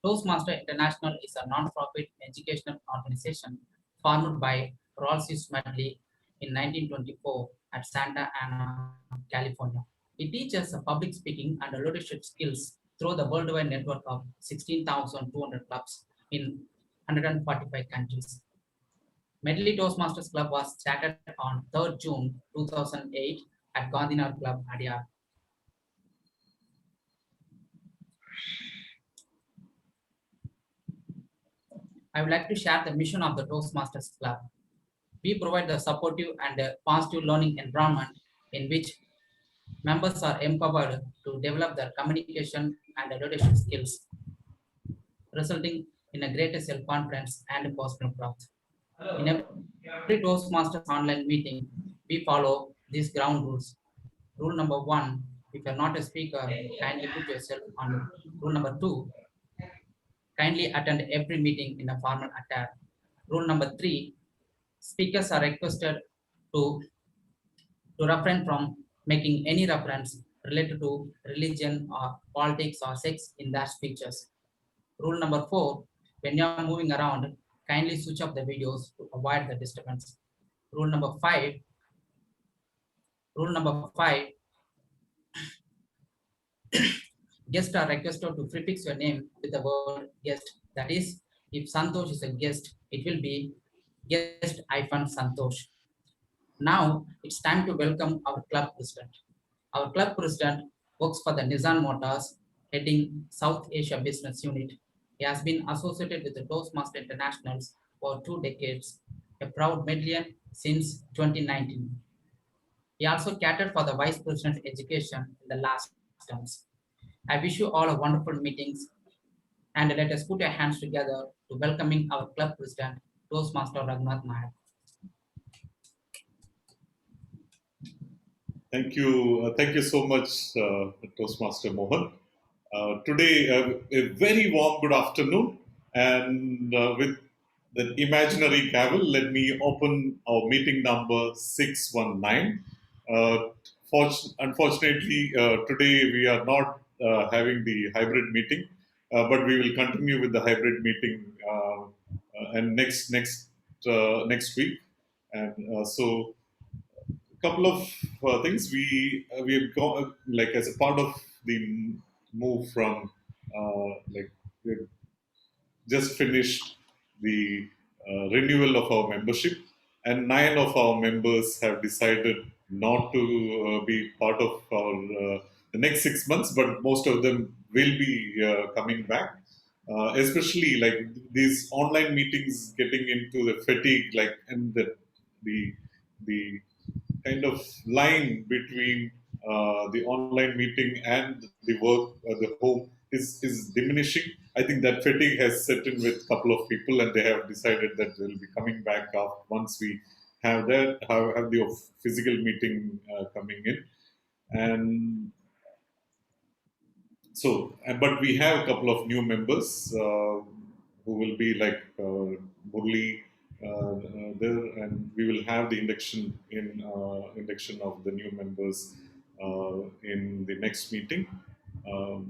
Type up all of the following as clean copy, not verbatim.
Toastmaster International is a non-profit educational organization formed by Rolls Medley in 1924 at Santa Ana, California. It teaches public speaking and leadership skills through the worldwide network of 16,200 clubs in 145 countries. Medley Toastmasters Club was started on 3rd June 2008 at Gandhinagar Club, Adyar. I would like to share the mission of the Toastmasters Club. We provide the supportive and positive learning environment in which members are empowered to develop their communication and leadership skills, resulting in a greater self-confidence and personal growth. In every Toastmasters online meeting, we follow these ground rules. Rule number 1, if you're not a speaker, kindly put yourself on mute. Rule number 2, kindly attend every meeting in a formal attire. Rule number 3, speakers are requested to, to refrain from making any reference related to religion or politics or sex in their speeches. Rule number 4, when you are moving around, kindly switch off the videos to avoid the disturbance. Rule number 5, rule number 5, guests are requested to prefix your name with the word guest. That is, if Santosh is a guest, it will be guest hyphen Santosh. Now it's time to welcome our club president. Our club president works for the Nissan Motors, heading South Asia Business Unit. He has been associated with the Toastmaster Internationals for 2 decades, a proud Medallion since 2019. He also catered for the Vice President Education in the last terms. I wish you all a wonderful meetings and let us put our hands together to welcoming our club president, Toastmaster Raghunath Nayak. Thank you so much, Toastmaster Mohan. Today, a very warm good afternoon, and with the imaginary gavel, let me open our meeting number 619. Uh, Unfortunately, today we are not having the hybrid meeting, but we will continue with the hybrid meeting and next week. And so couple of things we have gone like as a part of the move from like we've just finished the renewal of our membership, and 9 of our members have decided not to be part of our the next 6 months, but most of them will be coming back. Especially like these online meetings getting into the fatigue, like and the the kind of line between the online meeting and the work, the home is diminishing. I think that fatigue has set in with a couple of people, and they have decided that they'll be coming back up once we have the physical meeting coming in. And so, but we have a couple of new members who will be like Murli there, and we will have the induction of the new members in the next meeting,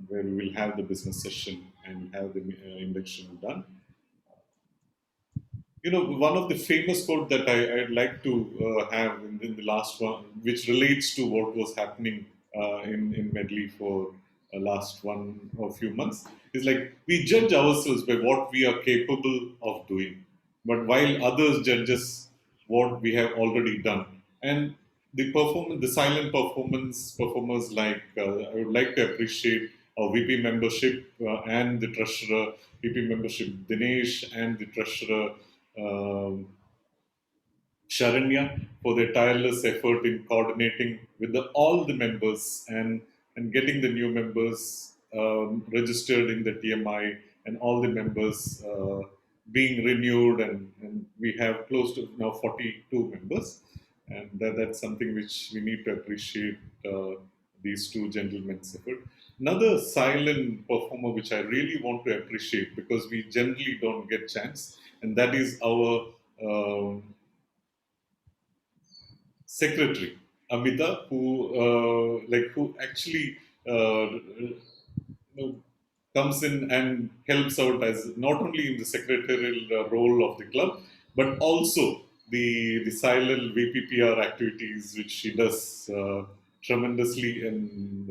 where we will have the business session and have the induction done. One of the famous quote that I'd like to have in the last one, which relates to what was happening in Medley for last one or few months, is like we judge ourselves by what we are capable of doing, but while others judge us what we have already done. And the silent performers like I would like to appreciate our VP membership and the treasurer, VP membership Dinesh and the treasurer um, Sharanya, for their tireless effort in coordinating with all the members and getting the new members registered in the TMI, and all the members being renewed, and we have close to now 42 members, and that's something which we need to appreciate these two gentlemen's effort. Another silent performer which I really want to appreciate, because we generally don't get chance, and that is our secretary Amita, who actually uh, comes in and helps out as not only in the secretarial role of the club, but also the silent VPPR activities, which she does tremendously in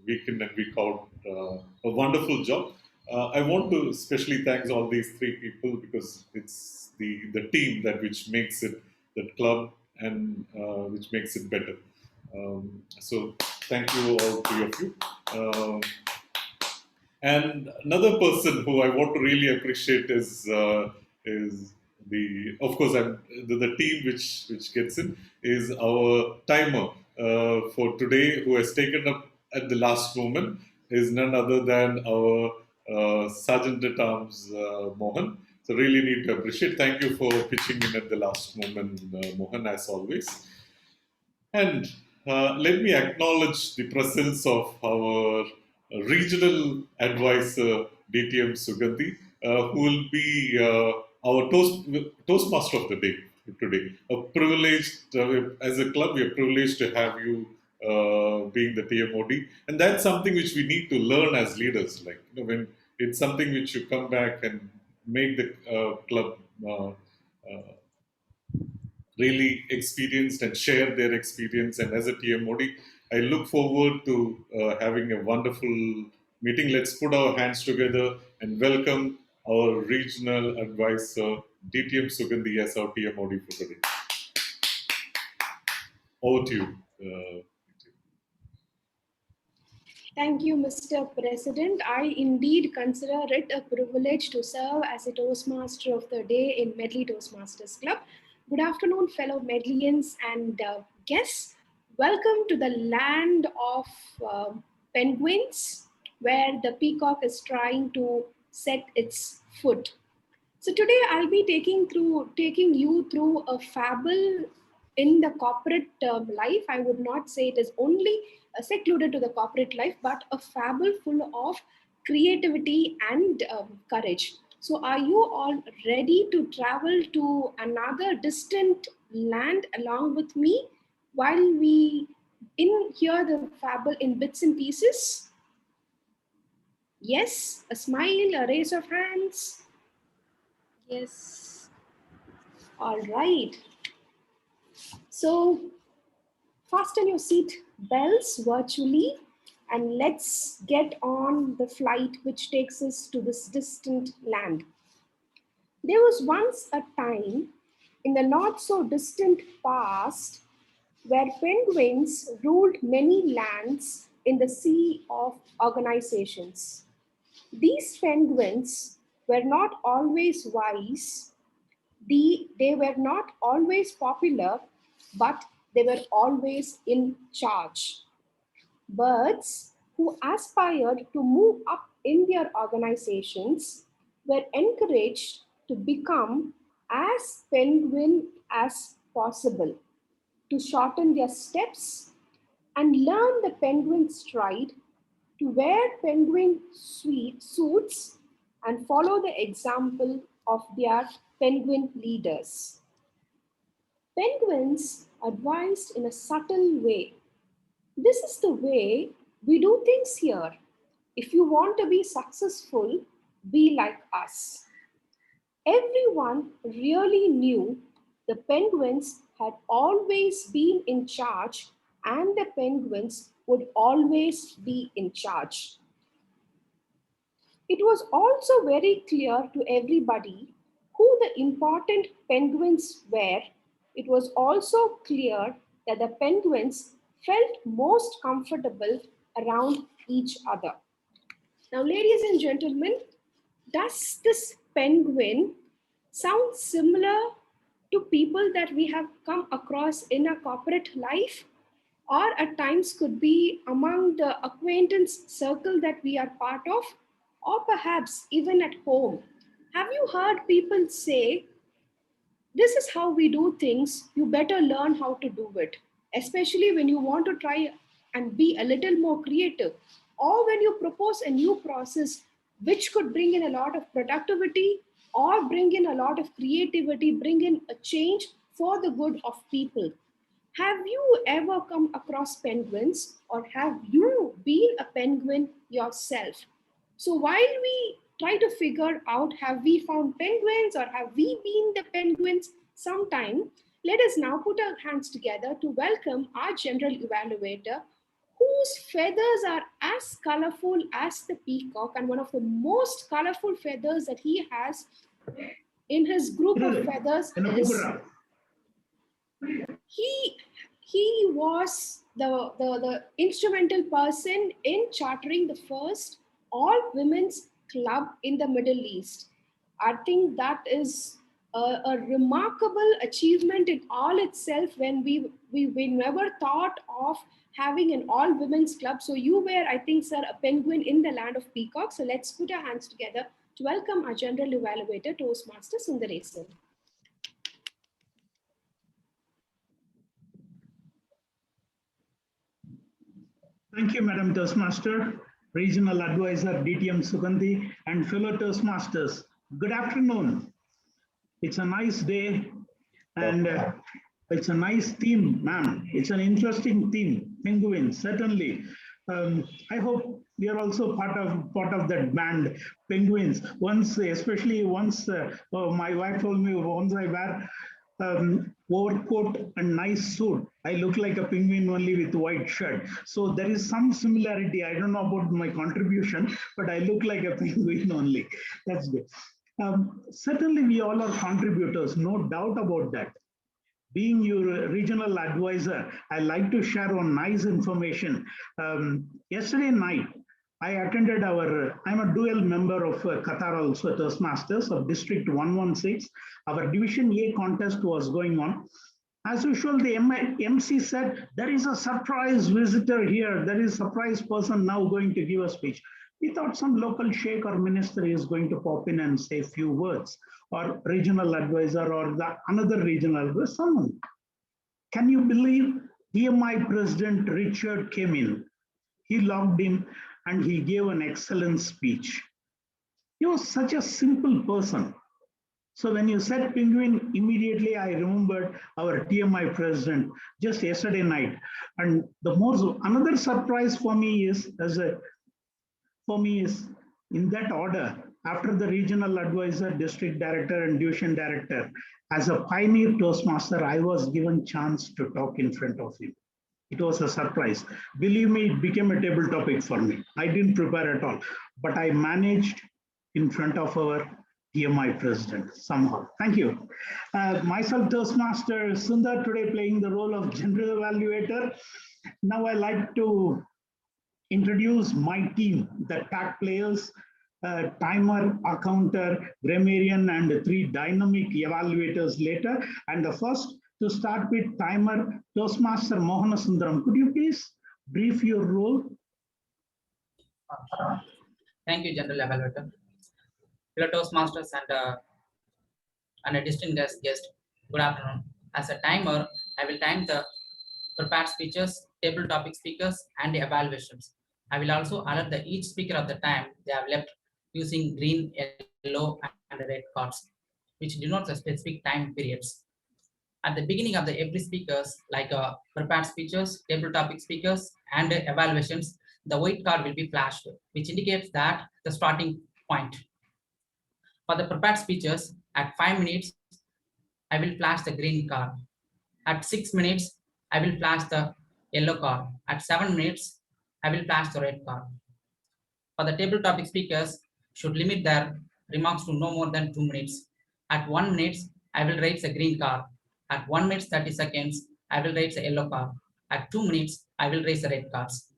week in and week out. A wonderful job. I want to especially thank all these three people because it's the team that which makes it the club and which makes it better. So thank you all three of you. And another person who I want to really appreciate is the of course the team which gets in is our timer for today who has taken up at the last moment is none other than our Sergeant at Arms Mohan. So really need to appreciate. Thank you for pitching in at the last moment, Mohan, as always. And let me acknowledge the presence of our regional advisor, DTM Sugandhi, who will be our Toastmaster of the day today. A privileged, as a club, we are privileged to have you being the TMOD. And that's something which we need to learn as leaders. Like, when it's something which you come back and make the club really experienced and share their experience. And as a TMOD, I look forward to having a wonderful meeting. Let's put our hands together and welcome our regional advisor, DTM Sugandhi, as our TMOD for today. Over to you. Thank you, Mr. President. I indeed consider it a privilege to serve as a Toastmaster of the Day in Medley Toastmasters Club. Good afternoon, fellow Medlians and guests. Welcome to the land of penguins, where the peacock is trying to set its foot. So today I'll be taking you through a fable in the corporate life. I would not say it is only secluded to the corporate life, but a fable full of creativity and courage. So are you all ready to travel to another distant land along with me while we hear the fable in bits and pieces? Yes, a smile, a raise of hands. Yes. All right. So fasten your seat belts virtually and let's get on the flight which takes us to this distant land. There was once a time in the not so distant past where penguins ruled many lands in the sea of organizations. These penguins were not always wise. They were not always popular, but they were always in charge. Birds who aspired to move up in their organizations were encouraged to become as penguin as possible, to shorten their steps and learn the penguin stride, to wear penguin suits and follow the example of their penguin leaders. Penguins advised in a subtle way. This is the way we do things here. If you want to be successful, be like us. Everyone really knew the penguins had always been in charge and the penguins would always be in charge. It was also very clear to everybody who the important penguins were. It was also clear that the penguins felt most comfortable around each other. Now, ladies and gentlemen, does this penguin sound similar to people that we have come across in a corporate life? Or at times could be among the acquaintance circle that we are part of, or perhaps even at home. Have you heard people say, this is how we do things, you better learn how to do it, especially when you want to try and be a little more creative, or when you propose a new process which could bring in a lot of productivity or bring in a lot of creativity, bring in a change for the good of people. Have you ever come across penguins or have you been a penguin yourself? So while we try to figure out, have we found penguins or have we been the penguins sometime, let us now put our hands together to welcome our general evaluator, whose feathers are as colorful as the peacock, and one of the most colorful feathers that he has in his group of feathers is he was the instrumental person in chartering the first all women's club in the Middle East. I think that is a remarkable achievement in all itself, when we never thought of having an all women's club. So you were, I think, sir, a penguin in the land of peacocks. So let's put our hands together to welcome our general evaluator, Toastmaster Sundaresan. Thank you, Madam Toastmaster, Regional Advisor DTM Sugandhi, and fellow Toastmasters. Good afternoon. It's a nice day, and it's a nice theme, ma'am. It's an interesting theme, penguins, certainly. I hope we are also part of that band, penguins. Once, especially once, my wife told me once I wear overcoat and nice suit, I look like a penguin only with white shirt. So there is some similarity. I don't know about my contribution, but I look like a penguin only. That's good. Certainly, we all are contributors, no doubt about that. Being your regional advisor, I like to share one nice information. Yesterday night, I attended I'm a dual member of Qatar also, Toastmasters of District 116. Our Division A contest was going on. As usual, the MC said, there is a surprise visitor here. There is a surprise person now going to give a speech. We thought some local sheikh or minister is going to pop in and say a few words, or regional advisor or another regional advisor, someone. Can you believe DMI President Richard came in? He logged in and he gave an excellent speech. He was such a simple person. So when you said penguin, immediately I remembered our TMI president just yesterday night. And another surprise for me is in that order, after the regional advisor, district director, and division director, as a pioneer Toastmaster, I was given chance to talk in front of him. It was a surprise. Believe me, it became a table topic for me. I didn't prepare at all, but I managed in front of our TMI president somehow. Thank you. Myself, Toastmaster Sundar, today playing the role of general evaluator. Now I like to introduce my team, the tag players, timer, accounter, grammarian, and 3 dynamic evaluators later. And the first, to start with timer, Toastmaster Mohanasundram. Could you please brief your role? Thank you, General Evaluator. Fellow Toastmasters and a distinguished guest, good afternoon. As a timer, I will time the prepared speeches, table topic speakers, and the evaluations. I will also alert each speaker of the time they have left using green, yellow, and red cards, which denotes the specific time periods. At the beginning of every speakers, like prepared speeches, table topic speakers, and evaluations, the white card will be flashed, which indicates that the starting point. For the prepared speeches, at 5 minutes, I will flash the green card. At 6 minutes, I will flash the yellow card. At 7 minutes, I will flash the red card. For the table topic speakers, should limit their remarks to no more than 2 minutes. At 1 minute, I will raise the green card. At 1 minute 30 seconds, I will raise the yellow card. At 2 minutes, I will raise the red cards.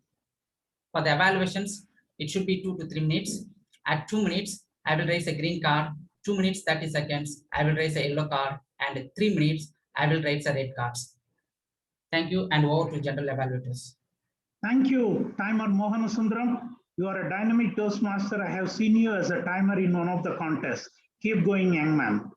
For the evaluations, it should be 2 to 3 minutes. At 2 minutes, I will raise a green card. 2 minutes 30 seconds, I will raise a yellow card. And at 3 minutes, I will raise the red cards. Thank you, and over to general evaluators. Thank you, timer Mohanasundram. You are a dynamic Toastmaster. I have seen you as a timer in one of the contests. Keep going, young man.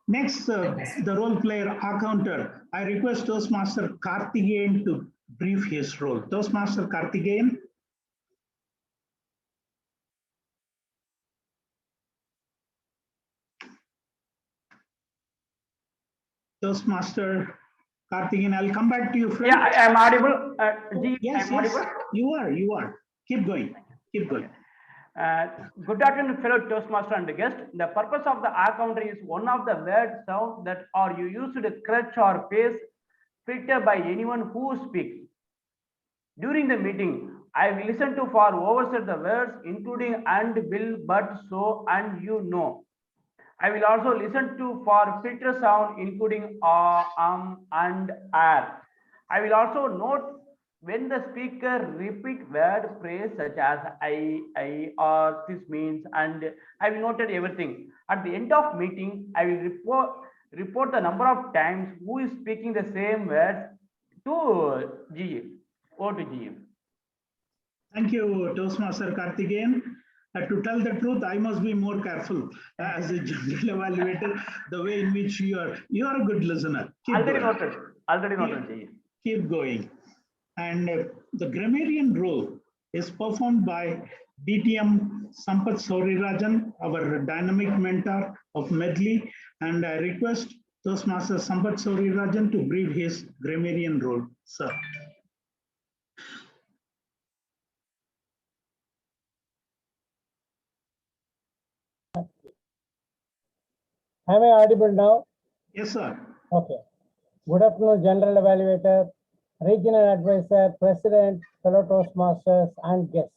Next, the role player accounter. I request Toastmaster Karthikeyan to brief his role. Toastmaster Karthikeyan. Toastmaster Karthikeyan, I'll come back to you, friend. Yeah, I am audible. Yes, I'm audible. You are. Keep going. Good afternoon, fellow Toastmaster and guest. The purpose of the encounter is one of the word sound that are you used to crutch or face filter by anyone who speaks. During the meeting, I will listen to for overset the words including and, will, but, so, and you know. I will also listen to for filter sound including and, are. I will also note when the speaker repeat word phrase such as I, or this means, and I will note everything. At the end of meeting, I will report the number of times who is speaking the same words to GM or to GM. Thank you, Toastmaster Karthikeyan. To tell the truth, I must be more careful as a general evaluator. The way in which you are a good listener. Keep Already going. noted. Already noted, GM. Keep going. And the grammarian role is performed by DTM Sampath Saurirajan, our dynamic mentor of Medley. And I request Toastmaster Sampath Saurirajan to brief his grammarian role, sir. Am I audible now? Yes, sir. Okay. Good afternoon, General Evaluator, Regional Advisor, President, fellow Toastmasters, and guests.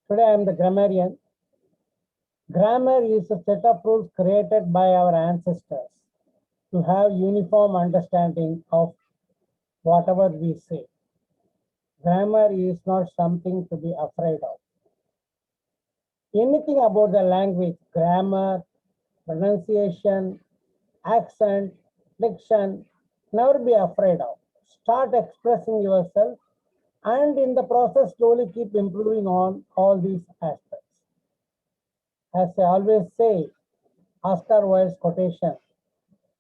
Today I am the grammarian. Grammar is a set of rules created by our ancestors to have uniform understanding of whatever we say. Grammar is not something to be afraid of. Anything about the language, grammar, pronunciation, accent, diction, never be afraid of. Start expressing yourself and in the process slowly keep improving on all these aspects. As I always say, Oscar Wilde's quotation,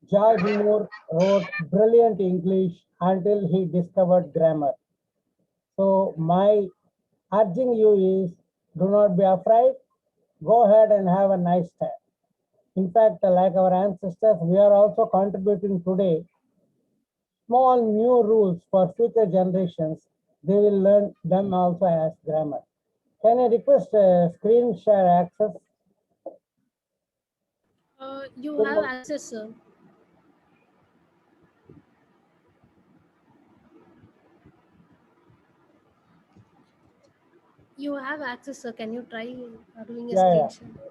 George Moore wrote brilliant English until he discovered grammar. So my urging you is, do not be afraid, go ahead and have a nice time. In fact, like our ancestors, we are also contributing today small new rules for future generations. They will learn them also as grammar. Can I request screen share access? You have access, sir. You have access, sir. Can you try doing a Yeah. screen share?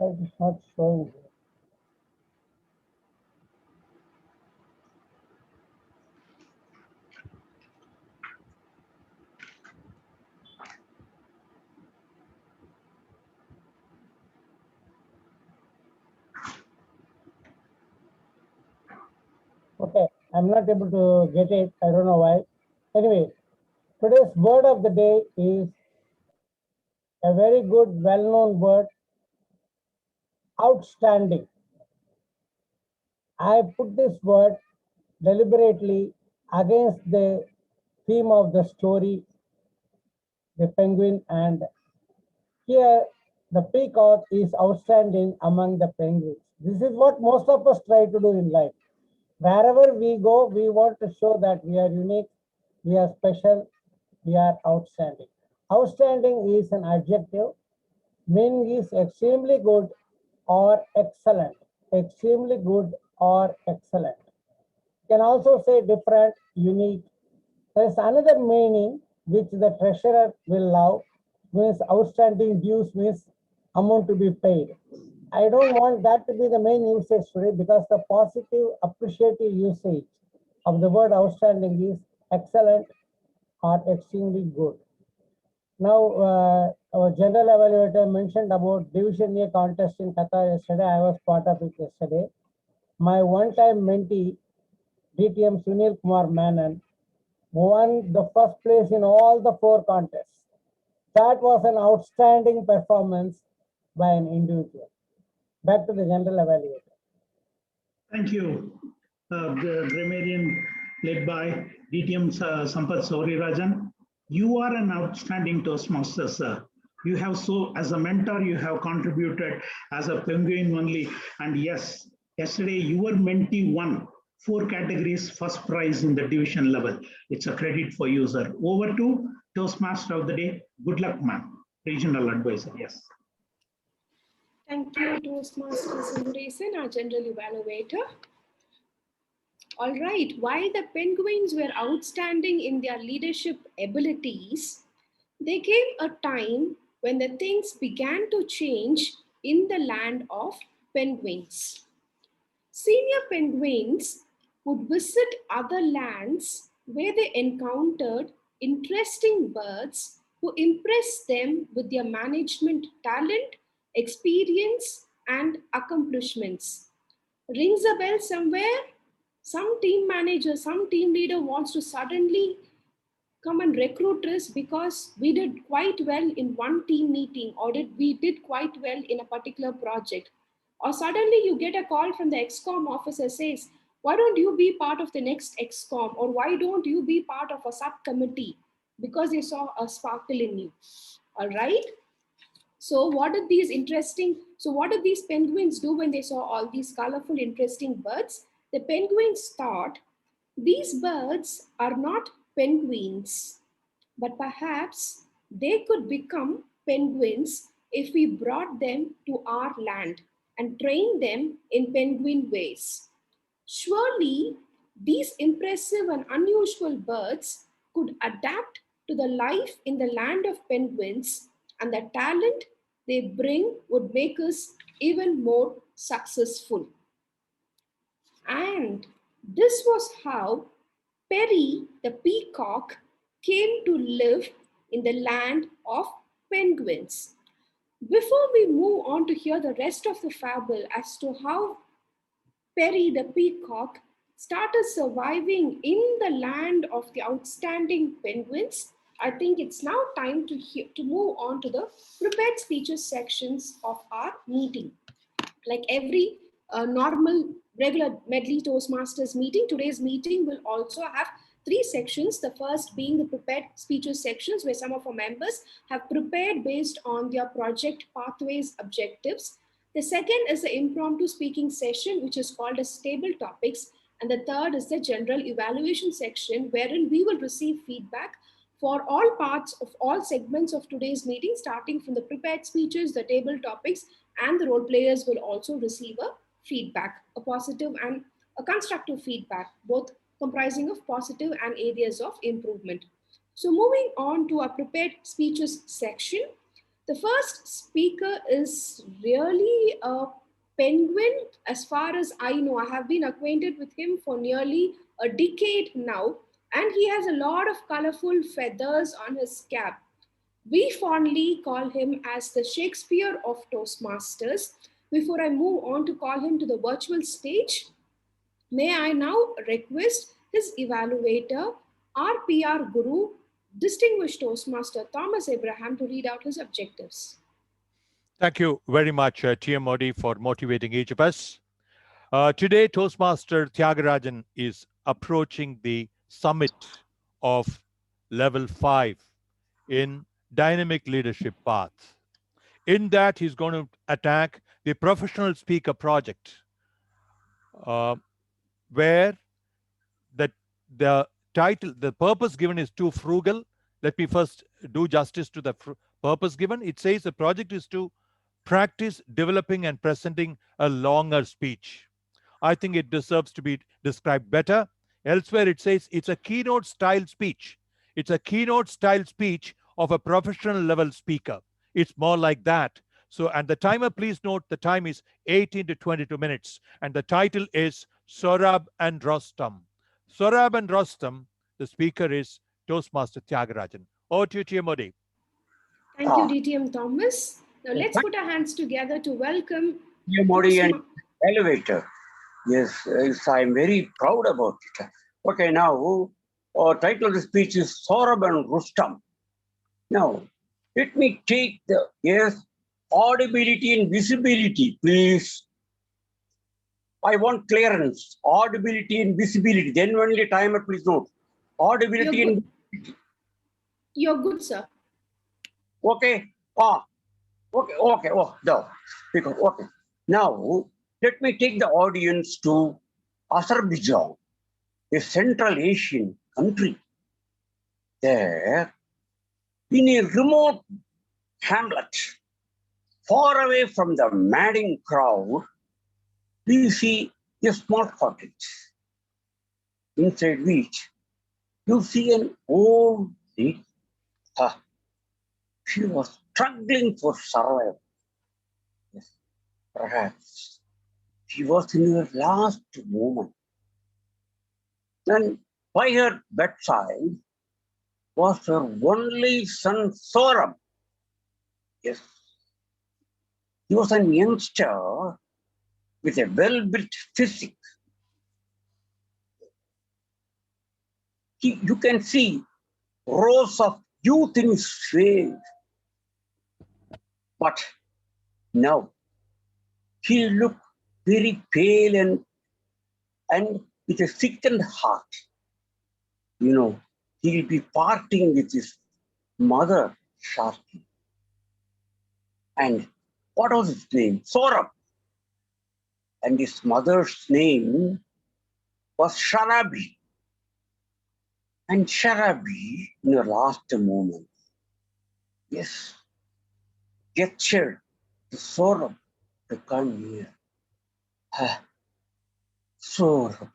It is not showing. Okay, I'm not able to get it. I don't know why. Anyway, today's word of the day is a very good, well-known word, outstanding. I put this word deliberately against the theme of the story, the penguin, and here the peacock is outstanding among the penguins. This is what most of us try to do in life. Wherever we go, we want to show that we are unique, we are special, we are outstanding. Outstanding is an adjective, meaning is extremely good or excellent. Extremely good or excellent. You can also say different, unique. There is another meaning which the treasurer will love, means outstanding dues means amount to be paid. I don't want that to be the main usage today because the positive, appreciative usage of the word outstanding is excellent or extremely good. Now, our general evaluator mentioned about Division A contest in Qatar yesterday. I was part of it yesterday. My one-time mentee, DTM Sunil Kumar Menon, won the first place in all the 4 contests. That was an outstanding performance by an individual. Back to the general evaluator. Thank you. The grammarian led by DTM Sampath Saurirajan. You are an outstanding Toastmaster, sir. You have so, as a mentor, you have contributed as a penguin only. And yes, yesterday your mentee won 4 categories, first prize in the division level. It's a credit for you, sir. Over to Toastmaster of the day. Good luck, ma'am. Regional advisor, yes. Thank you, Toastmaster Sundaresan, our general evaluator. All right, while the penguins were outstanding in their leadership abilities, there came a time when the things began to change in the land of penguins. Senior penguins would visit other lands where they encountered interesting birds who impressed them with their management talent, experience, and accomplishments. Rings a bell somewhere? Some team manager, some team leader wants to suddenly come and recruit us because we did quite well in one team meeting, or we did quite well in a particular project. Or suddenly you get a call from the XCOM officer says, why don't you be part of the next XCOM, or why don't you be part of a subcommittee, because they saw a sparkle in you. All right. So what did these penguins do when they saw all these colorful, interesting birds? The penguins thought, these birds are not penguins, but perhaps they could become penguins if we brought them to our land and trained them in penguin ways. Surely, these impressive and unusual birds could adapt to the life in the land of penguins, and the talent they bring would make us even more successful. And this was how Perry the peacock came to live in the land of penguins. Before we move on to hear the rest of the fable as to how Perry the peacock started surviving in the land of the outstanding penguins, I think it's now time to move on to the prepared speeches sections of our meeting. Like every normal regular medley Toastmasters meeting, today's meeting will also have 3 sections. The first being the prepared speeches sections, where some of our members have prepared based on their project pathways objectives. The second is the impromptu speaking session, which is called as table topics. And the third is the general evaluation section, wherein we will receive feedback for all parts of all segments of today's meeting, starting from the prepared speeches, the table topics, and the role players will also receive a feedback, a positive and a constructive feedback, both comprising of positive and areas of improvement. So moving on to our prepared speeches section, the first speaker is really a penguin. As far as I know, I have been acquainted with him for nearly a decade now, and he has a lot of colorful feathers on his cap. We fondly call him as the Shakespeare of Toastmasters. Before I move on to call him to the virtual stage, may I now request his evaluator, our PR guru, distinguished Toastmaster Thomas Abraham, to read out his objectives. Thank you very much, TM Modi, for motivating each of us. Today, Toastmaster Tyagarajan is approaching the summit of level 5 in dynamic leadership path. In that, he's going to attack the professional speaker project, where the title, the purpose given is too frugal. Let me first do justice to the purpose given. It says the project is to practice developing and presenting a longer speech. I think it deserves to be described better. Elsewhere, it says it's a keynote style speech. It's a keynote style speech of a professional level speaker. It's more like that. So, and the timer, please note, the time is 18 to 22 minutes. And the title is Sorab and Rostam. Sorab and Rostam, the speaker is Toastmaster Tyagarajan. Over to you, TM Modi. Thank you, DTM Thomas. Now let's put our hands together to welcome TM Modi and Evaluator. Yes, I'm very proud about it. Okay, now, title of the speech is Sorab and Rustam. Now, let me take the, yes, audibility and visibility, please. I want clearance, audibility and visibility. Then only timer, please note. Audibility and visibility. You're good, sir. Okay, Ah, okay, okay, oh, no. Because, okay. Now, let me take the audience to Azerbaijan, a Central Asian country. There, in a remote hamlet, far away from the madding crowd, we see a small cottage, inside which you see an old lady. She was struggling for survival. Yes, perhaps she was in her last moment. And by her bedside was her only son, Soram. Yes, he was a youngster with a well-built physique. You can see rows of youth in his face. But now he looked very pale and with a sickened heart. You know, he'll be parting with his mother shortly. And what was his name? Saurabh. And his mother's name was Sharabi. And Sharabi, in her last moment, yes, gestured to Saurabh to come here. Saurabh,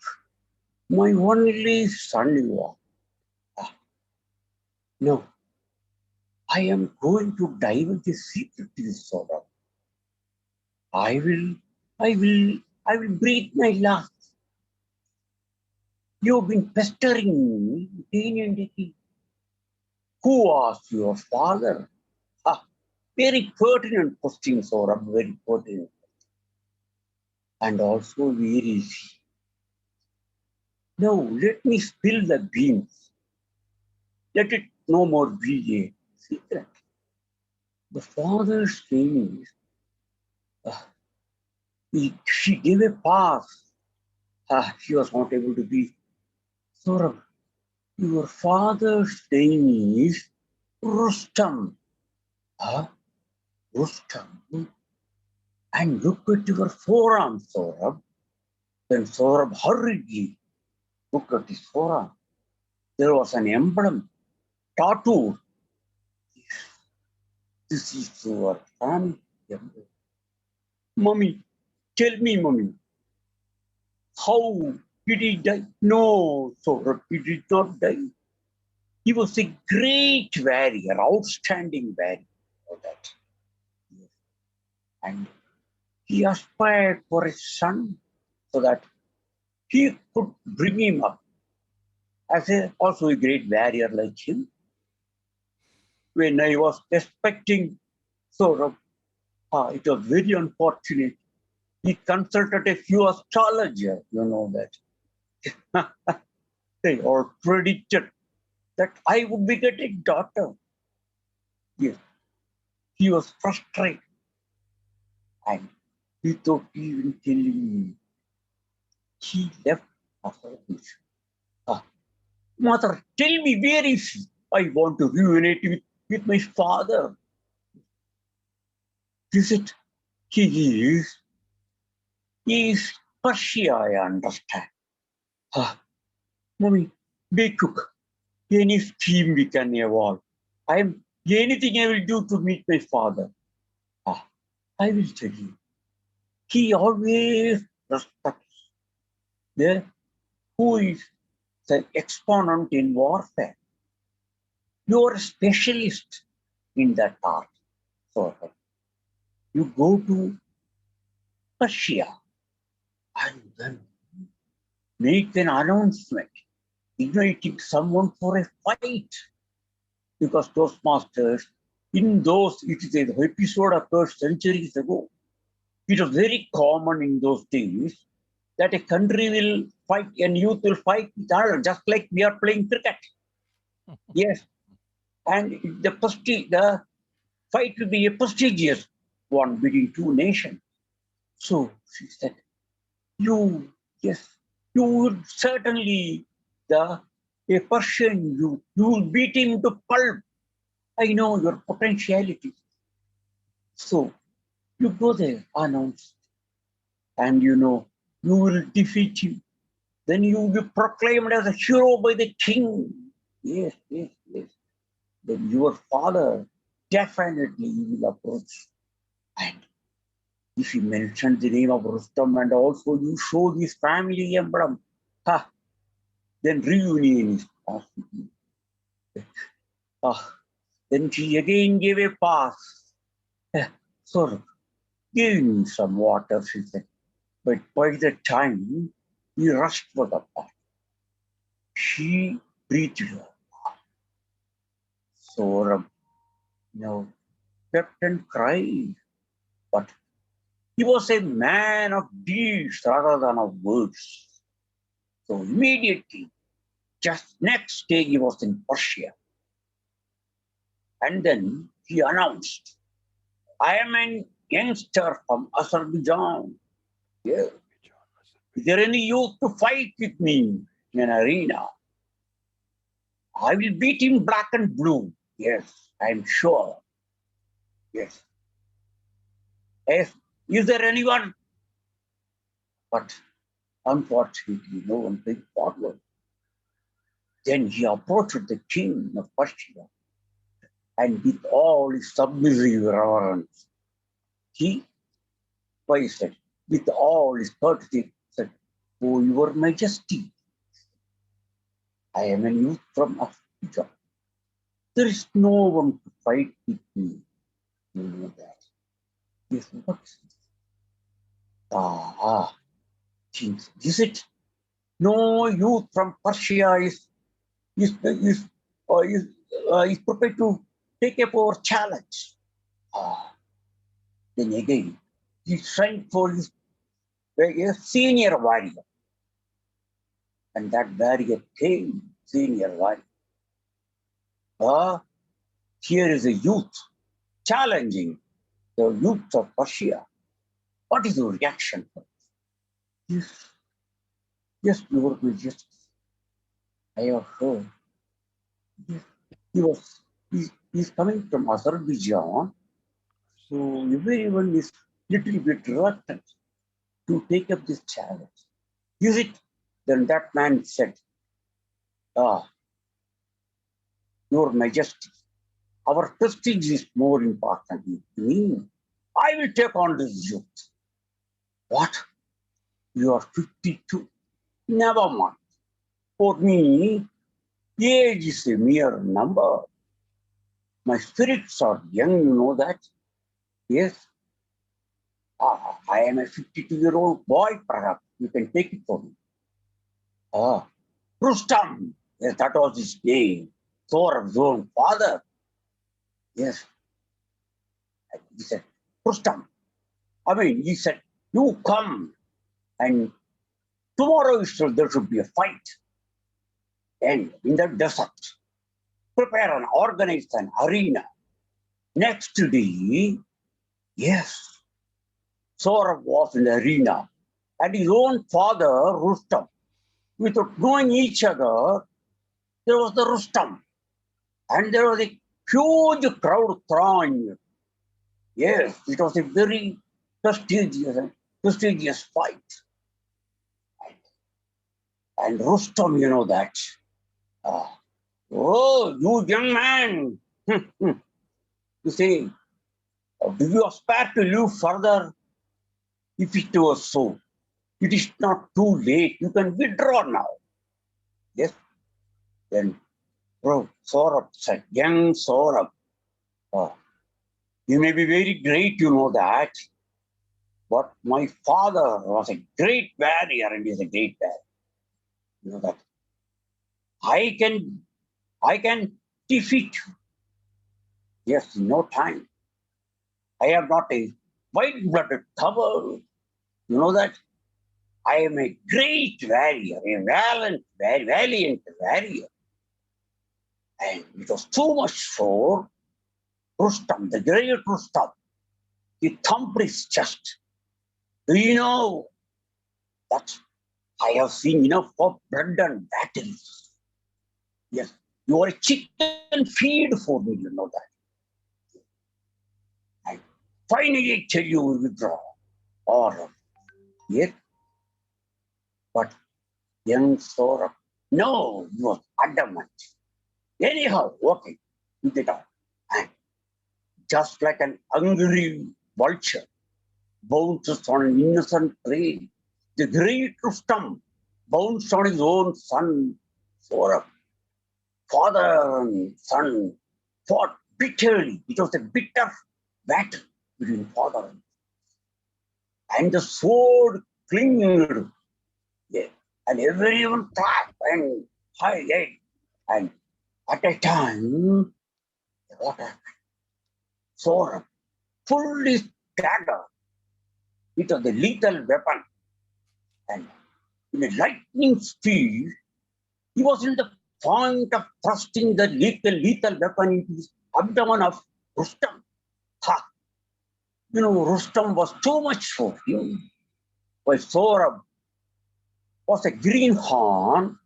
my only son you are. No, I am going to die with the secret to this Saurabh. I will breathe my last. You've been pestering me day and day. Who was your father? Very pertinent question, Saurabh, very pertinent. And also very easy. Now, let me spill the beans. Let it no more be a secret. The father's name is, she gave a pass. She was not able to be. Saurabh, your father's name is Rustam. Rustam. And look at your forearm, Saurabh. Then Saurabh hurriedly looked at his forearm. There was an emblem tattooed. This is your family emblem. Mummy, tell me, Mummy, how did he die? No, Saurabh, he did not die. He was a great warrior, outstanding warrior for that. And he aspired for a son so that he could bring him up as also a great warrior like him. When I was expecting Saurabh, it was very unfortunate. He consulted a few astrologers, you know that. They all predicted that I would be getting daughter. Yes. He was frustrated. And without even telling me, he left after this. Mother, tell me, where is he? I want to reunite with my father. Is it? He is Persia, I understand. Mommy, be quick. Any scheme we can evolve. Anything I will do to meet my father. I will tell you. He always respects who is the exponent in warfare. You are a specialist in that art. So you go to Persia and then make an announcement, inviting someone for a fight. Because Toastmasters, it is an episode occurred centuries ago. It was very common in those days that a country will fight and youth will fight each other, just like we are playing cricket. Yes. And the fight will be a prestigious one between two nations. So she said, you would certainly, a Persian, you will beat him to pulp. I know your potentiality. So you go there, announce, and you will defeat him. Then you will be proclaimed as a hero by the king. Yes, yes, yes. Then your father definitely will approach. And if you mention the name of Rustam and also you show this family emblem, then reunion is possible. Then she again gave a pass. Sir, give me some water, she said. But by the time he rushed for the pot, she breathed her. Saurabh, wept and cried. But he was a man of deeds rather than of words. So immediately, just next day, he was in Persia. And then he announced, I am a youngster from Azerbaijan. Yeah. Is there any youth to fight with me in an arena? I will beat him black and blue. Yes, I'm sure. Yes. Is there anyone? But unfortunately, no one came forward. Then he approached the king of Persia, and with all his submissive reverence, he said, with all his courtesy, said, Oh, your majesty, I am a youth from Africa. There is no one to fight with me. You know that. Yes, what is this? King, is it? No youth from Persia is prepared to take up our challenge. Then again, he sent for his senior warrior. And that warrior came, senior warrior. Here is a youth challenging the youth of Persia. What is your reaction? Yes, your majesty. I have heard. He's coming from Azerbaijan. So everyone is little bit reluctant to take up this challenge. Is it? Then that man said, Your Majesty, our prestige is more important to me. I will take on this youth. What? You are 52. Never mind. For me, age is a mere number. My spirits are young, you know that? Yes. I am a 52-year-old boy, perhaps. You can take it from me. Rustam. Yes, that was his name. Saurabh's own father. Yes. He said, Rustam. He said, you come and tomorrow there should be a fight. And in the desert, prepare and organize an arena. Next day, yes, Saurabh was in the arena. And his own father, Rustam, without knowing each other, there was the Rustam. And there was a huge crowd throng. Yes, it was a very prestigious fight. And Rustam, you know that. Oh, you young man. You say, do you aspire to live further? If it was so, it is not too late. You can withdraw now. Yes. Then Saurabh said, young Saurabh, you may be very great, you know that. But my father was a great warrior and is a great warrior. You know that. I can defeat you. Yes, in no time. I am not a white-blooded coward. You know that? I am a great warrior, a valiant warrior. And it was too much for Rustam, the great Rustam. He thumped his chest. Do you know that I have seen enough of blood and battles? Yes, you are a chicken feed for me, you know that. And finally tell you withdraw. Or yet, but young Sora, no, he was adamant. Anyhow, okay, he did all. And just like an hungry vulture bounces on an innocent prey, the great Rustam bounced on his own son, Sora. Father and son fought bitterly. It was a bitter battle between father and the sword clinged. Yeah. And everyone clapped and high. And at a time, what happened? Sora pulled his dagger. It was a lethal weapon. And in a lightning speed, he was in the point of thrusting the lethal weapon into the abdomen of Rustam. Ha! You know, Rustam was too much for him. While Sora was a greenhorn,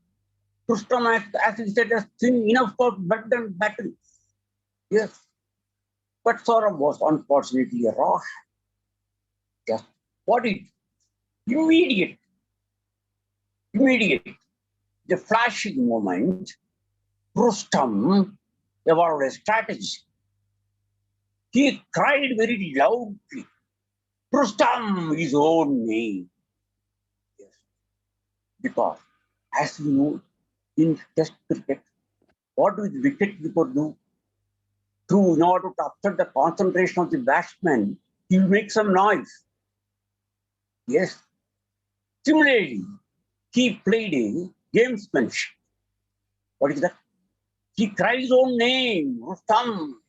Rustam, as he said, has seen enough for blood and battle. Yes. But Sora was unfortunately a raw. Just what it? Immediate. The flashing moment, Rustam evolved a strategy. He cried very loudly, Rustam, his own name. Yes. Because, as you know, in Test cricket, what do the wicketkeeper do? In order to upset the concentration of the batsman, he will make some noise. Yes. Similarly, he played a gamesmanship. What is that? He cried his own name, Rustam,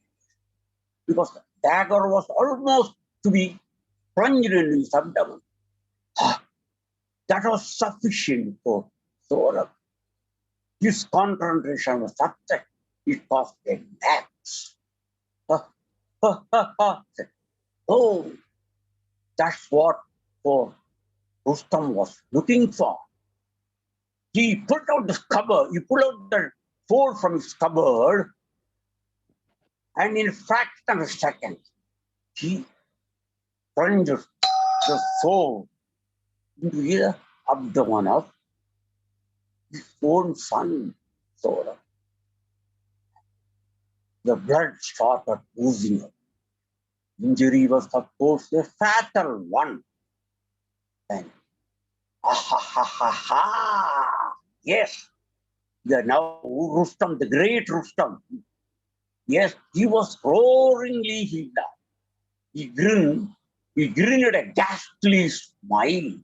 because the dagger was almost to be plunged in his abdomen. That was sufficient for Sora. His concentration was such that it caused a lapse. Oh, that's what for Rustam was looking for. He pulled out the cupboard, he pulled out the fold from his cupboard, and in a fraction of a second, he plunged the sword into the abdomen of his own son, Sora. The blood started oozing out. Injury was, of course, a fatal one. And yes, now Rustam, the great Rustam, yes, he was roaringly healed up. He grinned at a ghastly smile,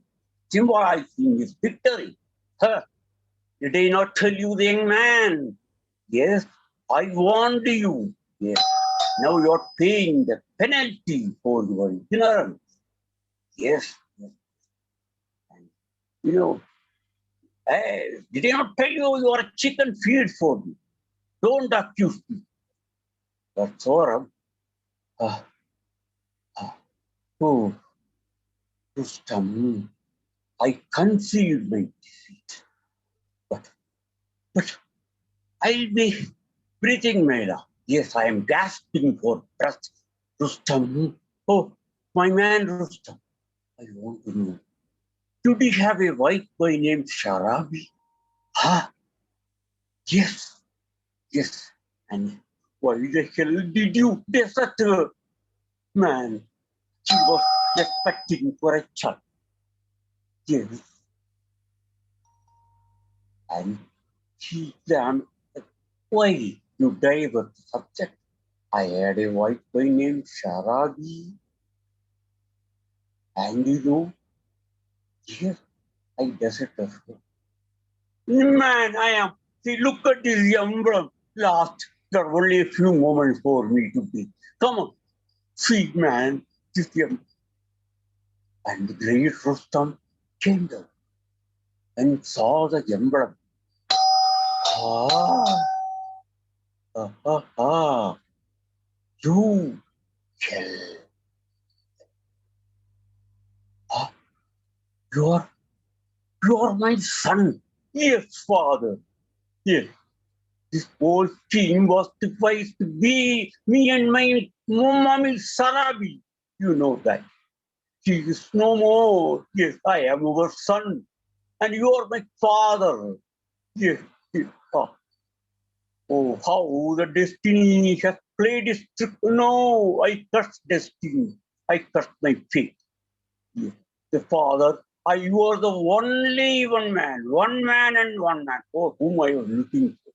symbolizing his victory. Did I not tell you, the young man? Yes, I warned you. Yes, now you're paying the penalty for your ignorance. Yes. And, you know, did I not tell you you are a chicken feed for me? Don't accuse me. But Sora, Rustam, I concede my defeat. But I'll be breathing, Mela. Yes, I am gasping for breath. Rustam, oh, my man Rustam, I want to know, did he have a wife by name Sharabi? Yes. And why the hell did you desert her? Man, she was expecting for a child. Yes. And she then, why you divert the subject? I had a wife by name Sharabi. And you know, yes, I deserted her. Man, I am. See, look at this emblem. Last, there are only a few moments for me to be. Come on, see, man, this emblem. And the great Rustam came down and saw the emblem. You shall. You are my son. Yes, father. Yes. This whole scheme was devised to be me and my mommy Sarabi. You know that. He is no more. Yes, I am your son, and you are my father. Yes, yes. Oh, how the destiny has played its trick. No, I curse destiny. I curse my fate. Yes. The father, you are the only one man and one man for whom I was looking for.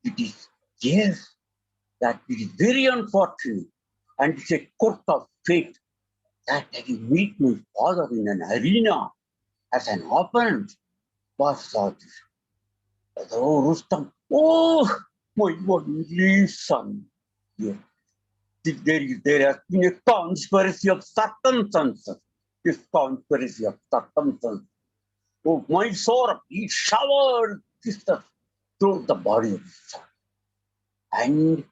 It is, yes, that it is very unfortunate, and it's a course of fate that I will meet my father in an arena as an opponent. What saw this? Oh, Rustam, oh, my only son. Yes. There has been a conspiracy of circumstances. This conspiracy of circumstances. Oh, my sorrow, he showered sisters through the body of his son. And,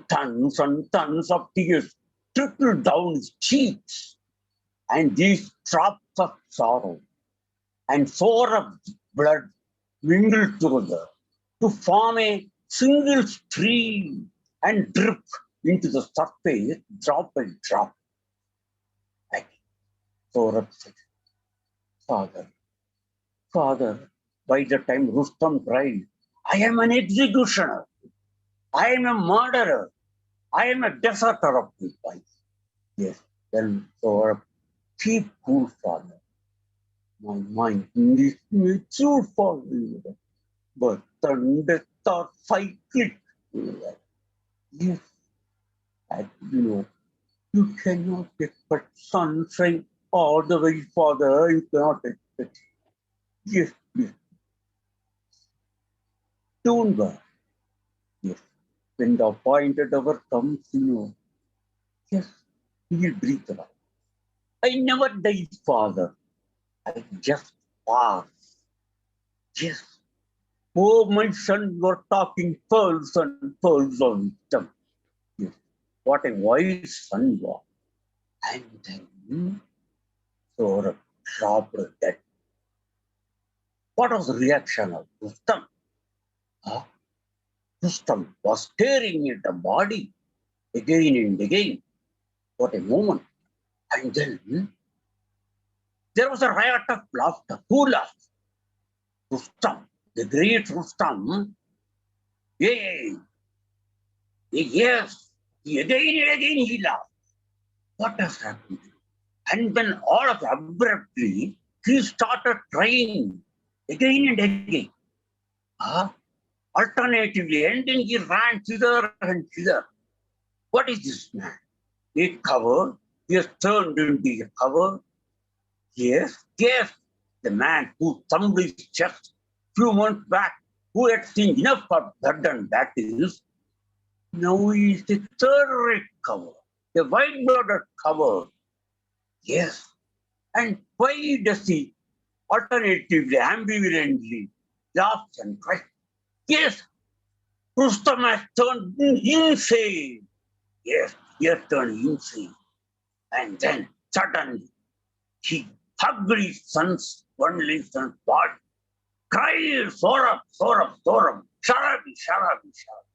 tons and tons of tears trickled down his cheeks. And these drops of sorrow and sour of blood mingled together to form a single stream and drip into the surface drop by drop. Like Saurabh said, Father, by the time Rustam cried, I am an executioner, I am a murderer, I am a deserter of this life. Yes, then Saurabh, keep cool, father. My mind is mature for you, but thunder thought cyclic. Yes, you cannot expect sunshine all the way, father. You cannot expect. Yes, yes. Don't worry. Yes. When the appointed hour comes, yes, he will breathe the life. I never die, father. I just pass. Yes. Oh, my son, you are talking pearls and pearls on tongue. Yes. What a wise son you are. And then, Saurabh dropped dead. What was the reaction of Rustam? Huh? Rustam was staring at the body again and again. What a moment. And then there was a riot of laughter. Who laughed? Rustam, the great Rustam. Yay! Yes, again and again he laughed. What has happened? And then all of abruptly, he started trying again and again. Alternatively, and then he ran hither and thither. What is this man? A cover? He has turned into a cover? Yes, yes. The man who thumbed his chest few months back, who had seen enough of blood and battles, now he is the third cover, the white-blooded cover. Yes. And why does he alternatively, ambivalently laugh and cry? Yes, Rustam has turned insane. Yes, he has turned insane. And then suddenly he hugged his son's only son's body, cried, Saurabh, Saurabh, Saurabh, Sharabi, Sharabi, Sharabi.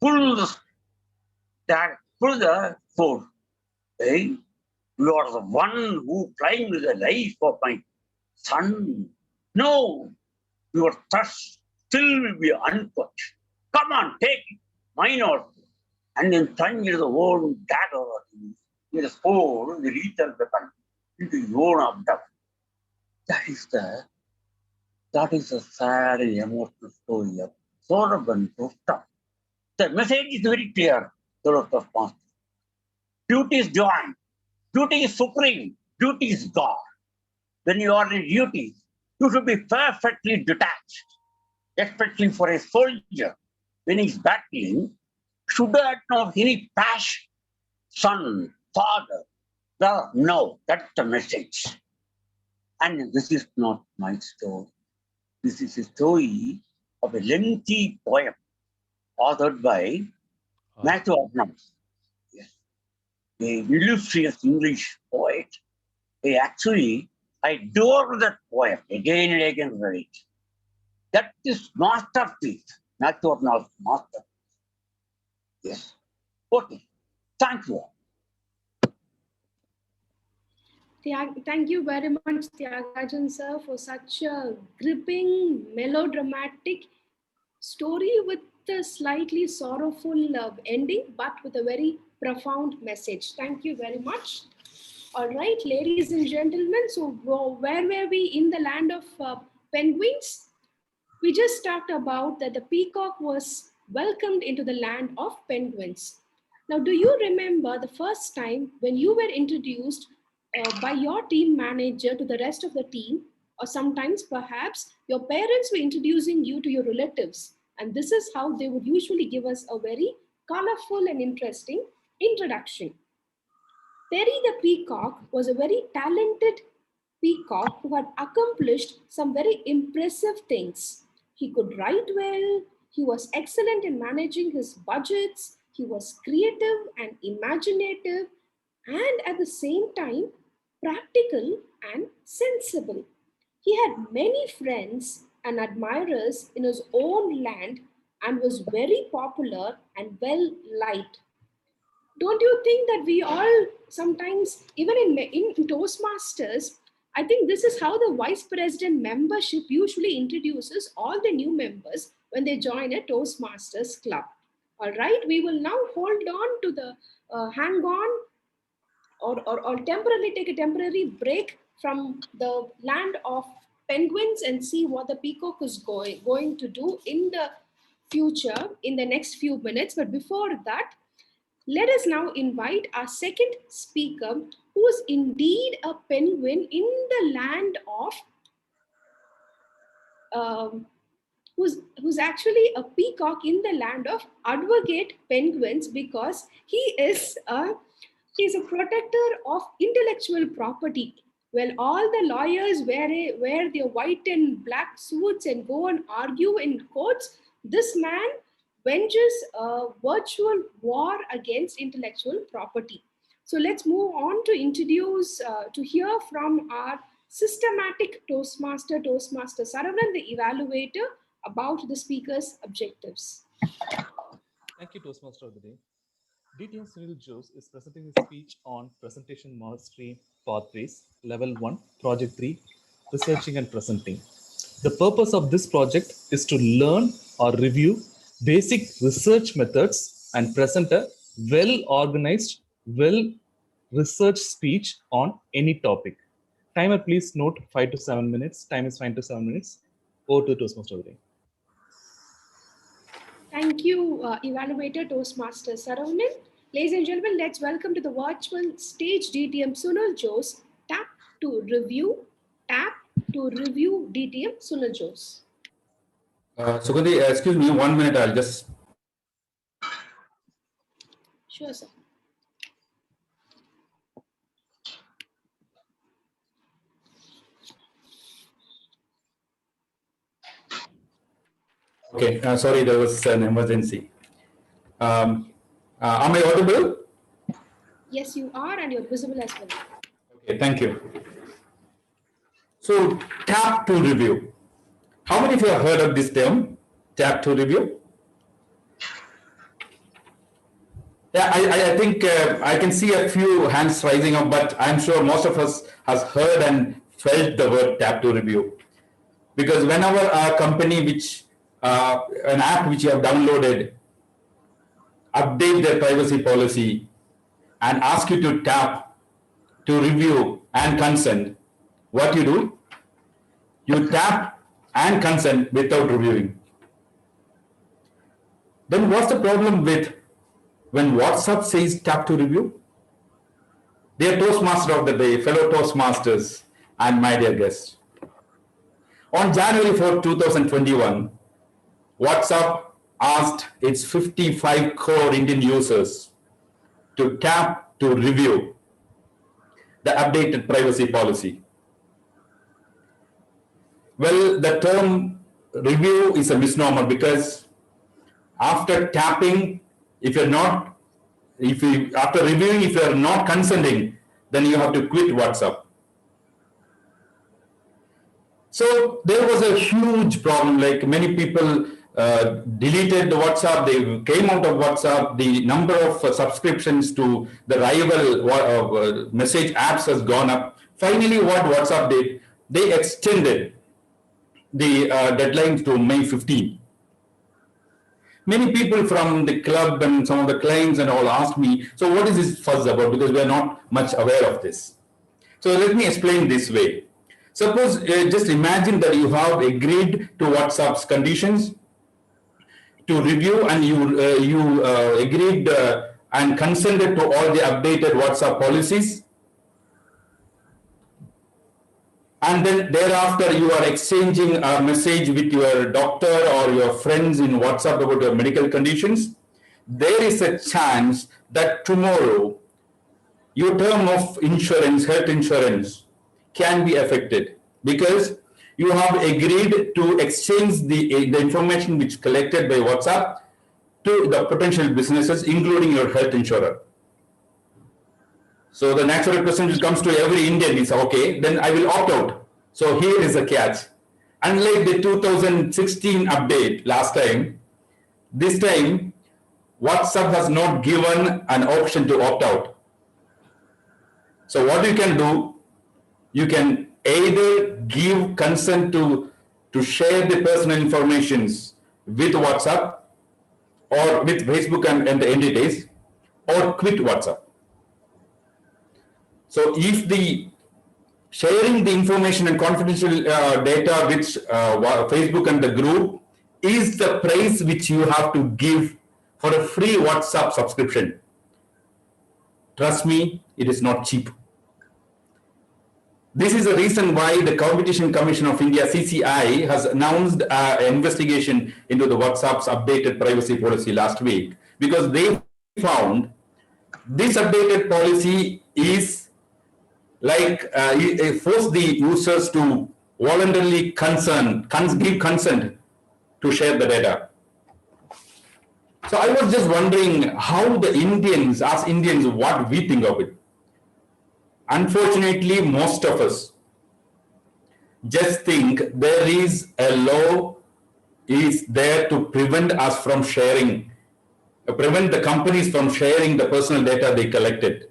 Pull the sword. Hey, you are the one who claimed the life of my son. No, your thirst still will be unquenched. Come on, take it, mine also. And then plunge the old dagger in the sword, the lethal weapon, into your own abdomen. That is the sad and emotional story of Saurabh and Rustam. The message is very clear, Toastmasters. Duty is divine. Duty is supreme. Duty is God. When you are in duty, you should be perfectly detached, especially for a soldier. When he's battling, should not have any passion, son, father. No, that's the message. And this is not my story. This is a story of a lengthy poem authored by Matthew Arnold. Yes. An illustrious English poet. I adore that poem again and again read it. That is masterpiece. Matthew Arnold's masterpiece. Yes. Okay. Thank you. Thank you very much, Tyagarajan sir, for such a gripping, melodramatic story with a slightly sorrowful ending, but with a very profound message. Thank you very much. All right, ladies and gentlemen, so where were we in the land of penguins? We just talked about that the peacock was welcomed into the land of penguins. Now, do you remember the first time when you were introduced by your team manager to the rest of the team, or sometimes perhaps your parents were introducing you to your relatives? And this is how they would usually give us a very colorful and interesting introduction. Terry the peacock was a very talented peacock who had accomplished some very impressive things. He could write well, he was excellent in managing his budgets, he was creative and imaginative, and at the same time, practical and sensible. He had many friends and admirers in his own land and was very popular and well liked. Don't you think that we all sometimes, even in Toastmasters, I think this is how the vice president membership usually introduces all the new members when they join a Toastmasters club. All right, we will now hold on to the hang on or temporarily take a temporary break from the land of penguins and see what the peacock is going to do in the future in the next few minutes. But before that, let us now invite our second speaker, who is indeed a penguin in the land of, who's actually a peacock in the land of advocate penguins, because he's a protector of intellectual property. Well, all the lawyers wear their white and black suits and go and argue in courts. This man venges a virtual war against intellectual property. So let's move on to introduce, to hear from our systematic Toastmaster Saravanan, the evaluator, about the speaker's objectives. Thank you, Toastmaster of the Day. DTM Sunil Jose is presenting his speech on Presentation Mastery Pathways, Level 1, Project 3, Researching and Presenting. The purpose of this project is to learn or review basic research methods and present a well-organized, well-researched speech on any topic. Timer, please note 5 to 7 minutes. Time is 5 to 7 minutes. Over to Toastmaster of the Day. Thank you, Evaluator Toastmaster Saravanan. Ladies and gentlemen, let's welcome to the virtual stage DTM Sunil Jose. Tap to review DTM Sunil Jose. Sugandhi, excuse me 1 minute, I'll just... Sure, sir. Okay, sorry, there was an emergency. Am I audible? Yes, you are, and you're visible as well. Okay, thank you. So, tap to review. How many of you have heard of this term, tap to review? Yeah, I think I can see a few hands rising up, but I'm sure most of us has heard and felt the word tap to review. Because whenever a company which, an app which you have downloaded, update their privacy policy and ask you to tap to review and consent, what you do? You tap and consent without reviewing. Then what's the problem with when WhatsApp says tap to review? Dear Toastmaster of the Day, fellow Toastmasters, and my dear guests. On January 4, 2021, WhatsApp asked its 55 crore Indian users to tap to review the updated privacy policy. Well, the term review is a misnomer because after tapping, after reviewing, if you're not consenting, then you have to quit WhatsApp. So there was a huge problem, like many people deleted the WhatsApp, they came out of WhatsApp, the number of subscriptions to the rival message apps has gone up Finally, what WhatsApp did, they extended the deadline to May 15. Many people from the club and some of the clients and all asked me, so what is this fuss about? Because we are not much aware of this. So let me explain this way. Suppose, just imagine that you have agreed to WhatsApp's conditions to review, and you agreed and consented to all the updated WhatsApp policies. And then thereafter, you are exchanging a message with your doctor or your friends in WhatsApp about your medical conditions. There is a chance that tomorrow your term of insurance, health insurance, can be affected because you have agreed to exchange the information which collected by WhatsApp to the potential businesses, including your health insurer. So the natural question which comes to every Indian is, okay, then I will opt out. So here is the catch. Unlike the 2016 update last time, this time WhatsApp has not given an option to opt out. So what you can do, you can either give consent to share the personal informations with WhatsApp or with Facebook and the entities, or quit WhatsApp. So if the sharing the information and confidential data with Facebook and the group is the price which you have to give for a free WhatsApp subscription, trust me, it is not cheap. This is the reason why the Competition Commission of India, CCI, has announced an investigation into the WhatsApp's updated privacy policy last week, because they found this updated policy is like it force the users to voluntarily give consent to share the data. So I was just wondering how the Indians, as Indians, what we think of it. Unfortunately, most of us just think there is a law is there to prevent us from sharing, prevent the companies from sharing the personal data they collected.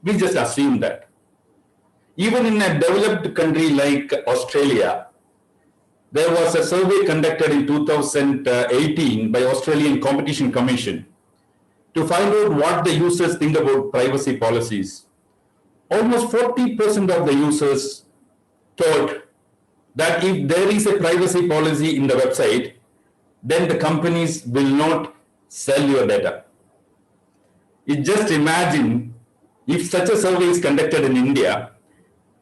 We just assume that. Even in a developed country like Australia, there was a survey conducted in 2018 by Australian Competition Commission to find out what the users think about privacy policies. Almost 40% of the users thought that if there is a privacy policy in the website, then the companies will not sell your data. You just imagine if such a survey is conducted in India,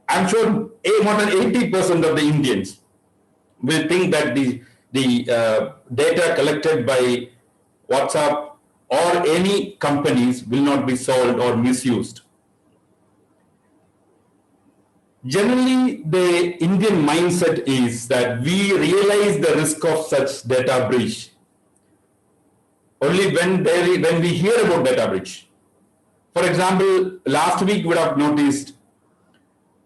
I'm sure more than 80% of the Indians will think that the data collected by WhatsApp or any companies will not be sold or misused. Generally, the Indian mindset is that we realize the risk of such data breach only when we hear about data breach. For example, last week you would have noticed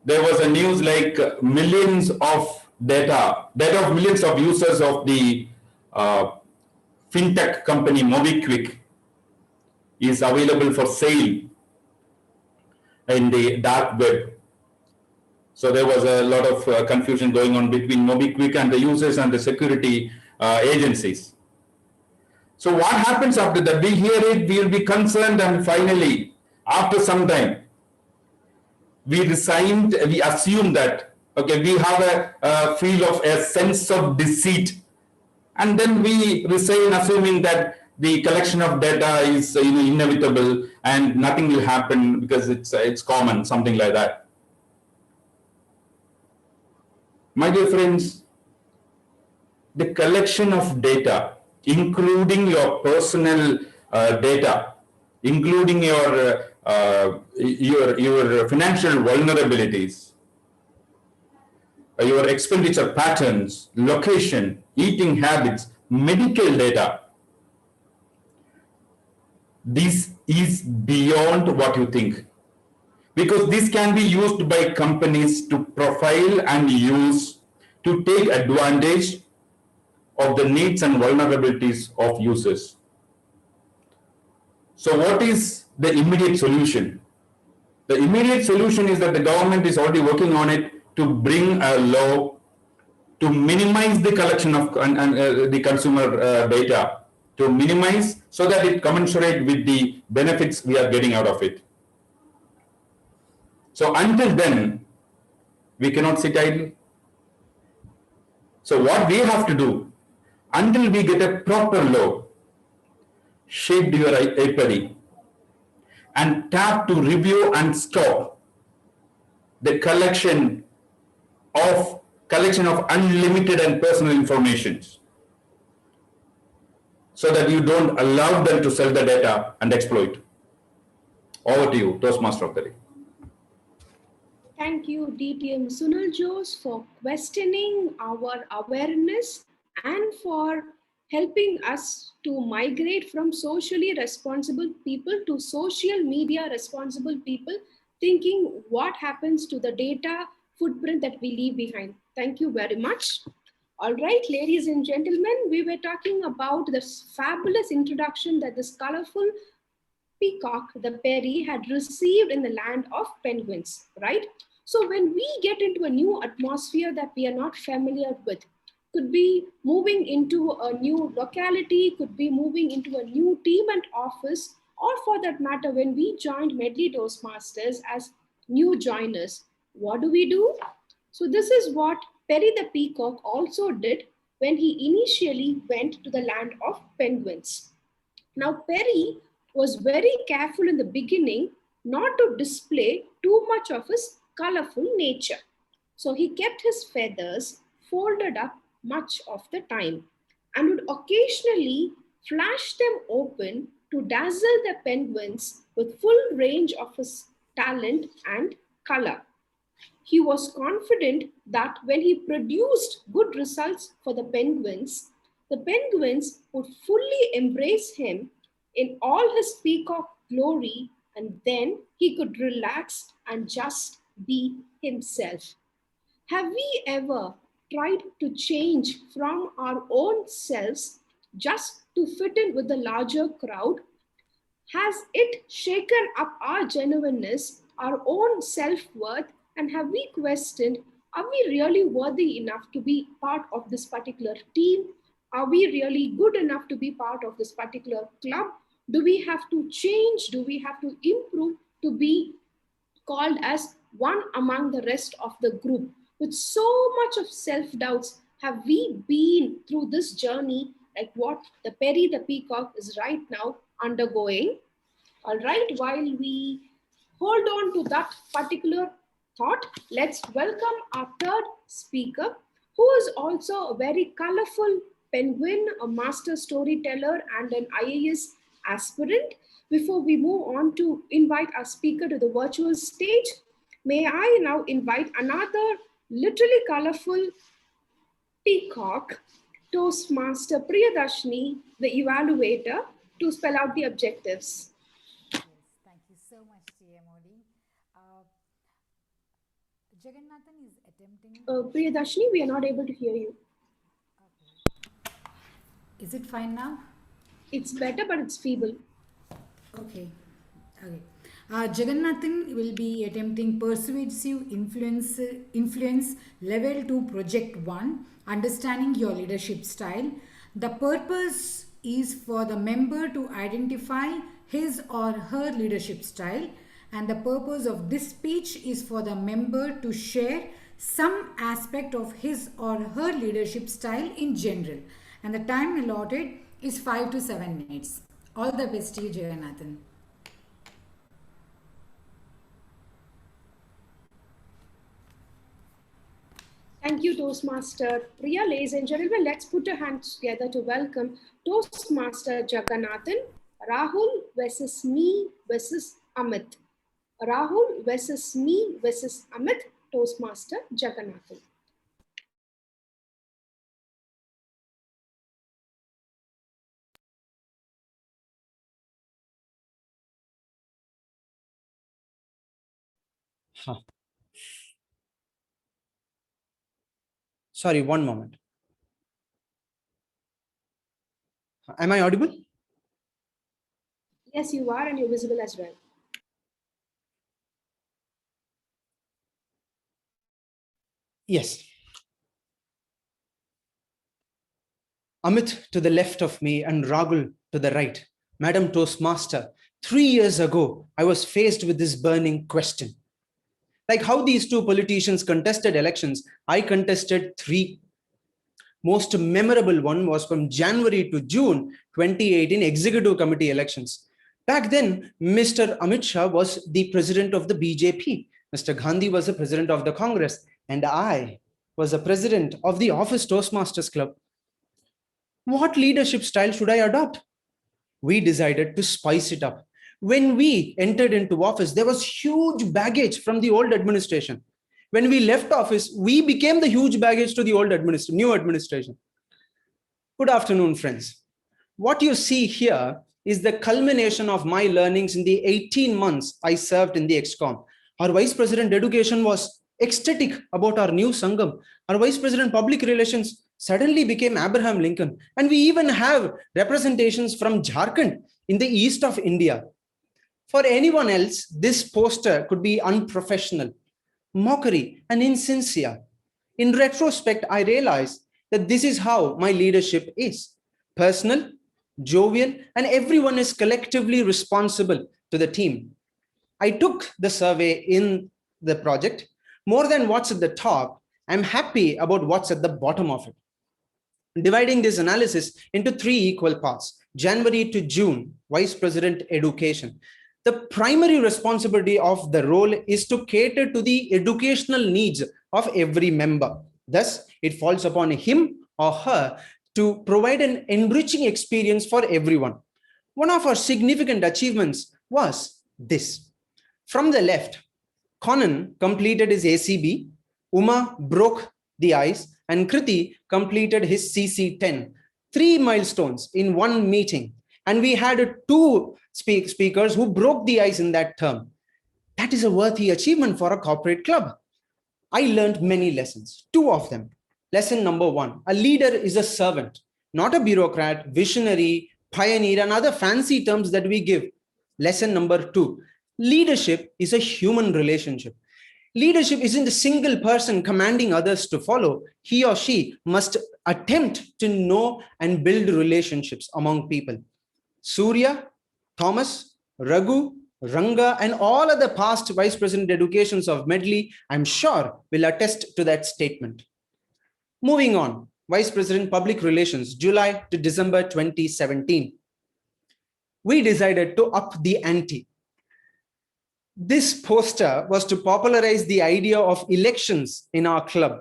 there was a news like millions of data of millions of users of the fintech company MobiKwik is available for sale in the dark web. So there was a lot of confusion going on between MobiKwik and the users and the security agencies. So what happens after that? We hear it, we will be concerned, and finally, after some time, we assume that, okay, we have a feel of a sense of deceit, and then we resign assuming that the collection of data is inevitable and nothing will happen because it's common, something like that. My dear friends, the collection of data, including your personal data, including your financial vulnerabilities, your expenditure patterns, location, eating habits, medical data, this is beyond what you think. Because this can be used by companies to profile and use to take advantage of the needs and vulnerabilities of users. So what is the immediate solution? The immediate solution is that the government is already working on it to bring a law to minimize the collection of the consumer data, to minimize so that it commensurate with the benefits we are getting out of it. So until then, we cannot sit idle. So what we have to do, until we get a proper law shaped your API and tap to review and stop the collection of unlimited and personal information, so that you don't allow them to sell the data and exploit. Over to you, Toastmaster of the Day. Thank you, DTM Sunil Jose, for questioning our awareness and for helping us to migrate from socially responsible people to social media responsible people, thinking what happens to the data footprint that we leave behind. Thank you very much. All right, ladies and gentlemen, we were talking about this fabulous introduction that this colorful peacock, the Perry, had received in the land of penguins, right? So when we get into a new atmosphere that we are not familiar with, could be moving into a new locality, could be moving into a new team and office, or for that matter, when we joined Medley Toastmasters as new joiners, what do? So this is what Perry the peacock also did when he initially went to the land of penguins. Now, Perry was very careful in the beginning not to display too much of his colorful nature. So he kept his feathers folded up much of the time and would occasionally flash them open to dazzle the penguins with full range of his talent and color. He was confident that when he produced good results for the penguins would fully embrace him in all his peacock glory, and then he could relax and just be himself. Have we ever tried to change from our own selves just to fit in with the larger crowd? Has it shaken up our genuineness, our own self-worth, and have we questioned, are we really worthy enough to be part of this particular team? Are we really good enough to be part of this particular club? Do we have to change? Do we have to improve to be called as one among the rest of the group? With so much of self-doubts, have we been through this journey like what the Perry the peacock is right now undergoing? All right, while we hold on to that particular thought, let's welcome our third speaker, who is also a very colorful penguin, a master storyteller, and an IAS aspirant. Before we move on to invite our speaker to the virtual stage, may I now invite another literally colorful peacock, Toastmaster Priyadashni, the evaluator, to spell out the objectives. Yes, thank you so much, TMOD. Jagannathan is attempting. Priyadashni, we are not able to hear you. Okay. Is it fine now? It's better, but it's feeble. Okay. Jagannathan will be attempting persuasive influence level 2 project 1, understanding your leadership style. The purpose is for the member to identify his or her leadership style, and the purpose of this speech is for the member to share some aspect of his or her leadership style in general, and the time allotted is 5 to 7 minutes. All the best to you, Jagannathan. Thank you, Toastmaster Priya. Ladies and gentlemen, let's put our hands together to welcome Toastmaster Jagannathan. Rahul versus me versus Amit. Rahul versus me versus Amit, Toastmaster Jagannathan. Sorry, one moment. Am I audible? Yes, you are, and you're visible as well. Yes. Amit to the left of me and Rahul to the right. Madam Toastmaster, 3 years ago, I was faced with this burning question. Like how these two politicians contested elections, I contested 3. Most memorable one was from January to June 2018 Executive Committee elections. Back then, Mr. Amit Shah was the president of the BJP. Mr. Gandhi was the president of the Congress, and I was the president of the Office Toastmasters Club. What leadership style should I adopt? We decided to spice it up. When we entered into office, there was huge baggage from the old administration. When we left office, we became the huge baggage to the new administration. Good afternoon, friends. What you see here is the culmination of my learnings in the 18 months I served in the ExCom. Our Vice President Education was ecstatic about our new Sangam. Our Vice President Public Relations suddenly became Abraham Lincoln. And we even have representations from Jharkhand in the east of India. For anyone else, this poster could be unprofessional, mockery, and insincere. In retrospect, I realized that this is how my leadership is: personal, jovial, and everyone is collectively responsible to the team. I took the survey in the project. More than what's at the top, I'm happy about what's at the bottom of it. Dividing this analysis into 3 equal parts: January to June, Vice President Education. The primary responsibility of the role is to cater to the educational needs of every member. Thus, it falls upon him or her to provide an enriching experience for everyone. One of our significant achievements was this. From the left, Conan completed his ACB, Uma broke the ice, and Kriti completed his CC10. 3 milestones in one meeting. And we had 2 speakers who broke the ice in that term. That is a worthy achievement for a corporate club. I learned many lessons, 2 of them. Lesson number 1, a leader is a servant, not a bureaucrat, visionary, pioneer, and other fancy terms that we give. Lesson number 2, leadership is a human relationship. Leadership isn't a single person commanding others to follow. He or she must attempt to know and build relationships among people. Surya, Thomas, Raghu, Ranga, and all other past Vice President Educations of Medley, I'm sure, will attest to that statement. Moving on, Vice President Public Relations, July to December 2017. We decided to up the ante. This poster was to popularize the idea of elections in our club,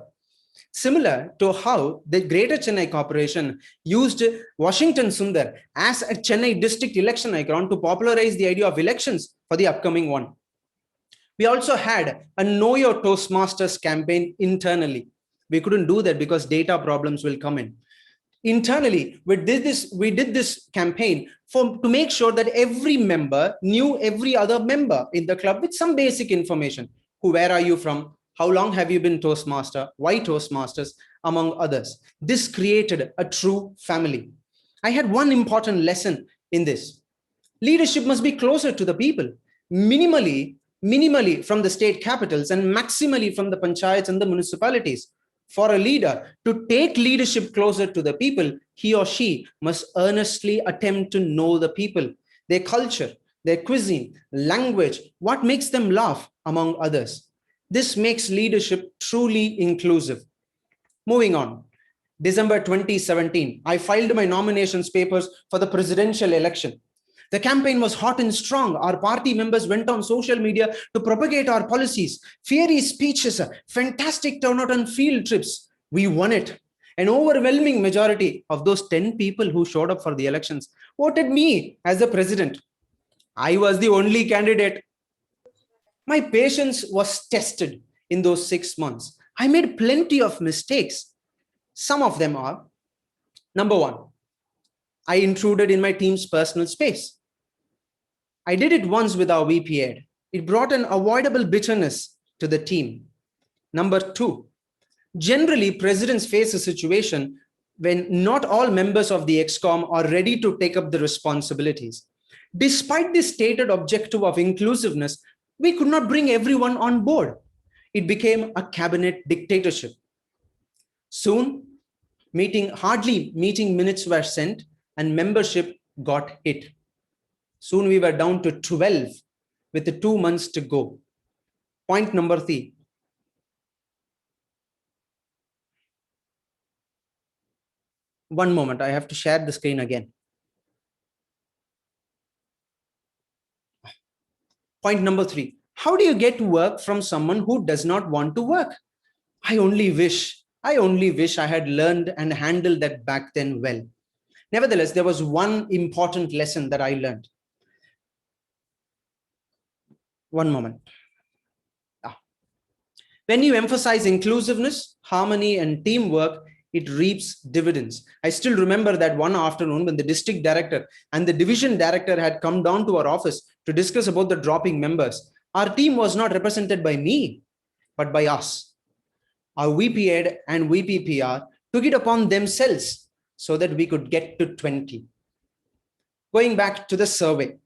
similar to how the Greater Chennai Corporation used Washington Sundar as a Chennai district election icon to popularize the idea of elections for the upcoming one. We also had a Know Your Toastmasters campaign internally. We couldn't do that because data problems will come in. Internally, we did this campaign to make sure that every member knew every other member in the club with some basic information. Where are you from? How long have you been Toastmaster? Why Toastmasters? Among others. This created a true family. I had one important lesson in this. Leadership must be closer to the people. Minimally from the state capitals and maximally from the panchayats and the municipalities. For a leader to take leadership closer to the people, he or she must earnestly attempt to know the people, their culture, their cuisine, language, what makes them laugh, among others. This makes leadership truly inclusive. Moving on, December 2017, I filed my nominations papers for the presidential election. The campaign was hot and strong. Our party members went on social media to propagate our policies. Fiery speeches, fantastic turnout on field trips. We won it. An overwhelming majority of those 10 people who showed up for the elections voted me as the president. I was the only candidate. My patience was tested in those 6 months. I made plenty of mistakes. Some of them are, number 1, I intruded in my team's personal space. I did it once with our VP Ed. It brought an avoidable bitterness to the team. Number 2, generally presidents face a situation when not all members of the ExCom are ready to take up the responsibilities. Despite the stated objective of inclusiveness, we could not bring everyone on board. It became a cabinet dictatorship. Soon, hardly meeting minutes were sent and membership got hit. Soon we were down to 12 with the 2 months to go. Point number 3. One moment, I have to share the screen again. Point number 3. How do you get work from someone who does not want to work? I only wish I had learned and handled that back then well. Nevertheless, there was one important lesson that I learned. One moment. When you emphasize inclusiveness, harmony, and teamwork, it reaps dividends. I still remember that one afternoon when the district director and the division director had come down to our office to discuss about the dropping members. Our team was not represented by me, but by us. Our VP Ed and VP PR took it upon themselves so that we could get to 20. Going back to the survey,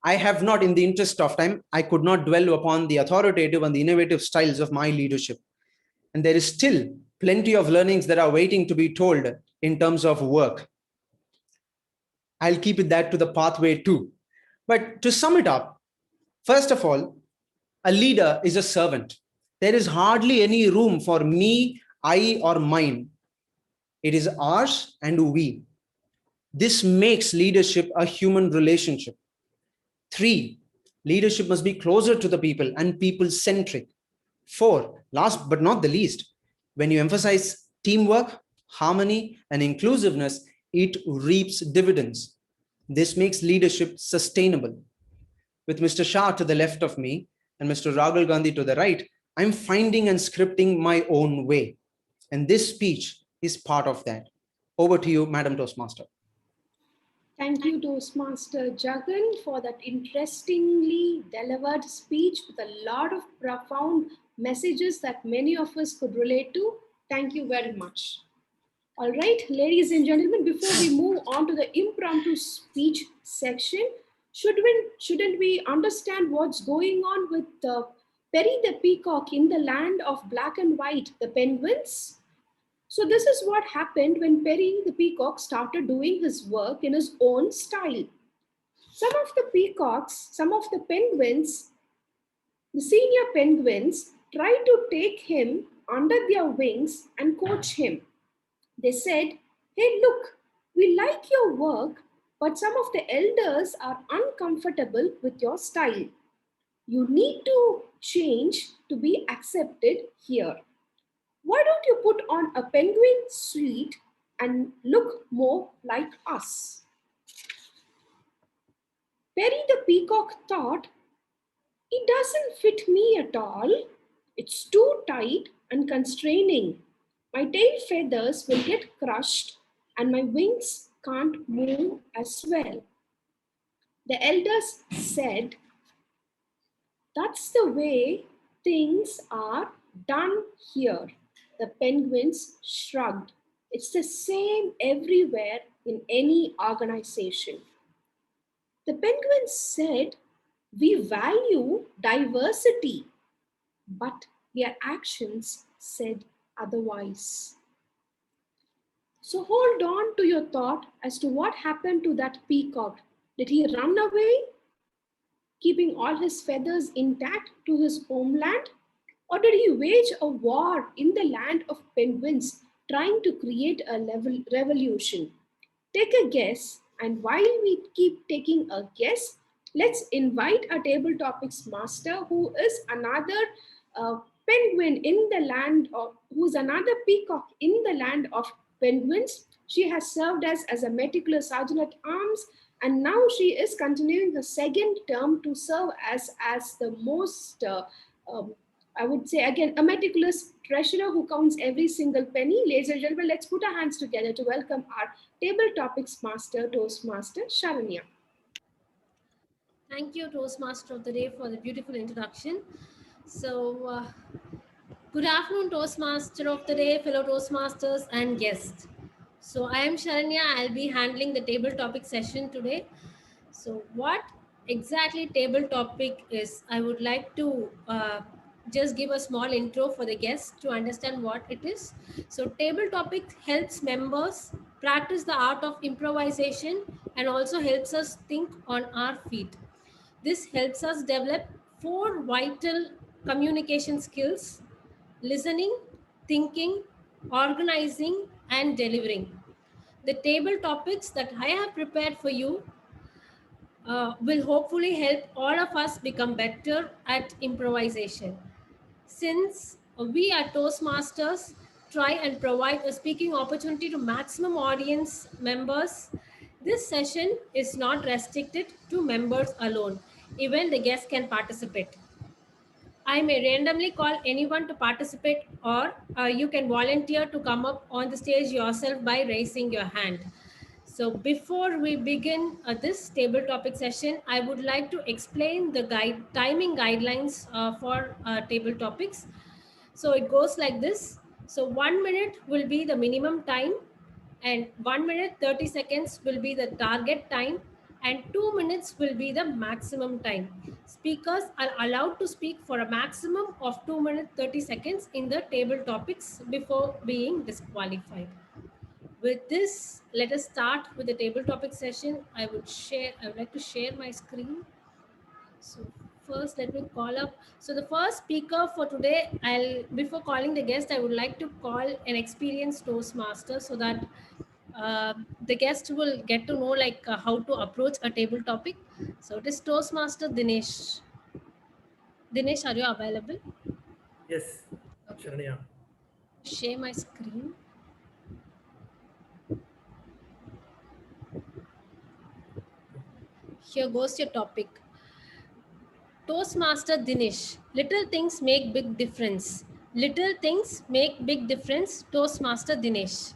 I have not, in the interest of time, I could not dwell upon the authoritative and the innovative styles of my leadership. And there is still plenty of learnings that are waiting to be told in terms of work. I'll keep it that to the pathway too. But to sum it up, first of all, a leader is a servant. There is hardly any room for me, I, or mine. It is ours and we. This makes leadership a human relationship. 3, leadership must be closer to the people and people-centric. 4, last but not the least, when you emphasize teamwork, harmony, and inclusiveness, it reaps dividends. This makes leadership sustainable. With Mr. Shah to the left of me and Mr. Rahul Gandhi to the right, I'm finding and scripting my own way. And this speech is part of that. Over to you, Madam Toastmaster. Thank you, Toastmaster Jagan, for that interestingly delivered speech with a lot of profound messages that many of us could relate to. Thank you very much. All right, ladies and gentlemen, before we move on to the impromptu speech section, shouldn't we understand what's going on with Perry the Peacock in the land of black and white, the penguins? So this is what happened when Perry the Peacock started doing his work in his own style. Some of the penguins, the senior penguins, tried to take him under their wings and coach him. They said, "Hey, look, we like your work, but some of the elders are uncomfortable with your style. You need to change to be accepted here. Why don't you put on a penguin suit and look more like us?" Perry the Peacock thought, "It doesn't fit me at all. It's too tight and constraining. My tail feathers will get crushed and my wings can't move as well." The elders said, "That's the way things are done here." The penguins shrugged. "It's the same everywhere in any organization." The penguins said, "We value diversity," but their actions said otherwise. So hold on to your thought as to what happened to that peacock. Did he run away, keeping all his feathers intact to his homeland? Or did he wage a war in the land of penguins, trying to create a revolution? Take a guess, and while we keep taking a guess, let's invite our table topics master, who is another penguin in the land of, who's another peacock in the land of penguins. She has served as a meticulous sergeant at arms, and now she is continuing her second term to serve as the most I would say again, a meticulous treasurer who counts every single penny. Ladies and gentlemen, let's put our hands together to welcome our table topics master, Toastmaster Sharanya. Thank you, Toastmaster of the Day, for the beautiful introduction. So, good afternoon, Toastmaster of the Day, fellow Toastmasters and guests. So, I am Sharanya. I'll be handling the table topic session today. So, what exactly table topic is? I would like to just give a small intro for the guests to understand what it is. So, table topic helps members practice the art of improvisation and also helps us think on our feet. This helps us develop four vital communication skills: listening, thinking, organizing, and delivering. The table topics that I have prepared for you will hopefully help all of us become better at improvisation. Since we at Toastmasters try and provide a speaking opportunity to maximum audience members, this session is not restricted to members alone. Even the guests can participate. I may randomly call anyone to participate, or you can volunteer to come up on the stage yourself by raising your hand. So before we begin this table topic session, I would like to explain the timing guidelines for table topics. So it goes like this. So 1 minute will be the minimum time, and 1 minute 30 seconds will be the target time, and 2 minutes will be the maximum time. Speakers are allowed to speak for a maximum of 2 minutes 30 seconds in the table topics before being disqualified. With this, let us start with the table topic session. I would like to share my screen. So first let me call up. So the first speaker for today, before calling the guest, I would like to call an experienced Toastmaster so that the guest will get to know how to approach a table topic. So it is Toastmaster Dinesh. Dinesh, are you available? Yes, Okay. Sharanya. Share my screen. Here goes your topic. Toastmaster Dinesh. Little things make big difference. Little things make big difference. Toastmaster Dinesh.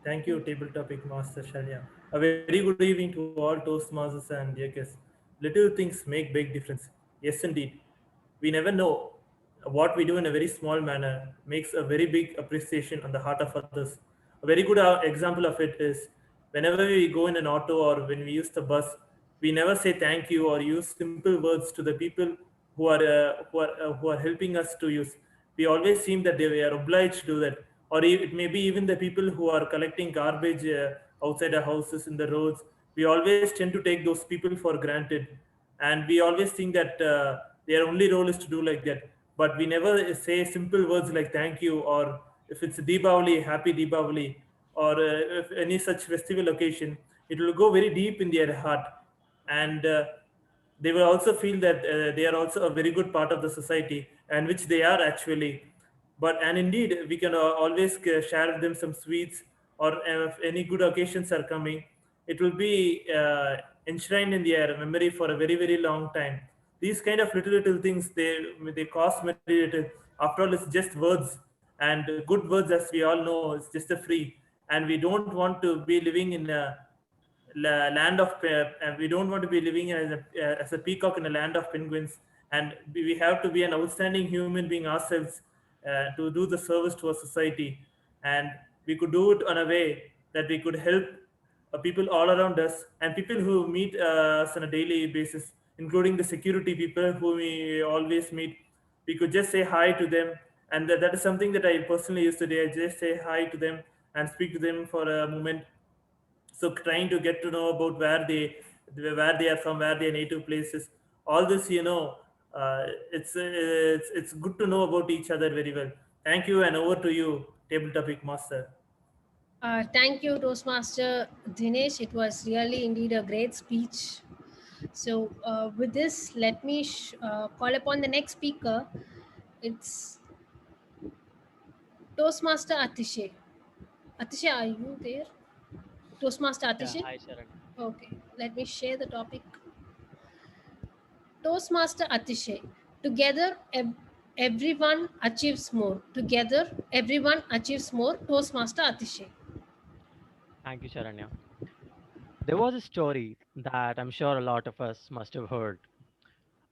Thank you, Table Topic Master Sharanya. A very good evening to all Toastmasters and dear guests. Little things make big difference. Yes, indeed. We never know what we do in a very small manner makes a very big appreciation on the heart of others. A very good example of it is whenever we go in an auto or when we use the bus, we never say thank you or use simple words to the people who are helping us to use. We always seem that they are obliged to do that, or it may be even the people who are collecting garbage outside our houses in the roads. We always tend to take those people for granted, and we always think that their only role is to do like that, but we never say simple words like thank you, or if it's Deepavali, happy Deepavali, or if any such festival occasion, it will go very deep in their heart, and they will also feel that they are also a very good part of the society, and which they are actually. But and indeed we can always share with them some sweets, or if any good occasions are coming, it will be enshrined in their memory for a very very long time. These kind of little things, they cost very little. After all, it's just words, and good words, as we all know, is just a free. And we don't want to be living in a land of we don't want to be living as a peacock in a land of penguins, and we have to be an outstanding human being ourselves to do the service to our society. And we could do it on a way that we could help people all around us, and people who meet us on a daily basis, including the security people who we always meet. We could just say hi to them, and that is something that I personally used to do. I just say hi to them and speak to them for a moment. So trying to get to know about where they are from, where their native places, all this, it's good to know about each other very well. Thank you, and over to you, table topic master. Thank you, Toastmaster Dinesh. It was really indeed a great speech. So, with this, let me call upon the next speaker. It's Toastmaster Atishay. Atishay, are you there? Toastmaster Atishay? Hi, Sharan. Okay, let me share the topic. Toastmaster Atishay. Together, everyone achieves more. Together, everyone achieves more. Toastmaster Atishay. Thank you, Sharanya. There was a story that I'm sure a lot of us must have heard.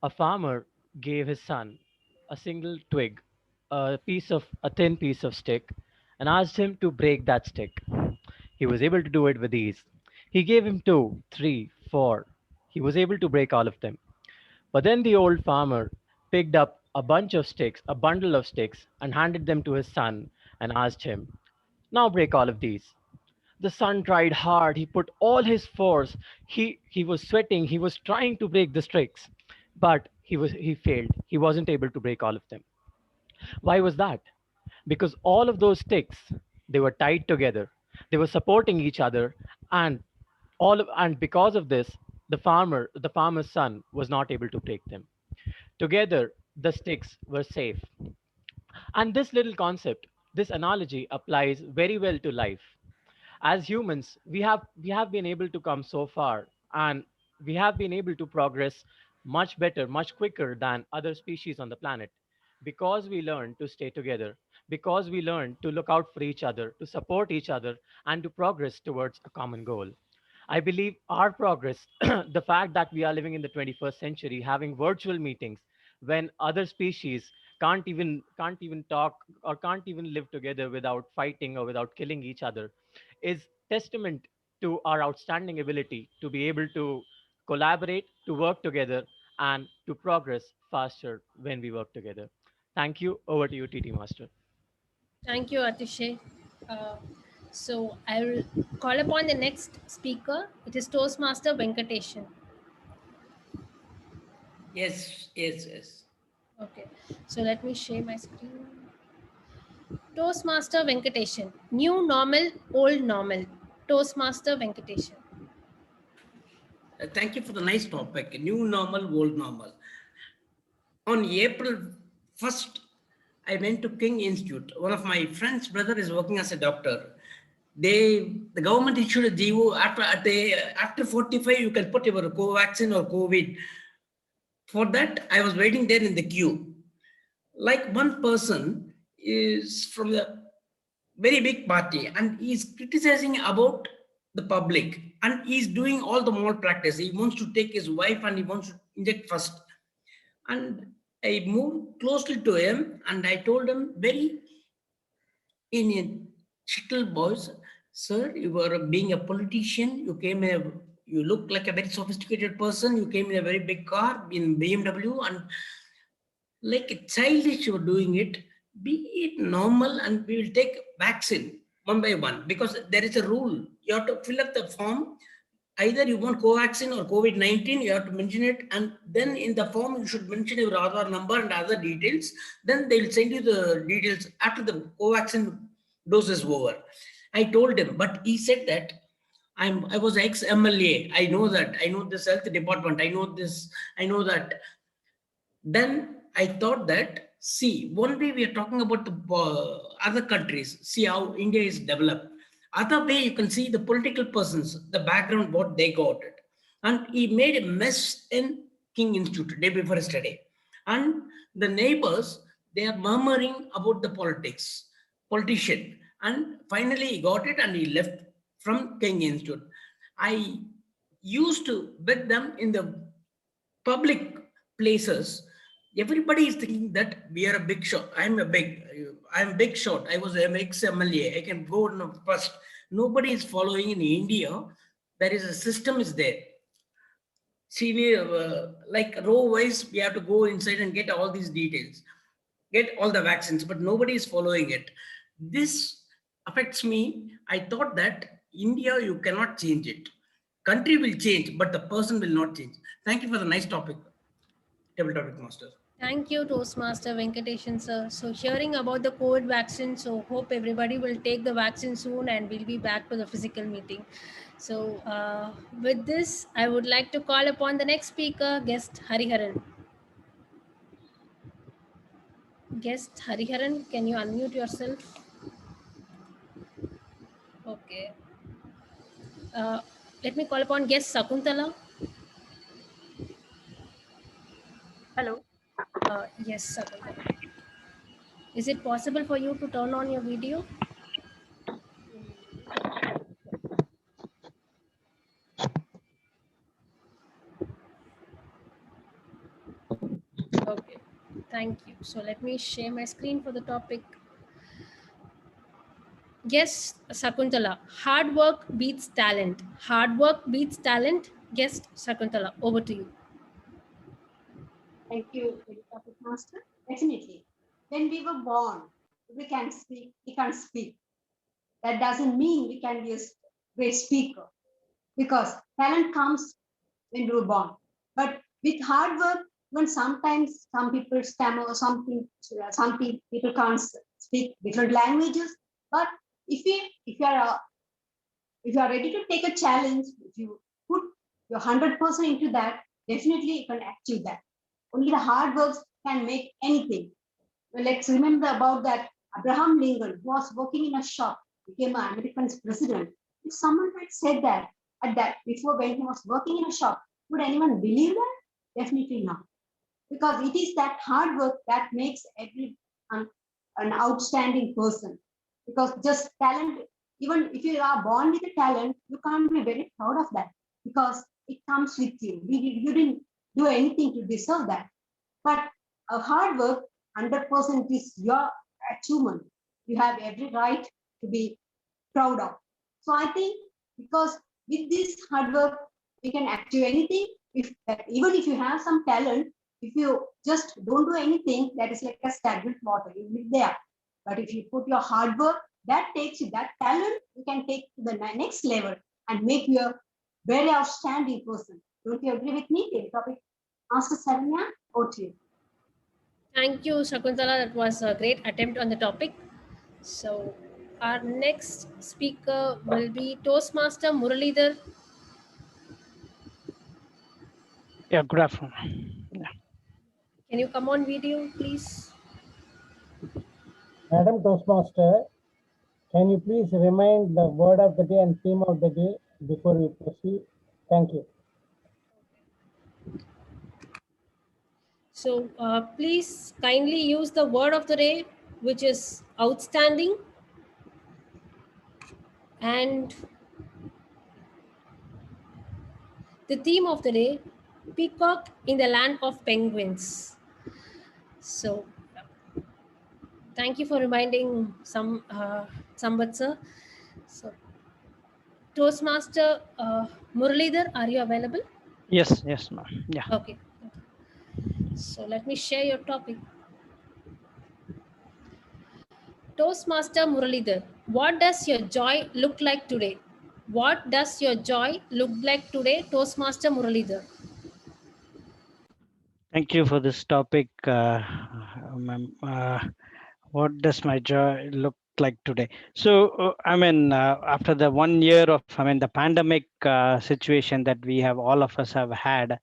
A farmer gave his son a single twig, a thin piece of stick, and asked him to break that stick. He was able to do it with ease. He gave him two, three, four. He was able to break all of them. But then the old farmer picked up a bunch of sticks, a bundle of sticks, and handed them to his son and asked him, "Now break all of these." The son tried hard. He put all his force. He was sweating. He was trying to break the sticks, but he failed. He wasn't able to break all of them. Why was that? Because all of those sticks, they were tied together. They were supporting each other, and and because of this, the farmer's son was not able to break them. Together, the sticks were safe. And this little concept, this analogy applies very well to life. As humans, we have been able to come so far, and we have been able to progress much better, much quicker than other species on the planet, because we learned to stay together, because we learned to look out for each other, to support each other, and to progress towards a common goal. I believe our progress, the fact that we are living in the 21st century, having virtual meetings when other species can't even talk or can't even live together without fighting or without killing each other, is testament to our outstanding ability to be able to collaborate, to work together, and to progress faster when we work together. Thank you. Over to you, TT Master. Thank you, Atishay. Uh, so I will call upon the next speaker. It is Toastmaster Venkateshan. Yes, yes, yes. Okay, so let me share my screen. Toastmaster Venkateshan. New normal, old normal. Toastmaster Venkateshan. Thank you for the nice topic. New normal, old normal. On April 1st, I went to King Institute. One of my friend's brother is working as a doctor. The government issued a GO after 45 you can put your Covaxin or COVID. For that, I was waiting there in the queue. Like one person is from the very big party and he's criticizing about the public and he's doing all the malpractice. He wants to take his wife and he wants to inject first. And I moved closely to him and I told him very in a little voice, "Sir, you are being a politician. You look like a very sophisticated person. You came in a very big car in BMW and like a childish you're doing it. Be it normal and we will take vaccine one by one because there is a rule. You have to fill up the form. Either you want Covaxin or COVID-19, you have to mention it, and then in the form you should mention your Aadhaar number and other details. Then they'll send you the details after the Covaxin dose is over." I told him, but he said that I was ex-MLA. I know that. I know this health department. I know this. I know that. Then I thought that, see, one way we are talking about the other countries, see how India is developed. Other way you can see the political persons, the background, what they got it. And he made a mess in King Institute day before yesterday. And the neighbors, they are murmuring about the politician. And finally he got it and he left from King Institute. I used to beg them in the public places. Everybody is thinking that we are a big shot. I'm big shot. I was an ex-MLA. I can go first. Nobody is following in India. There is a system is there. See, like row wise, we have to go inside and get all these details, get all the vaccines, but nobody is following it. This affects me. I thought that India, you cannot change it. Country will change, but the person will not change. Thank you for the nice topic, Table Topic Master. Thank you, Toastmaster Venkateshan sir. So hearing about the COVID vaccine, so hope everybody will take the vaccine soon and we'll be back to the physical meeting. So with this, I would like to call upon the next speaker, guest Hariharan. Guest Hariharan, can you unmute yourself? Okay. Let me call upon guest Sakuntala. Hello. Yes, Sakuntala. Is it possible for you to turn on your video? Okay, thank you. So let me share my screen for the topic. Yes, Sakuntala, hard work beats talent. Hard work beats talent. Yes, Sakuntala, over to you. Thank you, Topic Master. Definitely. When we were born, we can speak, we can't speak. That doesn't mean we can be a great speaker because talent comes when we were born. But with hard work, when sometimes some people stammer, some people can't speak different languages. But if you are ready to take a challenge, if you put your 100% into that, definitely you can achieve that. Only the hard work can make anything. Well, let's remember about that Abraham Lincoln who was working in a shop, became an American president. If someone had said that at that before when he was working in a shop, would anyone believe that? Definitely not. Because it is that hard work that makes every an outstanding person. Because just talent, even if you are born with a talent, you can't be very proud of that because it comes with you. You didn't do anything to deserve that. But a hard work, 100% is your achievement. You have every right to be proud of. So I think because with this hard work, we can achieve anything. Even if you have some talent, if you just don't do anything, that is like a stagnant water. You live there. But if you put your hard work, that takes you that talent, you can take to the next level and make you a very outstanding person. Don't you agree with me? The topic, Master Saranya, over to you. Thank you, Shakuntala. That was a great attempt on the topic. So, our next speaker will be Toastmaster Muralidar. Yeah, good afternoon. Yeah. Can you come on video, please? Madam Toastmaster, can you please remind the word of the day and theme of the day before we proceed? Thank you. So, please kindly use the word of the day, which is outstanding. And the theme of the day, peacock in the land of penguins. So, thank you for reminding Sambat sir. So, Toastmaster Muralidhar, are you available? Yes, ma'am. Yeah. Okay. So let me share your topic. Toastmaster Muralidhar, what does your joy look like today? What does your joy look like today, Toastmaster Muralidhar? Thank you for this topic, ma'am. What does my joy look like today? So, after the 1 year of, the pandemic situation that we have, all of us have had,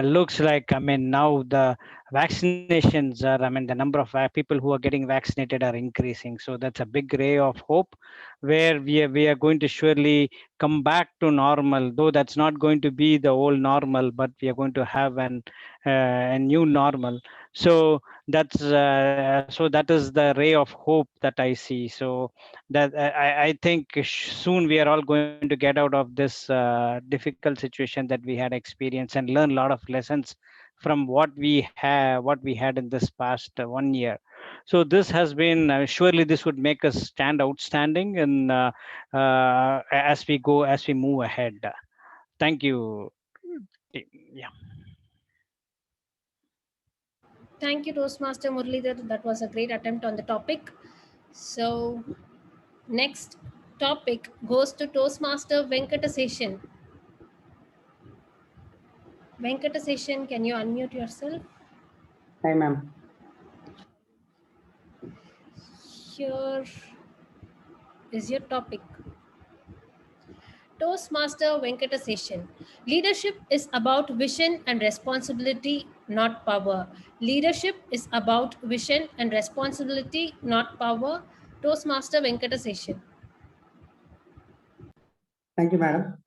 looks like, now the vaccinations are, the number of people who are getting vaccinated are increasing. So that's a big ray of hope where we are going to surely come back to normal, though that's not going to be the old normal, but we are going to have a new normal. So that is the ray of hope that I see. So that I think soon we are all going to get out of this difficult situation that we had experienced and learn a lot of lessons from what we had in this past 1 year. So this has been surely this would make us stand outstanding and as we move ahead. Thank you. Yeah. Thank you, Toastmaster Muralidhar. That was a great attempt on the topic. So, next topic goes to Toastmaster Venkataseshan. Venkataseshan, can you unmute yourself? Hi, ma'am. Here is your topic. Toastmaster Venkataseshan. Leadership is about vision and responsibility, not power. Leadership is about vision and responsibility, not power. Toastmaster Venkataseshan. Thank you, madam.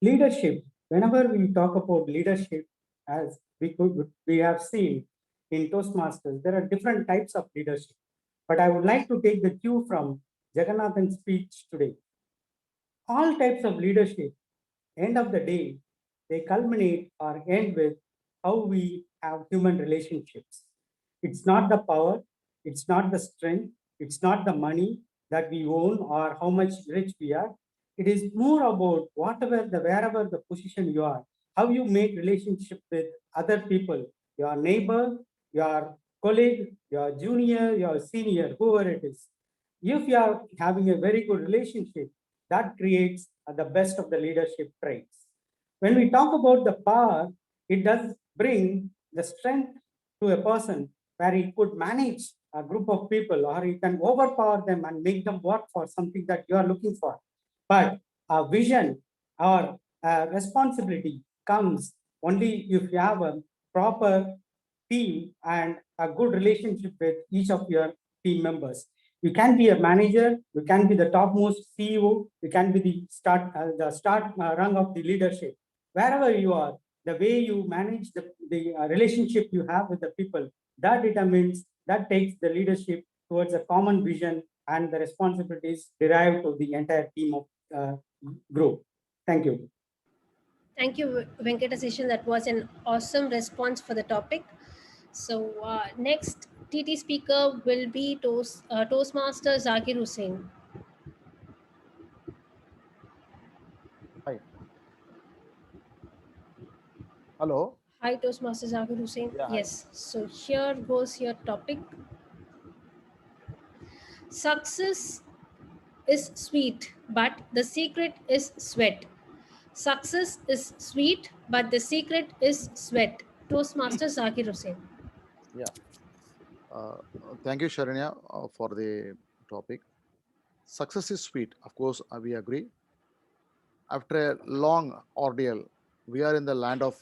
Leadership. Whenever we talk about leadership, as we have seen in Toastmasters, there are different types of leadership. But I would like to take the cue from Jagannathan's speech today. All types of leadership, end of the day, they culminate or end with how we have human relationships. It's not the power, it's not the strength, it's not the money that we own or how much rich we are. It is more about wherever the position you are, how you make relationship with other people, your neighbor, your colleague, your junior, your senior, whoever it is. If you are having a very good relationship, that creates the best of the leadership traits. When we talk about the power, it does bring the strength to a person where he could manage a group of people, or he can overpower them and make them work for something that you are looking for. But a vision or a responsibility comes only if you have a proper team and a good relationship with each of your team members. You can be a manager, you can be the topmost CEO, you can be the start rung of the leadership. Wherever you are, the way you manage the relationship you have with the people, that determines, that takes the leadership towards a common vision and the responsibilities derived to the entire team of group. Thank you. Thank you, Venkataseshan. That was an awesome response for the topic. So next TT speaker will be Toastmaster Zakir Hussain. Hi. Hello. Hi, Toastmaster Zakir Hussain. Yeah, hi. Yes. So here goes your topic. Success is sweet, but the secret is sweat. Success is sweet, but the secret is sweat. Toastmaster Zakir Hussain. Yeah. Thank you, Sharanya, for the topic. Success is sweet. Of course, we agree. After a long ordeal, we are in the land of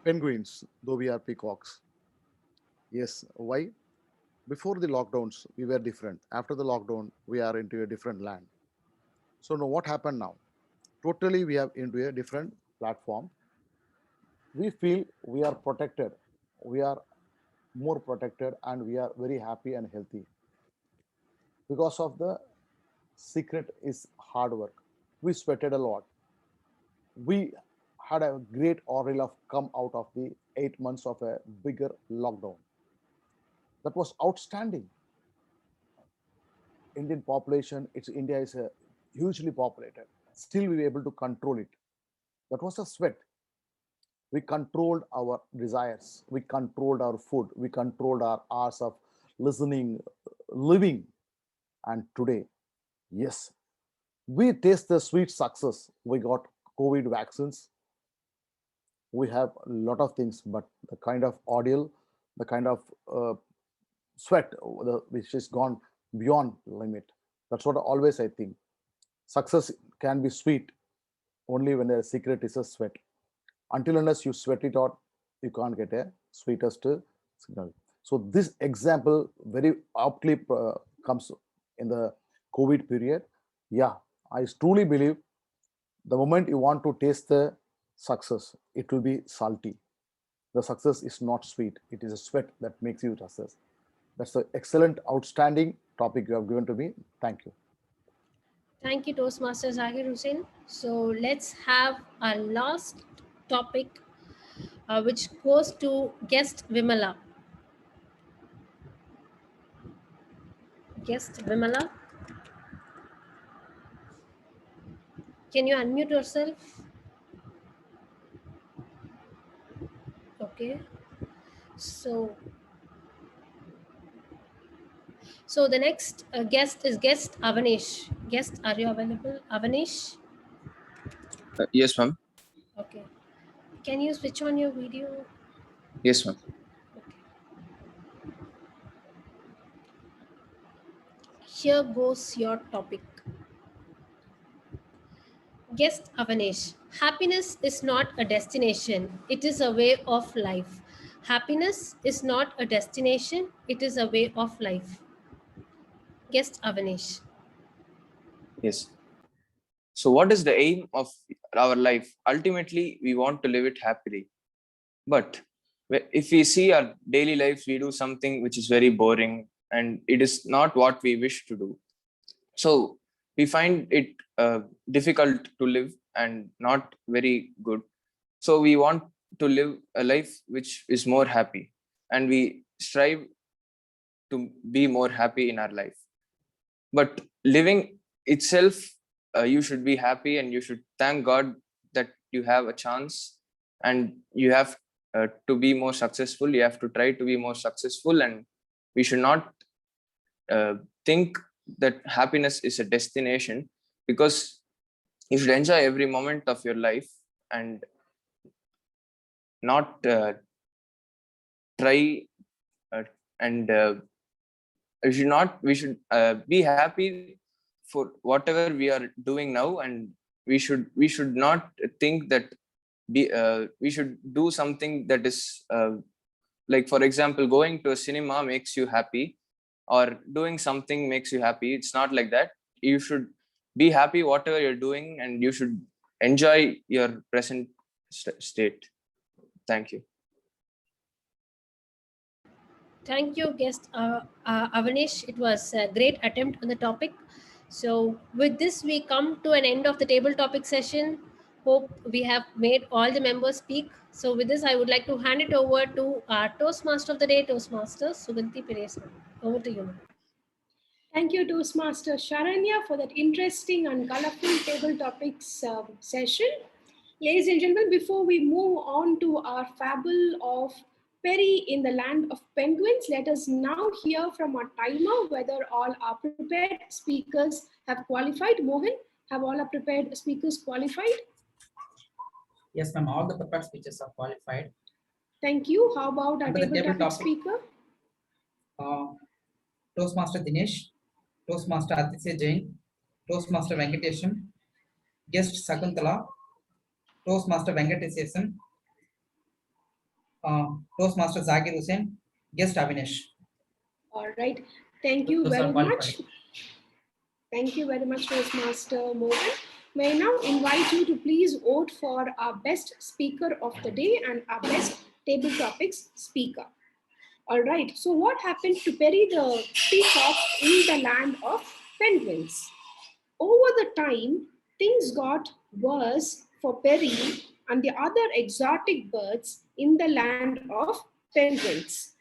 penguins, though we are peacocks. Yes. Why? Before the lockdowns, we were different. After the lockdown, we are into a different land. So now what happened now? Totally, we have into a different platform. We feel we are protected. We are more protected and we are very happy and healthy because of the secret is hard work. We sweated a lot. We had a great ordeal of come out of the 8 months of a bigger lockdown. That was outstanding. Indian population, India is a hugely populated. Still we were able to control it. That was a sweat. We controlled our desires. We controlled our food. We controlled our hours of listening, living. And today, yes, we taste the sweet success. We got COVID vaccines. We have a lot of things, but the kind of ordeal, the kind of sweat, which is gone beyond limit. That's what always I think. Success can be sweet only when the secret is a sweat. Until unless you sweat it out, you can't get a sweetest signal. So this example very aptly comes in the COVID period. Yeah, I truly believe the moment you want to taste the success, it will be salty. The success is not sweet. It is a sweat that makes you success. That's an excellent, outstanding topic you have given to me. Thank you. Thank you, Toastmaster Zakir Hussain. So let's have our last topic, which goes to guest Vimala. Guest Vimala, can you unmute yourself? Okay. So the next guest is guest Avanish. Guest, are you available? Avanish? Yes, ma'am. Okay. Can you switch on your video? Yes, ma'am. Here goes your topic. Guest Avanish. Happiness is not a destination, it is a way of life. Happiness is not a destination, it is a way of life. Guest Avanish. Yes. So, what is the aim of our life? Ultimately, we want to live it happily. But if we see our daily lives, we do something which is very boring and it is not what we wish to do. So, we find it difficult to live and not very good. So, we want to live a life which is more happy and we strive to be more happy in our life. But living itself, you should be happy and you should thank God that you have a chance and you have to be more successful. You have to try to be more successful, and we should not think that happiness is a destination, because you should enjoy every moment of your life and not try and we should be happy for whatever we are doing now, and we should not think that we should do something that is like, for example, going to a cinema makes you happy, or doing something makes you happy. It's not like that. You should be happy whatever you're doing, and you should enjoy your present state. Thank you. Thank you, guest Avanish. It was a great attempt on the topic. So with this, we come to an end of the table topic session. Hope we have made all the members speak. So with this, I would like to hand it over to our Toastmaster of the Day, Toastmaster Suganti Perez. Over to you, ma'am. Thank you, Toastmaster Sharanya, for that interesting and colorful table topics session. Ladies and gentlemen, before we move on to our fable of Perry in the land of penguins, let us now hear from our timer whether all our prepared speakers have qualified. Mohan, have all our prepared speakers qualified? Yes, ma'am. All the prepared speeches are qualified. Thank you. How about our Under the table topic speaker? Toastmaster Dinesh, Toastmaster Aditya Jain, Toastmaster Venkatesham, guest Sakuntala, Toastmaster Venkatesam, Toastmaster Zakir Hussain, guest Avinash. All right. Thank you very much. Thank you very much, Toastmaster Mohan. May I now invite you to please vote for our best speaker of the day and our best table topics speaker. All right. So what happened to Perry the peacock in the land of penguins? Over the time, things got worse for Perry and the other exotic birds in the land of penguins.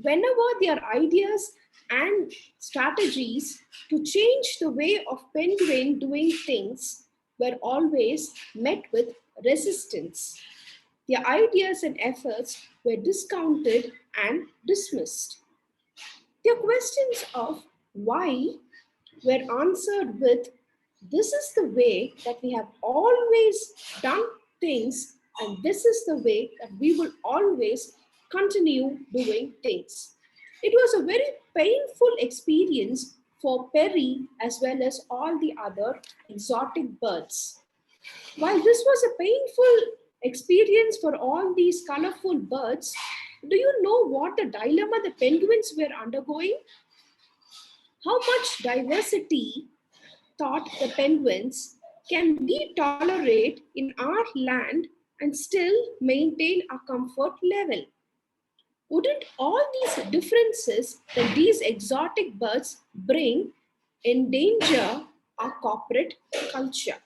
Whenever their ideas and strategies to change the way of penguin doing things were always met with resistance. Their ideas and efforts were discounted and dismissed. Their questions of why were answered with, "This is the way that we have always done things, and this is the way that we will always continue doing things." It was a very painful experience for Perry as well as all the other exotic birds. While this was a painful experience for all these colorful birds, do you know what the dilemma the penguins were undergoing? How much diversity, thought the penguins, can we tolerate in our land and still maintain a comfort level? Wouldn't all these differences that these exotic birds bring endanger our corporate culture?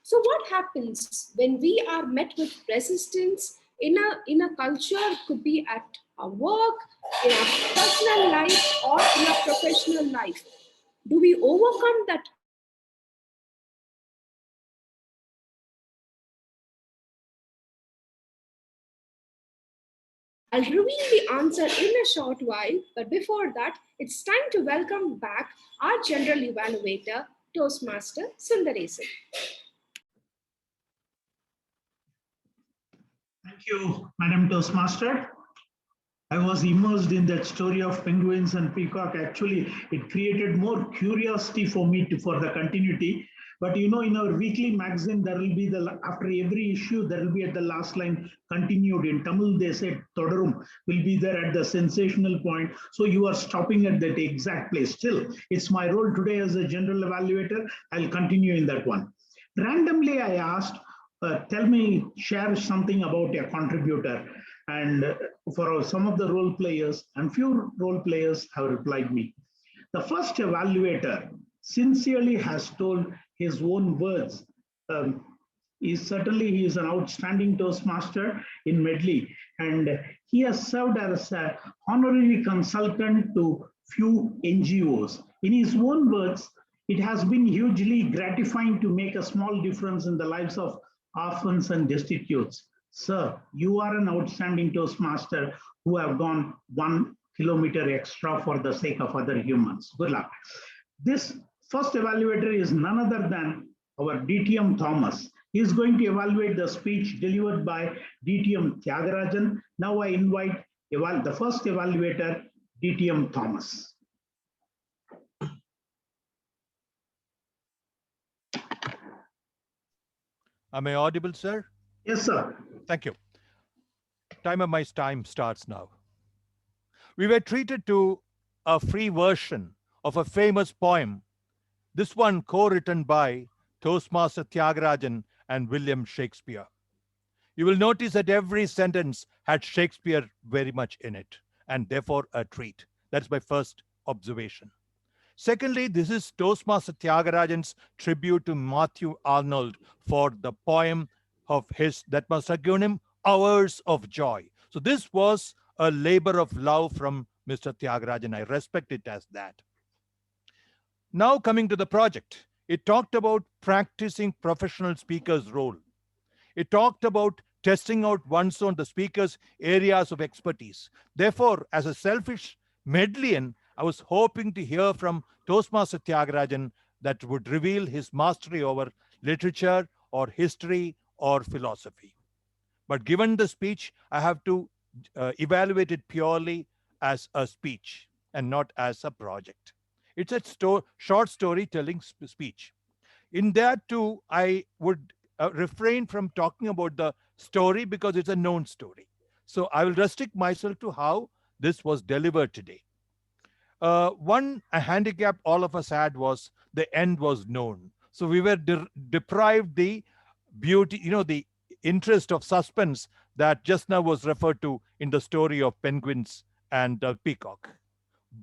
So what happens when we are met with resistance in a culture? It could be at our work, in our personal life, or in our professional life. Do we overcome that? I'll reveal the answer in a short while, but before that, it's time to welcome back our general evaluator, Toastmaster Sundaresan. Thank you, Madam Toastmaster. I was immersed in that story of penguins and peacock. Actually, it created more curiosity for me for the continuity. But you know, in our weekly magazine, there will be after every issue, there will be at the last line continued. In Tamil, they said Todarum will be there at the sensational point. So you are stopping at that exact place. Still, it's my role today as a general evaluator. I'll continue in that one. Randomly, I asked, share something about a contributor. And for some of the role players, and few role players have replied me. The first evaluator sincerely has told his own words. He is an outstanding Toastmaster in Medley, and he has served as an honorary consultant to few NGOs. In his own words, it has been hugely gratifying to make a small difference in the lives of orphans and destitutes. Sir, you are an outstanding Toastmaster who have gone 1 kilometer extra for the sake of other humans. Good luck. This first evaluator is none other than our DTM Thomas. He is going to evaluate the speech delivered by DTM Tyagarajan. Now I invite the first evaluator, DTM Thomas. Am I audible, sir? Yes, sir. Thank you. Time starts now. We were treated to a free version of a famous poem, this one co-written by Toastmaster Tyagarajan and William Shakespeare. You will notice that every sentence had Shakespeare very much in it, and therefore a treat. That's my first observation. Secondly, this is Toastmaster Tyagarajan's tribute to Matthew Arnold for the poem of his that must have given him hours of joy. So this was a labor of love from Mr. Tyagarajan. I respect it as that. Now coming to the project, it talked about practicing professional speaker's role. It talked about testing out one's own, the speaker's areas of expertise. Therefore, as a selfish Medlian, I was hoping to hear from Toastmaster Tyagarajan that would reveal his mastery over literature or history or philosophy. But given the speech, I have to evaluate it purely as a speech and not as a project. It's a short storytelling speech. In that too, I would refrain from talking about the story because it's a known story. So I will restrict myself to how this was delivered today. One handicap all of us had was the end was known. So we were deprived the beauty, the interest of suspense that just now was referred to in the story of penguins and peacock.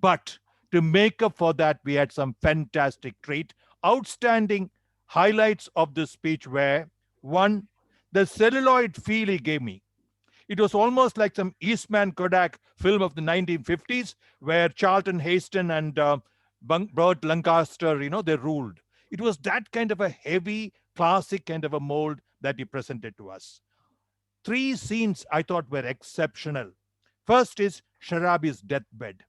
But to make up for that, we had some fantastic treat. Outstanding highlights of this speech were, one, the celluloid feel he gave me. It was almost like some Eastman Kodak film of the 1950s where Charlton Heston and Burt Lancaster, they ruled. It was that kind of a heavy, classic kind of a mold that he presented to us. 3 scenes I thought were exceptional. First is Sharabi's deathbed.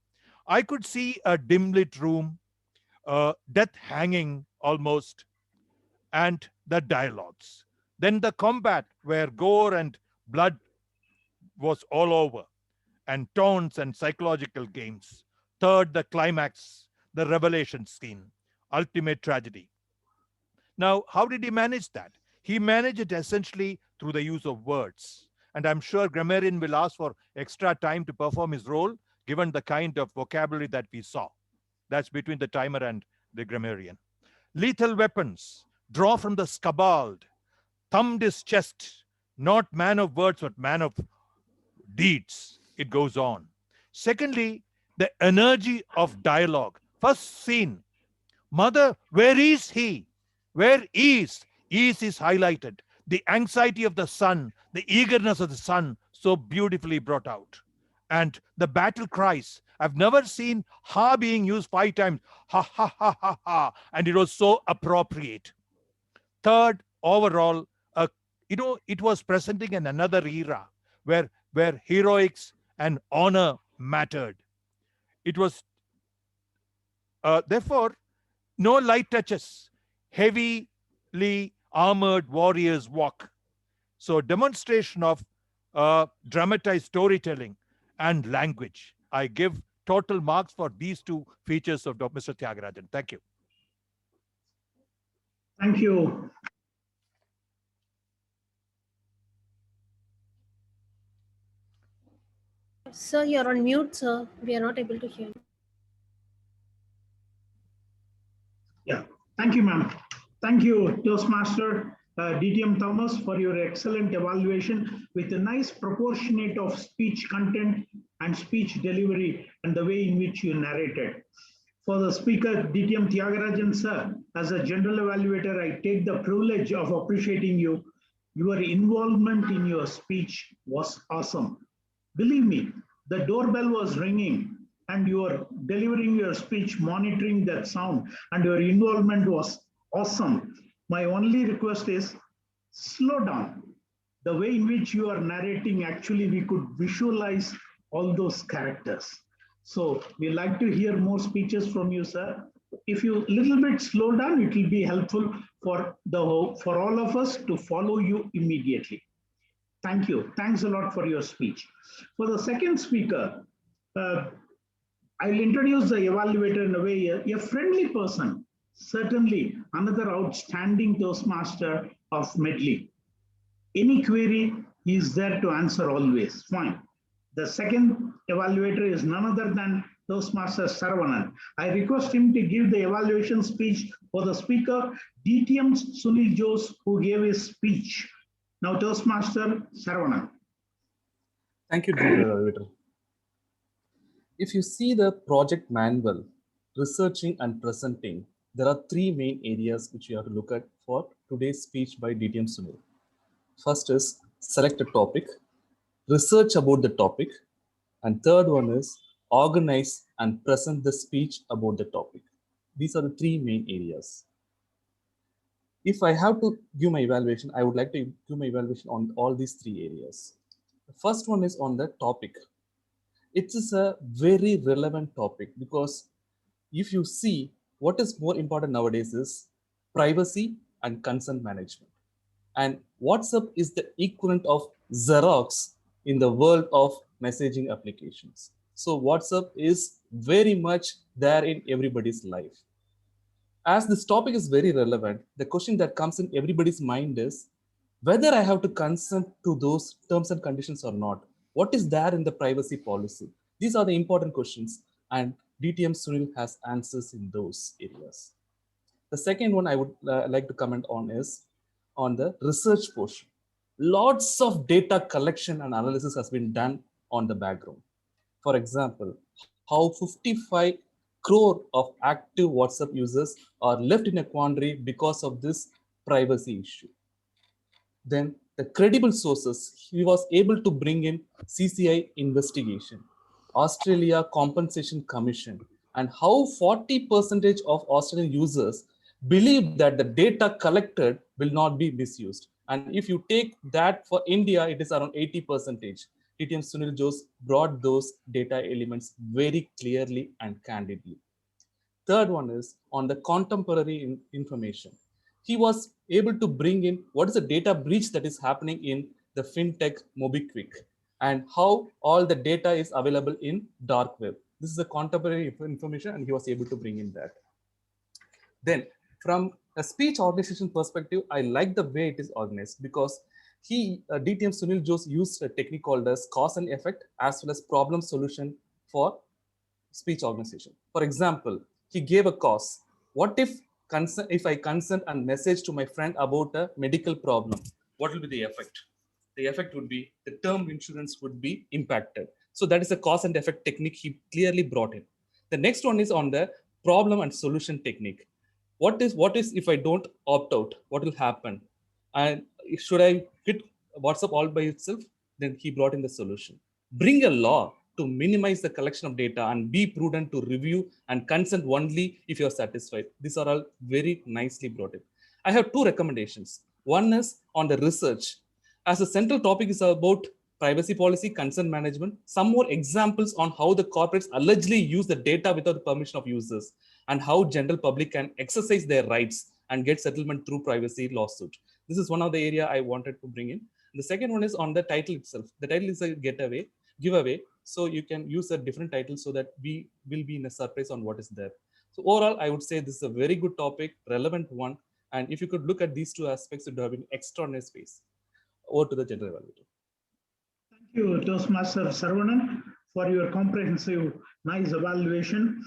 I could see a dim lit room, death hanging almost, and the dialogues. Then the combat where gore and blood was all over, and taunts and psychological games. Third, the climax, the revelation scene, ultimate tragedy. Now, how did he manage that? He managed it essentially through the use of words. And I'm sure grammarian will ask for extra time to perform his role, given the kind of vocabulary that we saw. That's between the timer and the grammarian. Lethal weapons, draw from the scabald, thumbed his chest, not man of words, but man of deeds. It goes on. Secondly, the energy of dialogue. First scene, mother, where is he? Where is? Is highlighted. The anxiety of the son, the eagerness of the son, so beautifully brought out. And the battle cries. I've never seen ha being used 5 times. Ha, ha, ha, ha, ha. And it was so appropriate. Third, overall, it was presenting in another era where heroics and honor mattered. It was, therefore, no light touches. Heavily armored warriors walk. So demonstration of dramatized storytelling and language. I give total marks for these 2 features of Mr. Tyagarajan. Thank you. Thank you. Sir, you're on mute, sir. We are not able to hear you. Yeah, thank you, ma'am. Thank you, Toastmaster DTM Thomas, for your excellent evaluation with a nice proportionate of speech content and speech delivery and the way in which you narrated. For the speaker, DTM Tyagarajan, sir, as a general evaluator, I take the privilege of appreciating you. Your involvement in your speech was awesome. Believe me, the doorbell was ringing and you were delivering your speech, monitoring that sound, and your involvement was awesome. My only request is slow down. the way in which you are narrating, actually, we could visualize all those characters. So we like to hear more speeches from you, sir. If you little bit slow down, it will be helpful for all of us to follow you immediately. Thank you. Thanks a lot for your speech. For the second speaker, I'll introduce the evaluator in a way, a friendly person, certainly another outstanding Toastmaster of Medley. Any query, he is there to answer always. Fine. The second evaluator is none other than Toastmaster Saravanan. I request him to give the evaluation speech for the speaker, DTM Sunil Jose, who gave his speech. Now, Toastmaster Saravanan. Thank you, dear evaluator. If you see the project manual, researching and presenting, there are three main areas which you have to look at for today's speech by DTM Sunil. First is select a topic, research about the topic, and third one is organize and present the speech about the topic. These are the three main areas. If I have to give my evaluation, I would like to give my evaluation on all these three areas. The first one is on the topic. It is a very relevant topic because if you see what is more important nowadays is privacy and consent management. And WhatsApp is the equivalent of Xerox in the world of messaging applications. So WhatsApp is very much there in everybody's life. As this topic is very relevant, the question that comes in everybody's mind is whether I have to consent to those terms and conditions or not. What is there in the privacy policy? These are the important questions, and DTM Sunil has answers in those areas. The second one I would like to comment on is on the research portion. Lots of data collection and analysis has been done on the background. For example, how 55 crore of active WhatsApp users are left in a quandary because of this privacy issue. Then the credible sources, he was able to bring in CCI investigation, Australia Compensation Commission, and how 40% of Australian users believe that the data collected will not be misused. And if you take that for India, it is around 80%. DTM Sunil Jose brought those data elements very clearly and candidly. Third one is on the contemporary information. He was able to bring in what is the data breach that is happening in the fintech MobiKwik and how all the data is available in dark web. This is a contemporary information and he was able to bring in that. Then from a speech organization perspective, I like the way it is organized because DTM Sunil Jose used a technique called as cause and effect as well as problem solution for speech organization. For example, he gave a cause. What if I consent and message to my friend about a medical problem? What will be the effect? The effect would be the term insurance would be impacted. So that is a cause and effect technique he clearly brought in. The next one is on the problem and solution technique. What is if I don't opt out? What will happen? And should I quit WhatsApp all by itself? Then he brought in the solution. Bring a law to minimize the collection of data and be prudent to review and consent only if you're satisfied. These are all very nicely brought in. I have two recommendations. One is on the research. As a central topic is about privacy policy, consent management, some more examples on how the corporates allegedly use the data without the permission of users and how general public can exercise their rights and get settlement through privacy lawsuit. This is one of the area I wanted to bring in. The second one is on the title itself. The title is a giveaway. So you can use a different title so that we will be in a surprise on what is there. So overall, I would say this is a very good topic, relevant one. And if you could look at these two aspects, it would have been extraordinary space. Over to the general evaluator. Thank you, Toastmaster Saravanan, for your comprehensive, nice evaluation.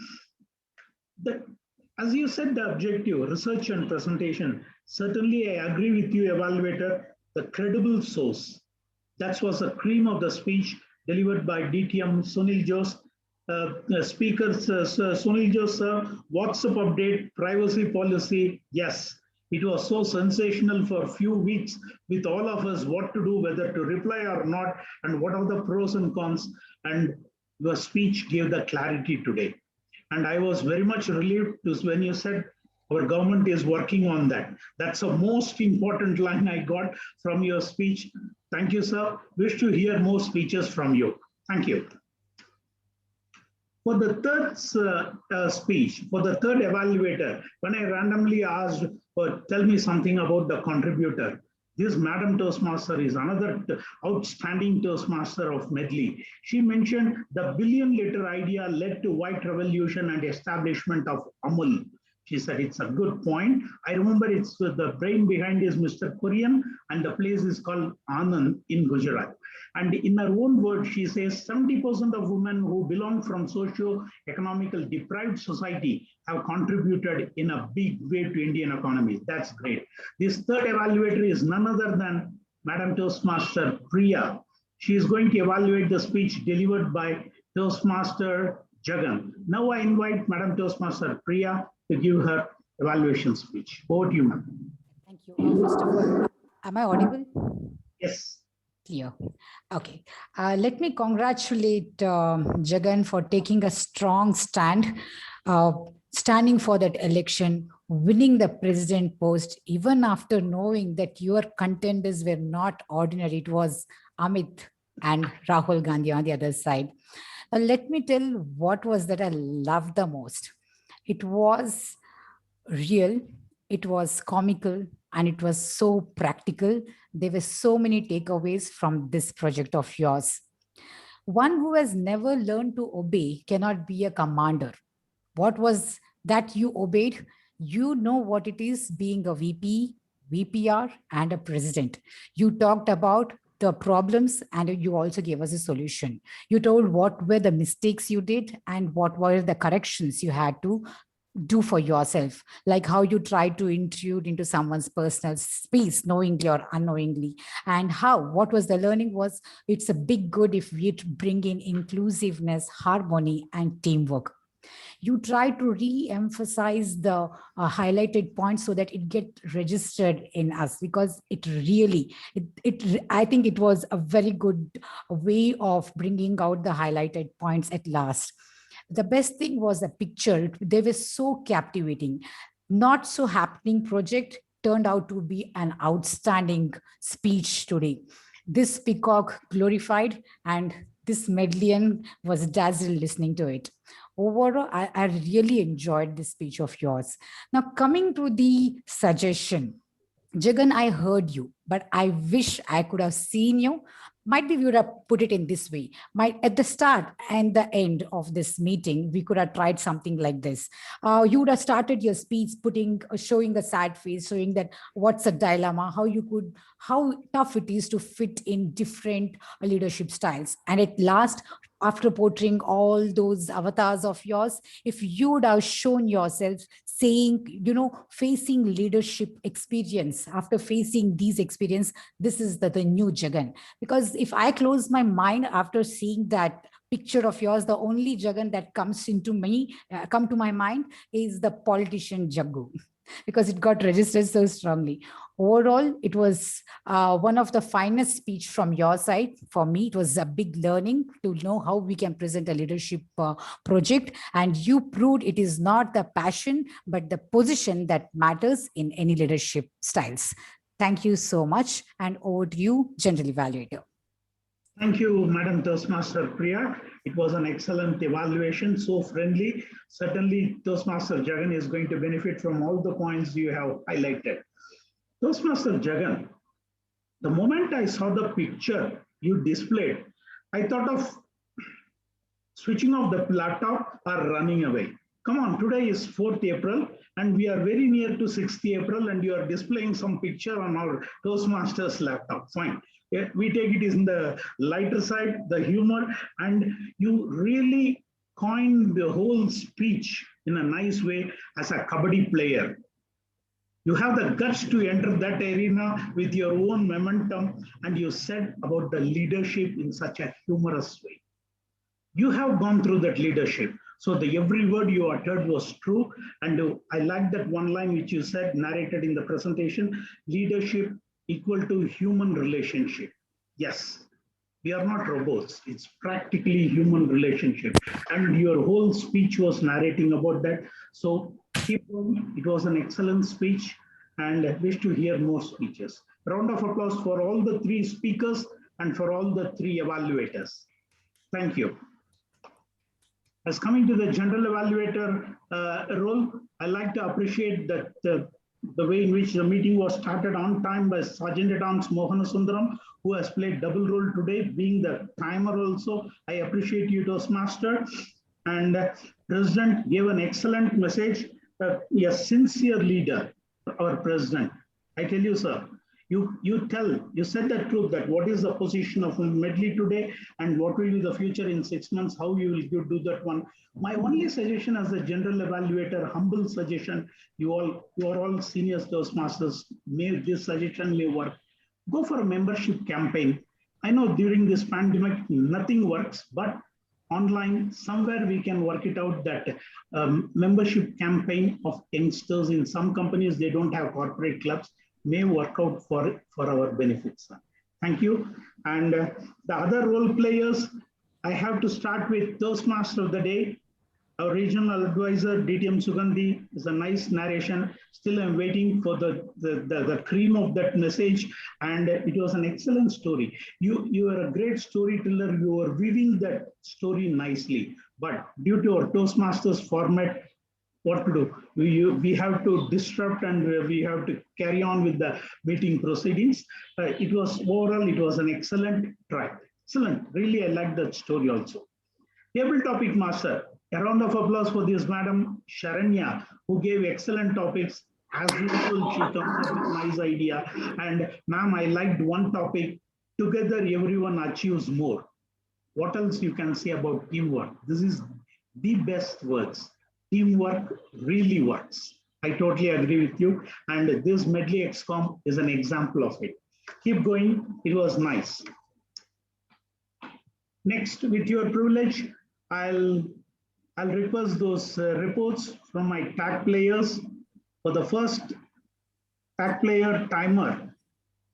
As you said, the objective, research and presentation, certainly I agree with you, evaluator, the credible source. That was the cream of the speech delivered by DTM Sunil Jose. Speakers, Sunil Jose, WhatsApp update, privacy policy, yes. It was so sensational for a few weeks with all of us what to do, whether to reply or not, and what are the pros and cons. And your speech gave the clarity today. And I was very much relieved when you said our government is working on that. That's the most important line I got from your speech. Thank you, sir. Wish to hear more speeches from you. Thank you. For the third speech, for the third evaluator, when I randomly asked, tell me something about the contributor, this Madam Toastmaster is another outstanding Toastmaster of Medley. She mentioned the billion-liter idea led to white revolution and establishment of Amul. She said it's a good point. I remember it's the brain behind is Mr. Korean, and the place is called Anand in Gujarat. And in her own words, she says 70% of women who belong from socio-economical deprived society have contributed in a big way to Indian economy. That's great. This third evaluator is none other than Madam Toastmaster Priya. She is going to evaluate the speech delivered by Toastmaster Jagan. Now I invite Madam Toastmaster Priya to give her evaluation speech. Over to you, ma'am. Thank you. First of all, am I audible? Yes. Clear. Okay. Let me congratulate Jagan for taking a strong stand, standing for that election, winning the president post, even after knowing that your contenders were not ordinary. It was Amit and Rahul Gandhi on the other side. Now, let me tell what was that I loved the most. It was real, it was comical, and it was so practical. There were so many takeaways from this project of yours. One who has never learned to obey cannot be a commander. What was that you obeyed? You know what it is being a VP, VPR, and a president. You talked about the problems and you also gave us a solution. You told what were the mistakes you did and what were the corrections you had to do for yourself, like how you try to intrude into someone's personal space knowingly or unknowingly, and how what was the learning was it's a big good if we bring in inclusiveness, harmony, and teamwork. You try to re-emphasize the highlighted points so that it get registered in us, because it really, I think it was a very good way of bringing out the highlighted points at last. The best thing was the picture. They were so captivating. Not so happening project turned out to be an outstanding speech today. This peacock glorified and this Medlian was dazzled listening to it. Overall, I really enjoyed this speech of yours. Now, coming to the suggestion, Jagan, I heard you, but I wish I could have seen you. Might be we would have put it in this way. At the start and the end of this meeting, we could have tried something like this. You would have started your speech showing a sad face, showing that what's a dilemma, how tough it is to fit in different leadership styles. And at last, after portraying all those avatars of yours, if you would have shown yourself saying, facing leadership experience, after facing these experience, this is the new Jagan. Because if I close my mind after seeing that picture of yours, the only Jagan that comes to my mind is the politician Jaggu, because it got registered so strongly. Overall, it was one of the finest speech from your side. For me, it was a big learning to know how we can present a leadership project. And you proved it is not the passion, but the position that matters in any leadership styles. Thank you so much. And over to you, General Evaluator. Thank you, Madam Toastmaster Priya. It was an excellent evaluation, so friendly. Certainly, Toastmaster Jagan is going to benefit from all the points you have highlighted. Toastmaster Jagan, the moment I saw the picture you displayed, I thought of switching off the laptop or running away. Come on, today is 4th April and we are very near to 6th April and you are displaying some picture on our Toastmasters laptop. Fine. Yeah, we take it in the lighter side, the humor, and you really coined the whole speech in a nice way as a kabaddi player. You have the guts to enter that arena with your own momentum, and you said about the leadership in such a humorous way. You have gone through that leadership. So every word you uttered was true. And I like that one line which you said, narrated in the presentation, leadership equal to human relationship. Yes, we are not robots. It's practically human relationship. And your whole speech was narrating about that. So keep going. It was an excellent speech and I wish to hear more speeches. Round of applause for all the three speakers and for all the three evaluators. Thank you. As coming to the general evaluator role, I like to appreciate that the way in which the meeting was started on time by Sergeant at Arms Mohanasundaram, who has played double role today, being the timer also. I appreciate you, Toastmaster. And President gave an excellent message. A sincere leader, our President. I tell you, sir, you said the truth that what is the position of medley today and what will be the future in 6 months, how you will do that one. My only suggestion as a general evaluator, humble suggestion, you are all senior Toastmasters, this suggestion may work. Go for a membership campaign. I know during this pandemic, nothing works, but online, somewhere we can work it out that membership campaign of youngsters in some companies, they don't have corporate clubs, may work out for our benefits. Thank you. And the other role players, I have to start with Toastmaster of the day. Our regional advisor, DTM Sugandhi, is a nice narration. Still, I'm waiting for the cream of that message. And it was an excellent story. You are a great storyteller. You are weaving that story nicely. But due to our Toastmasters format, what to do? We have to disrupt and we have to carry on with the meeting proceedings. It was overall, it was an excellent try. Excellent. Really, I like that story also. Table topic master. A round of applause for this Madam Sharanya, who gave excellent topics. As usual, she comes up with nice idea. And ma'am, I liked one topic. Together, everyone achieves more. What else you can say about teamwork? This is the best words. Teamwork really works. I totally agree with you. And this Medley XCOM is an example of it. Keep going. It was nice. Next, with your privilege, I'll request those reports from my tag players. For the first tag player timer,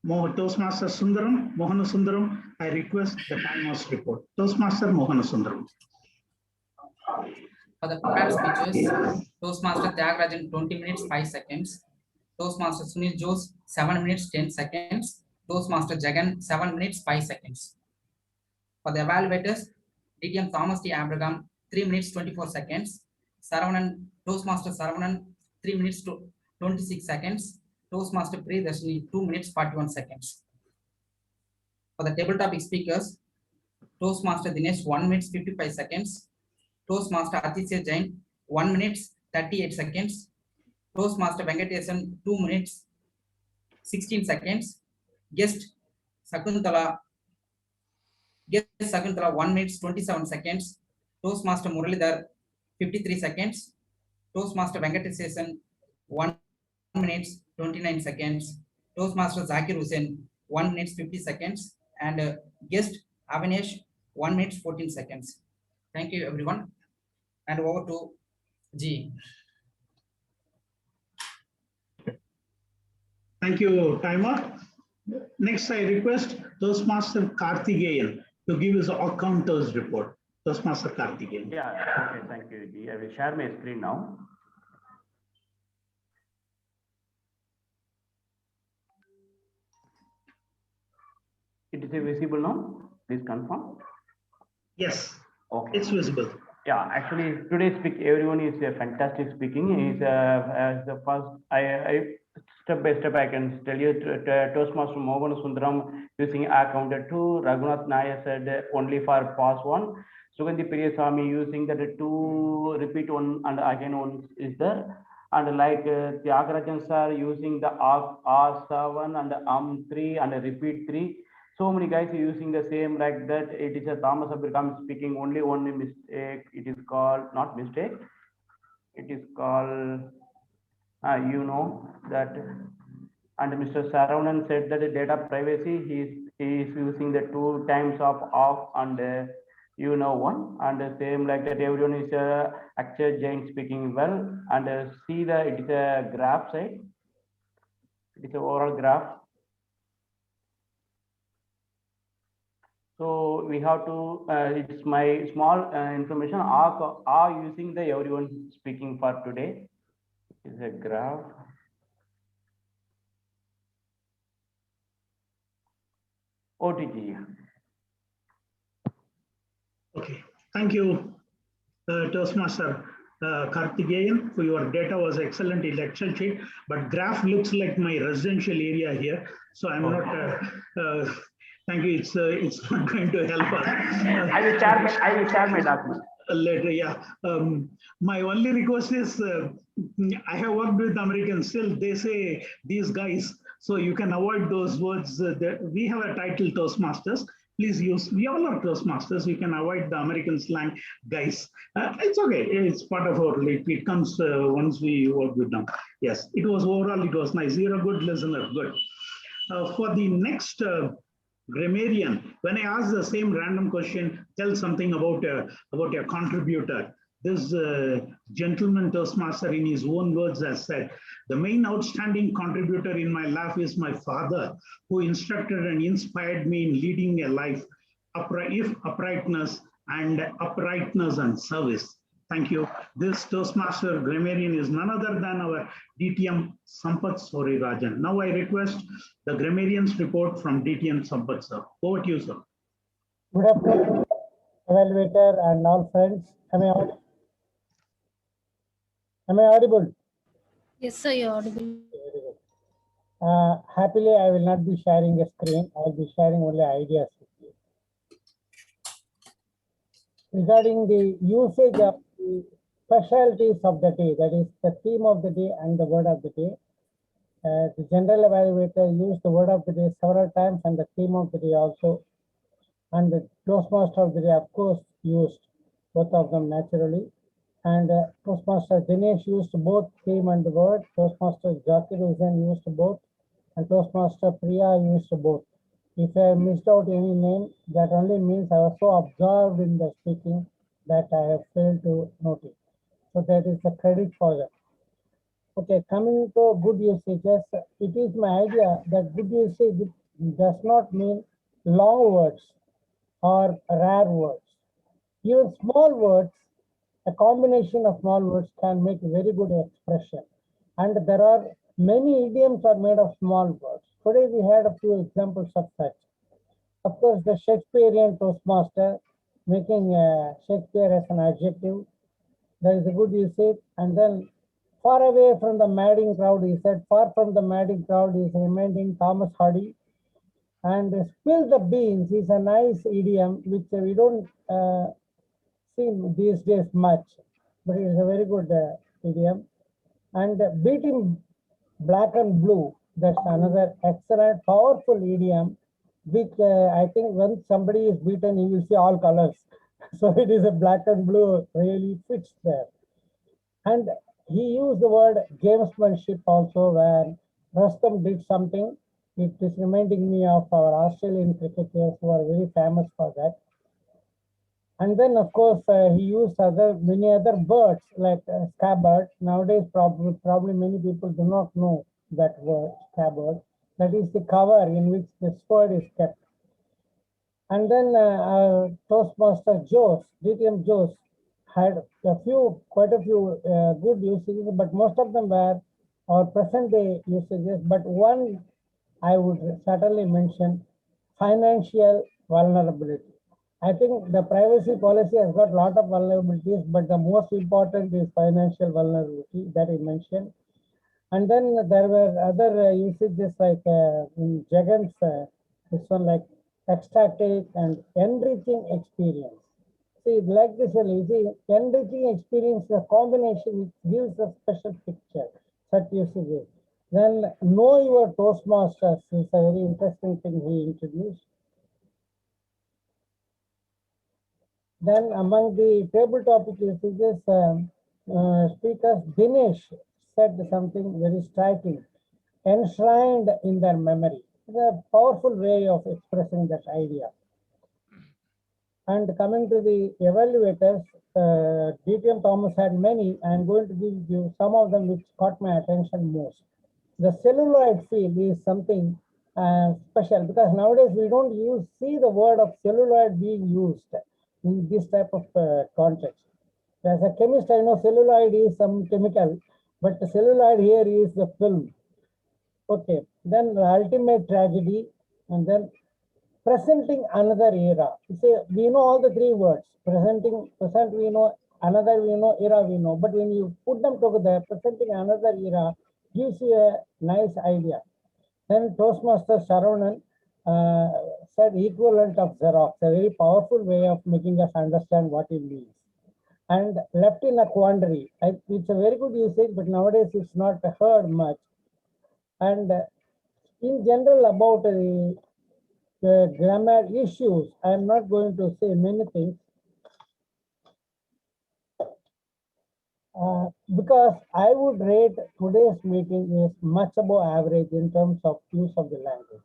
Toastmaster Sundaram, Mohana Sundaram, I request the timer's report. Toastmaster Mohana Sundaram. For the prepared speeches, Toastmaster Tyagarajan 20 minutes 5 seconds, Toastmaster Sunil Jose 7 minutes 10 seconds, Toastmaster Jagan 7 minutes 5 seconds. For the evaluators, DTM Thomas T. Abraham 3 minutes 24 seconds, Toastmaster Saravanan 3 minutes 26 seconds, Toastmaster Priyadarshini 2 minutes 41 seconds. For the table topic speakers, Toastmaster Dinesh 1 minute 55 seconds, Toastmaster Aditya Jain 1 minute 38 seconds, Toastmaster Venkatesan 2 minutes 16 seconds, guest Sakuntala 1 minute 27 seconds, Toastmaster Muralidar 53 seconds, Toastmaster Venkatesan 1 minute 29 seconds, Toastmaster Zakir Hussain 1 minute 50 seconds, and guest Avanesh 1 minute 14 seconds. Thank you, everyone. And over to G. Thank you, timer. Next, I request Toastmaster Karthikeyan to give his accounters report. Toastmaster Karthikeyan. Yeah, okay, thank you, G. I will share my screen now. It is visible now? Please confirm. Yes. Okay. It's visible. Yeah, actually, today's speak everyone is fantastic speaking. Is the first I step by step I can tell you. Toastmaster Mohan Sundaram using accounted 2. Raghunath Nair said only for pass 1. Sugandhi Priyasamy using that 2 repeat 1 and again 1 is there. And like Tyagarajan sir using the R7 and 3 and repeat 3. So many guys are using the same like that. It is a Thomas Abraham speaking only one mistake. It is called not mistake. It is called you know that. And Mr. Saravanan said that data privacy he is using the 2 times of off and you know one and the same like that. Everyone is Akshay Jain speaking well and see the it is a graph side. It is an overall graph. So we have to, it's my small information are using the everyone speaking for today. Is a graph. OTG. Okay, thank you, Toastmaster Karthikeyan, for your data was excellent in Excel sheet, but graph looks like my residential area here, so I'm not. Thank you. It's not going to help us. I will share my document later. Yeah. My only request is I have worked with Americans. Still, they say these guys, so you can avoid those words. That we have a title Toastmasters. Please use, we all are Toastmasters. You can avoid the American slang, guys. It's okay. It's part of our league. It comes once we work with them. Yes, it was overall, it was nice. You're a good listener. Good. For the next grammarian, when I ask the same random question, tell something about a contributor. This gentleman Toastmaster, in his own words, has said, the main outstanding contributor in my life is my father, who instructed and inspired me in leading a life of uprightness and service. Thank you. This Toastmaster grammarian is none other than our DTM Sampath Sorirajan. Now I request the grammarian's report from DTM Sampath sir. Over to you, sir. Good afternoon, Evaluator and all friends. Am I audible? Yes, sir, you're audible. Happily, I will not be sharing a screen. I will be sharing only ideas with you. Regarding the usage of the specialties of the day, that is the theme of the day and the word of the day. The general evaluator used the word of the day several times and the theme of the day also. And the Toastmaster of the day, of course, used both of them naturally. And Toastmaster Dinesh used both theme and the word. Toastmaster Zakir Hussain used both. And Toastmaster Priya used both. If I missed out any name, that only means I was so absorbed in the speaking that I have failed to notice. So that is the credit for them. Okay, coming to good usages, it is my idea that good usage does not mean long words or rare words. Even small words, a combination of small words can make very good expression. And there are many idioms are made of small words. Today we had a few examples of such. Of course, the Shakespearean Toastmaster, making Shakespeare as an adjective, there is a good usage. And then far away from the madding crowd, he said, far from the madding crowd is remaining Thomas Hardy. And spill the beans is a nice idiom which we don't see these days much, but it is a very good idiom. And beating black and blue, that's another excellent, powerful idiom, which I think when somebody is beaten, you will see all colors. So it is a black and blue really fits there. And he used the word gamesmanship also, where Rustam did something. It is reminding me of our Australian cricketers who are very famous for that. And then, of course, he used many other birds like scabbard. Nowadays, probably many people do not know that word, scabbard. That is the cover in which the sword is kept. And then Toastmaster Joes, DTM Joes, had quite a few good usages, but most of them were our present day usages. But one I would certainly mention, financial vulnerability. I think the privacy policy has got a lot of vulnerabilities, but the most important is financial vulnerability that I mentioned. And then there were other usages like in Jagan's, this one like ecstatic and enriching experience. See, like this one, you see, enriching experience, the combination which gives a special picture, such usages. Then know your Toastmasters is a very interesting thing he introduced. Then among the table topic usages, speakers, Dinesh said something very striking, enshrined in their memory. It's a powerful way of expressing that idea. And coming to the evaluators, DTM Thomas had many. I'm going to give you some of them which caught my attention most. The celluloid field is something special because nowadays we don't see the word of celluloid being used in this type of context. As a chemist, I know celluloid is some chemical, but the celluloid here is the film. Okay, then the ultimate tragedy, and then presenting another era. Say, we know all the three words. Presenting, present we know, another we know, era we know. But when you put them together, presenting another era gives you a nice idea. Then Toastmaster Saravanan said equivalent of Xerox, a very powerful way of making us understand what it means. And left in a quandary. It's a very good usage, but nowadays it's not heard much. And in general about the grammar issues, I'm not going to say many things because I would rate today's meeting is much above average in terms of use of the language.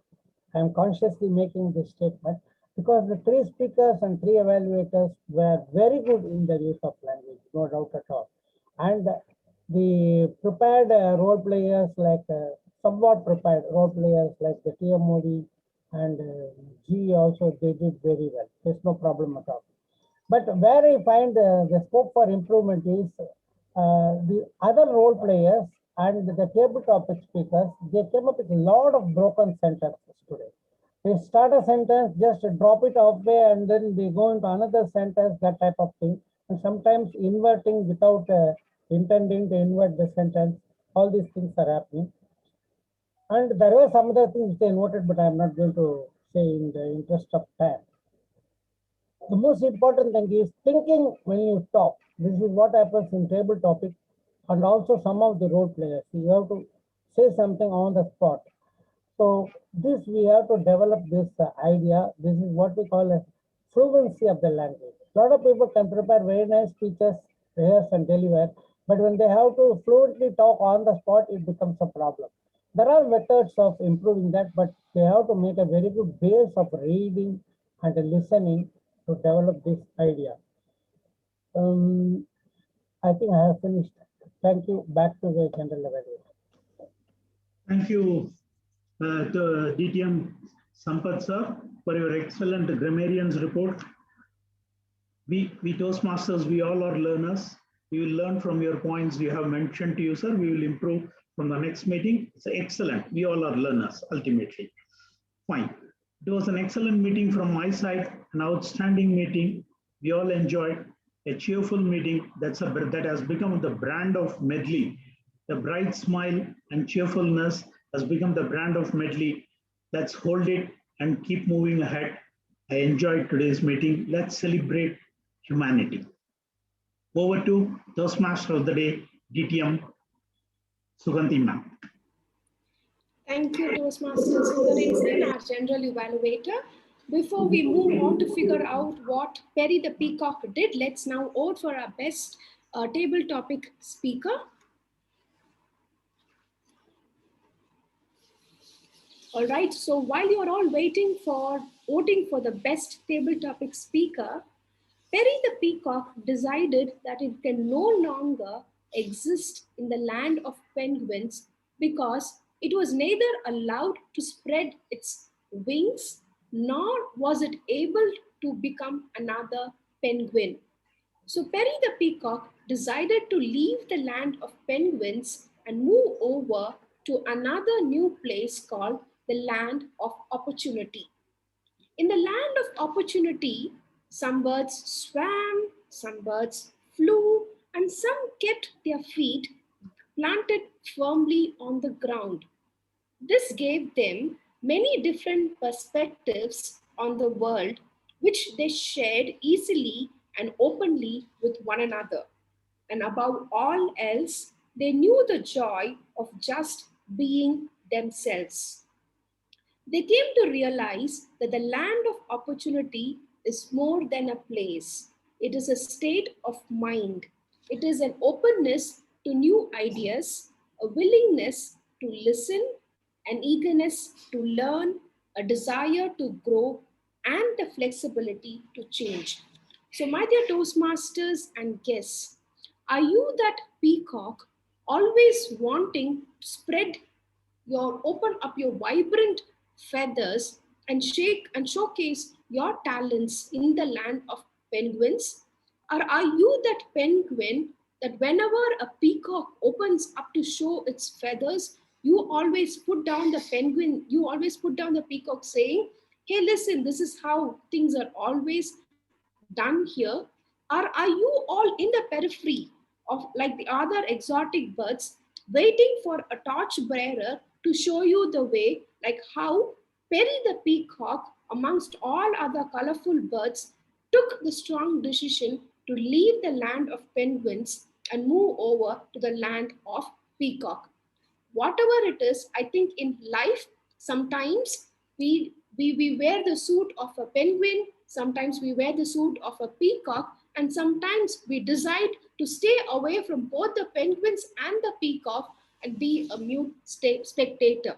I'm consciously making this statement because the three speakers and three evaluators were very good in the use of language, no doubt at all. And the prepared role players, like somewhat prepared role players like the TMOD and G also, they did very well. There's no problem at all. But where I find the scope for improvement is the other role players and the table topic speakers, they came up with a lot of broken sentences today. They start a sentence, just drop it halfway, and then they go into another sentence, that type of thing. And sometimes inverting without intending to invert the sentence. All these things are happening. And there were some other things they noted, but I'm not going to say in the interest of time. The most important thing is thinking when you talk. This is what happens in table topic and also some of the role players. You have to say something on the spot. So this we have to develop this idea. This is what we call a fluency of the language. A lot of people can prepare very nice speeches, rehearse and deliver, but when they have to fluently talk on the spot, it becomes a problem. There are methods of improving that, but they have to make a very good base of reading and listening to develop this idea. I think I have finished. Thank you. Back to the general evaluation. Thank you, to DTM Sampath sir, for your excellent grammarians report. We Toastmasters, we all are learners. We will learn from your points you have mentioned to you, sir. We will improve from the next meeting. It's excellent. We all are learners, ultimately. Fine. It was an excellent meeting from my side, an outstanding meeting. We all enjoyed a cheerful meeting. That has become the brand of Medley. The bright smile and cheerfulness has become the brand of Medley. Let's hold it and keep moving ahead. I enjoyed today's meeting. Let's celebrate humanity. Over to Toastmaster of the Day, DTM Sugandhi ma'am. Thank you, Toastmaster Sundaresan, our general evaluator. Before we move on to figure out what Perry the Peacock did, let's now vote for our best table topic speaker. All right, so while you're all waiting for voting for the best table topic speaker, Perry the Peacock decided that it can no longer exist in the land of penguins because it was neither allowed to spread its wings nor was it able to become another penguin. So Perry the Peacock decided to leave the land of penguins and move over to another new place called the land of opportunity. In the land of opportunity, some birds swam, some birds flew, and some kept their feet planted firmly on the ground. This gave them many different perspectives on the world, which they shared easily and openly with one another. And above all else, they knew the joy of just being themselves. They came to realize that the land of opportunity is more than a place. It is a state of mind. It is an openness to new ideas, a willingness to listen, an eagerness to learn, a desire to grow, and the flexibility to change. So, my dear Toastmasters and guests, are you that peacock always wanting to spread open up your vibrant feathers and shake and showcase your talents in the land of penguins? Or are you that penguin that whenever a peacock opens up to show its feathers, you always put down the peacock saying, hey, listen, this is how things are always done here? Or are you all in the periphery of like the other exotic birds, waiting for a torchbearer to show you the way, like how Perry the peacock, amongst all other colorful birds, took the strong decision to leave the land of penguins and move over to the land of peacock? Whatever it is, I think in life, sometimes we wear the suit of a penguin, sometimes we wear the suit of a peacock, and sometimes we decide to stay away from both the penguins and the peacock and be a mute spectator.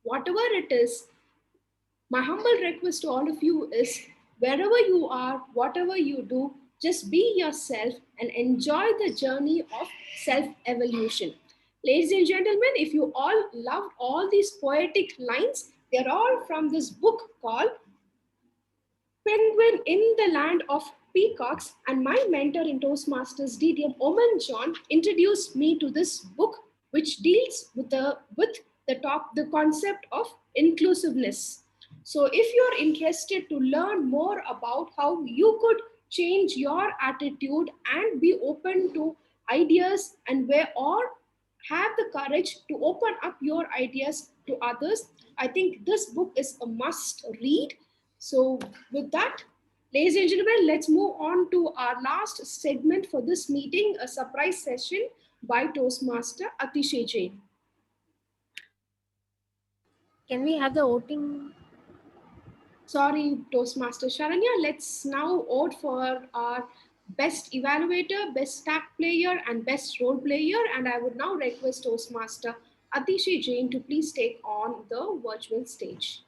Whatever it is, my humble request to all of you is, wherever you are, whatever you do, just be yourself and enjoy the journey of self evolution. Ladies and gentlemen, if you all loved all these poetic lines, they're all from this book called Penguin in the Land of Peacocks, and my mentor in Toastmasters, DTM Oman John, introduced me to this book, which deals with the concept of inclusiveness. So, if you're interested to learn more about how you could change your attitude and be open to ideas and where or have the courage to open up your ideas to others, I think this book is a must read. So, with that, ladies and gentlemen, let's move on to our last segment for this meeting, a surprise session by Toastmaster Atishay Jain. Can we have the voting? Sorry, Toastmaster Sharanya. Let's now vote for our best evaluator, best stack player, and best role player. And I would now request Toastmaster Atishay Jain to please take on the virtual stage.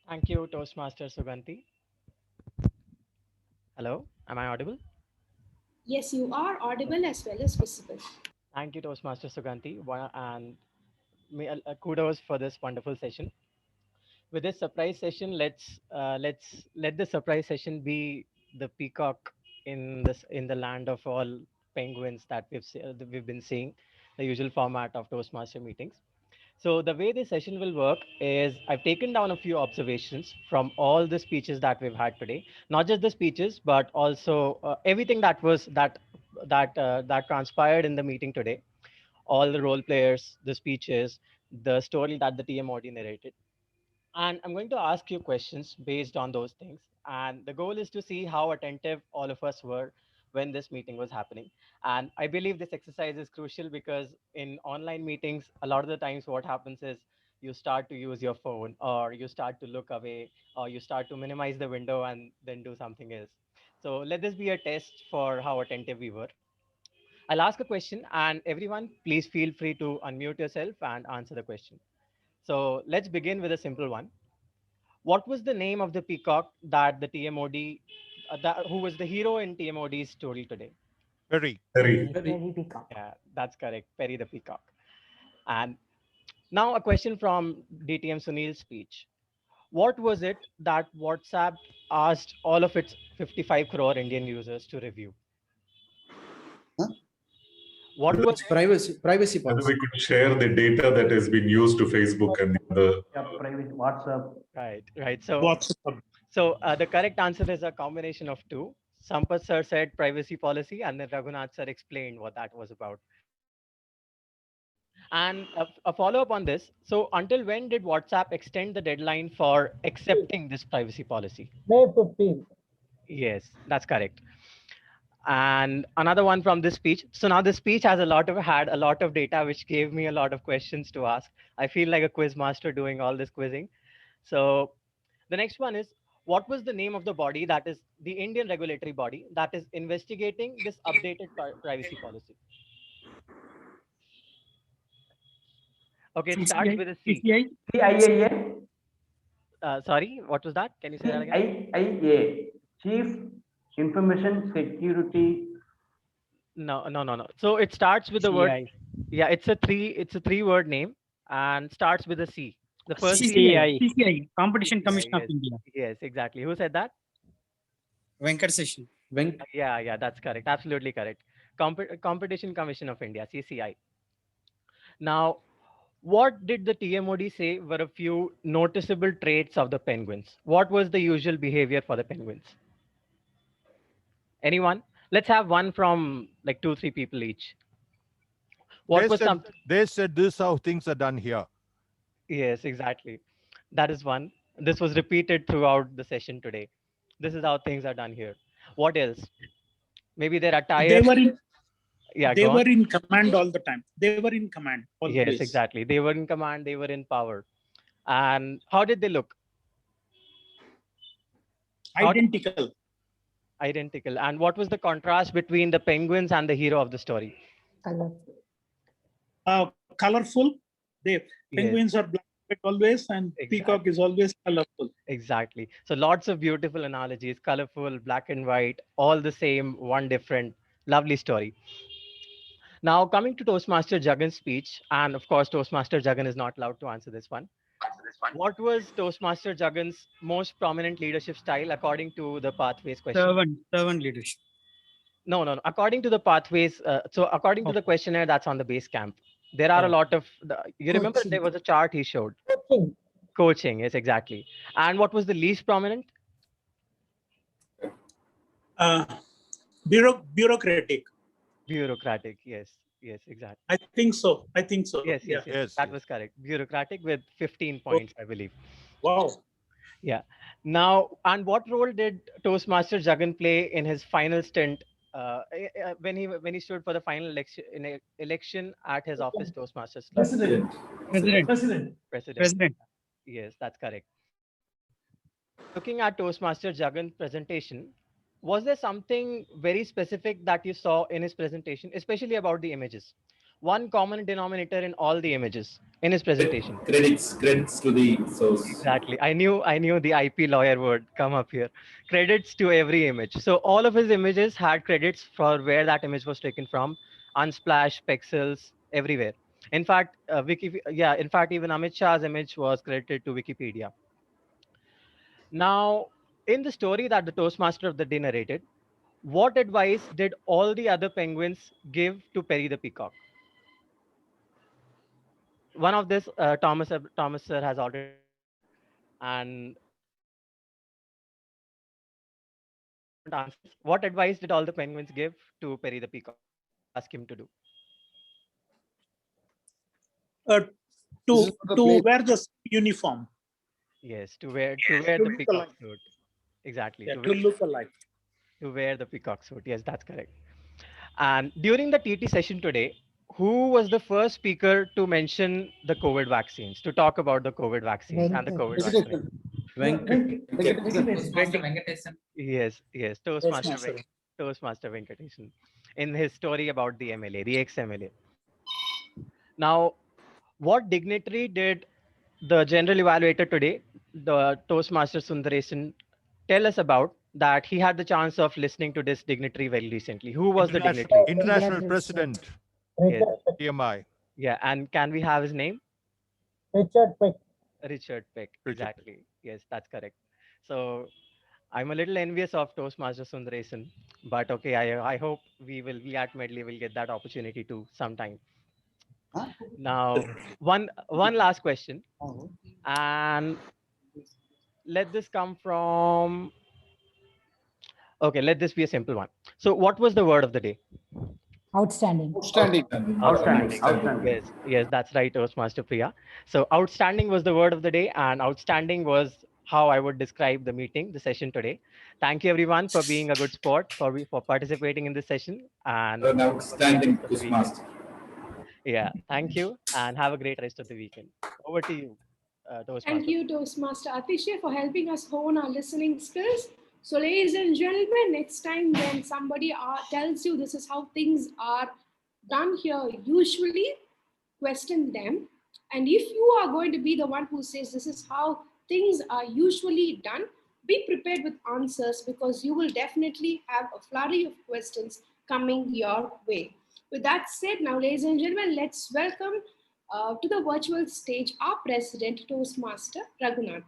Thank you, Toastmaster Suganti. Hello, am I audible? Yes, you are audible as well as visible. Thank you, Toastmaster Suganti, and kudos for this wonderful session. With this surprise session, let's let the surprise session be the peacock in the land of all penguins that we've been seeing, the usual format of Toastmaster meetings. So the way this session will work is I've taken down a few observations from all the speeches that we've had today, not just the speeches, but also everything that transpired in the meeting today, all the role players, the speeches, the story that the TMOD narrated. And I'm going to ask you questions based on those things. And the goal is to see how attentive all of us were when this meeting was happening. And I believe this exercise is crucial because in online meetings, a lot of the times what happens is you start to use your phone, or you start to look away, or you start to minimize the window and then do something else. So let this be a test for how attentive we were. I'll ask a question, and everyone, please feel free to unmute yourself and answer the question. So let's begin with a simple one. What was the name of the peacock that the TMOD, who was the hero in TMOD's story today? Perry. Yeah, that's correct. Perry the peacock. And now a question from DTM Sunil's speech. What was it that WhatsApp asked all of its 55 crore Indian users to review? What was privacy Whether policy? we could share the data that has been used to Facebook and the private WhatsApp. Right. So the correct answer is a combination of two. Sampath sir said privacy policy, and then Raghunath sir explained what that was about. And a follow up on this. So until when did WhatsApp extend the deadline for accepting this privacy policy? May 15th. Yes, that's correct. And another one from this speech. So now this speech had a lot of data, which gave me a lot of questions to ask. I feel like a quiz master doing all this quizzing. So the next one is, what was the name of the body, that is the Indian regulatory body, that is investigating this updated privacy policy? Okay, it starts with a C. CIA. Sorry, what was that? Can you say that again? CIA, Chief Information Security. No. So it starts with the word. Yeah, it's a three-word name and starts with a C. The first CCI, Competition Commission of India. Yes, exactly. Who said that? Venkat Session. Yeah, that's correct. Absolutely correct. Competition Commission of India, CCI. Now, What did the TMOD say were a few noticeable traits of the penguins? What was the usual behavior for the penguins? Anyone? Let's have one from like 2-3 people each. What was some? They said this is how things are done here. Yes, exactly. That is one. This was repeated throughout the session today. This is how things are done here. What else? Maybe their attire. Yeah, they go on. were in command all the time. They were in command always. Yes, exactly. They were in command. They were in power. And how did they look? Identical. Identical. And what was the contrast between the penguins and the hero of the story? Colorful. Penguins are black always, and peacock is always colorful. Exactly. So lots of beautiful analogies, colorful, black and white, all the same, one different, lovely story. Now coming to Toastmaster Jagan's speech, and of course Toastmaster Jagan is not allowed to answer this one. What was Toastmaster Jagan's most prominent leadership style according to the Pathways question? Servant leadership. No. According to the Pathways, so according to the questionnaire that's on the base camp, there are a lot of, you remember there was a chart he showed? Coaching, yes, exactly. And what was the least prominent? Bureaucratic. Bureaucratic, yes, exactly. I think so. Yes. That was correct. Bureaucratic with 15 points, I believe. Wow. Yeah. Now, and what role did Toastmaster Jagan play in his final stint when he stood for the final election at his office, Toastmasters Club? President. Yes, that's correct. Looking at Toastmaster Jagan's presentation, was there something very specific that you saw in his presentation, especially about the images? One common denominator in all the images in his presentation. Credits to the source. Exactly. I knew the IP lawyer would come up here. Credits to every image. So all of his images had credits for where that image was taken from, Unsplash, Pexels, everywhere. In fact, even Amit Shah's image was credited to Wikipedia. Now, in the story that the Toastmaster of the day narrated, what advice did all the other penguins give to Perry the peacock? One of this, Thomas sir has already, and answers. What advice did all the penguins give to Perry the peacock? Ask him to do. To wear the uniform. Yes, to wear the peacock suit. Exactly. Yeah, to look alike. To wear the peacock suit. Yes, that's correct. And during the TT session today, who was the first speaker to mention the COVID vaccines, to talk about the COVID vaccines and the COVID vaccine? Venkatesan. Yes, Toastmaster Venkatesan, in his story about the MLA, the ex-MLA. Now, what dignitary did the general evaluator today, the Toastmaster Sundaresan, tell us about that he had the chance of listening to this dignitary very recently? Who was the dignitary? International President, Yes. TMI. Yeah, and can we have his name? Richard Peck. Richard Peck, exactly. Yes, that's correct. So I'm a little envious of Toastmaster Sundaresan, but okay, I hope we at Medley will get that opportunity too sometime. Now, one last question, and let this come from. Okay, let this be a simple one. So, what was the word of the day? Outstanding. Yes, that's right, Toastmaster Priya. So, outstanding was the word of the day, and outstanding was how I would describe the meeting, the session today. Thank you, everyone, for being a good sport, for participating in this session, and An outstanding Toastmaster. Yeah, thank you, and have a great rest of the weekend. Over to you, Toastmaster. Thank you, Toastmaster Atishay, for helping us hone our listening skills. So, ladies and gentlemen, next time when somebody tells you this is how things are done here, usually question them. And if you are going to be the one who says this is how things are usually done, be prepared with answers, because you will definitely have a flurry of questions coming your way. With that said, now, ladies and gentlemen, let's welcome to the virtual stage our President, Toastmaster Raghunath.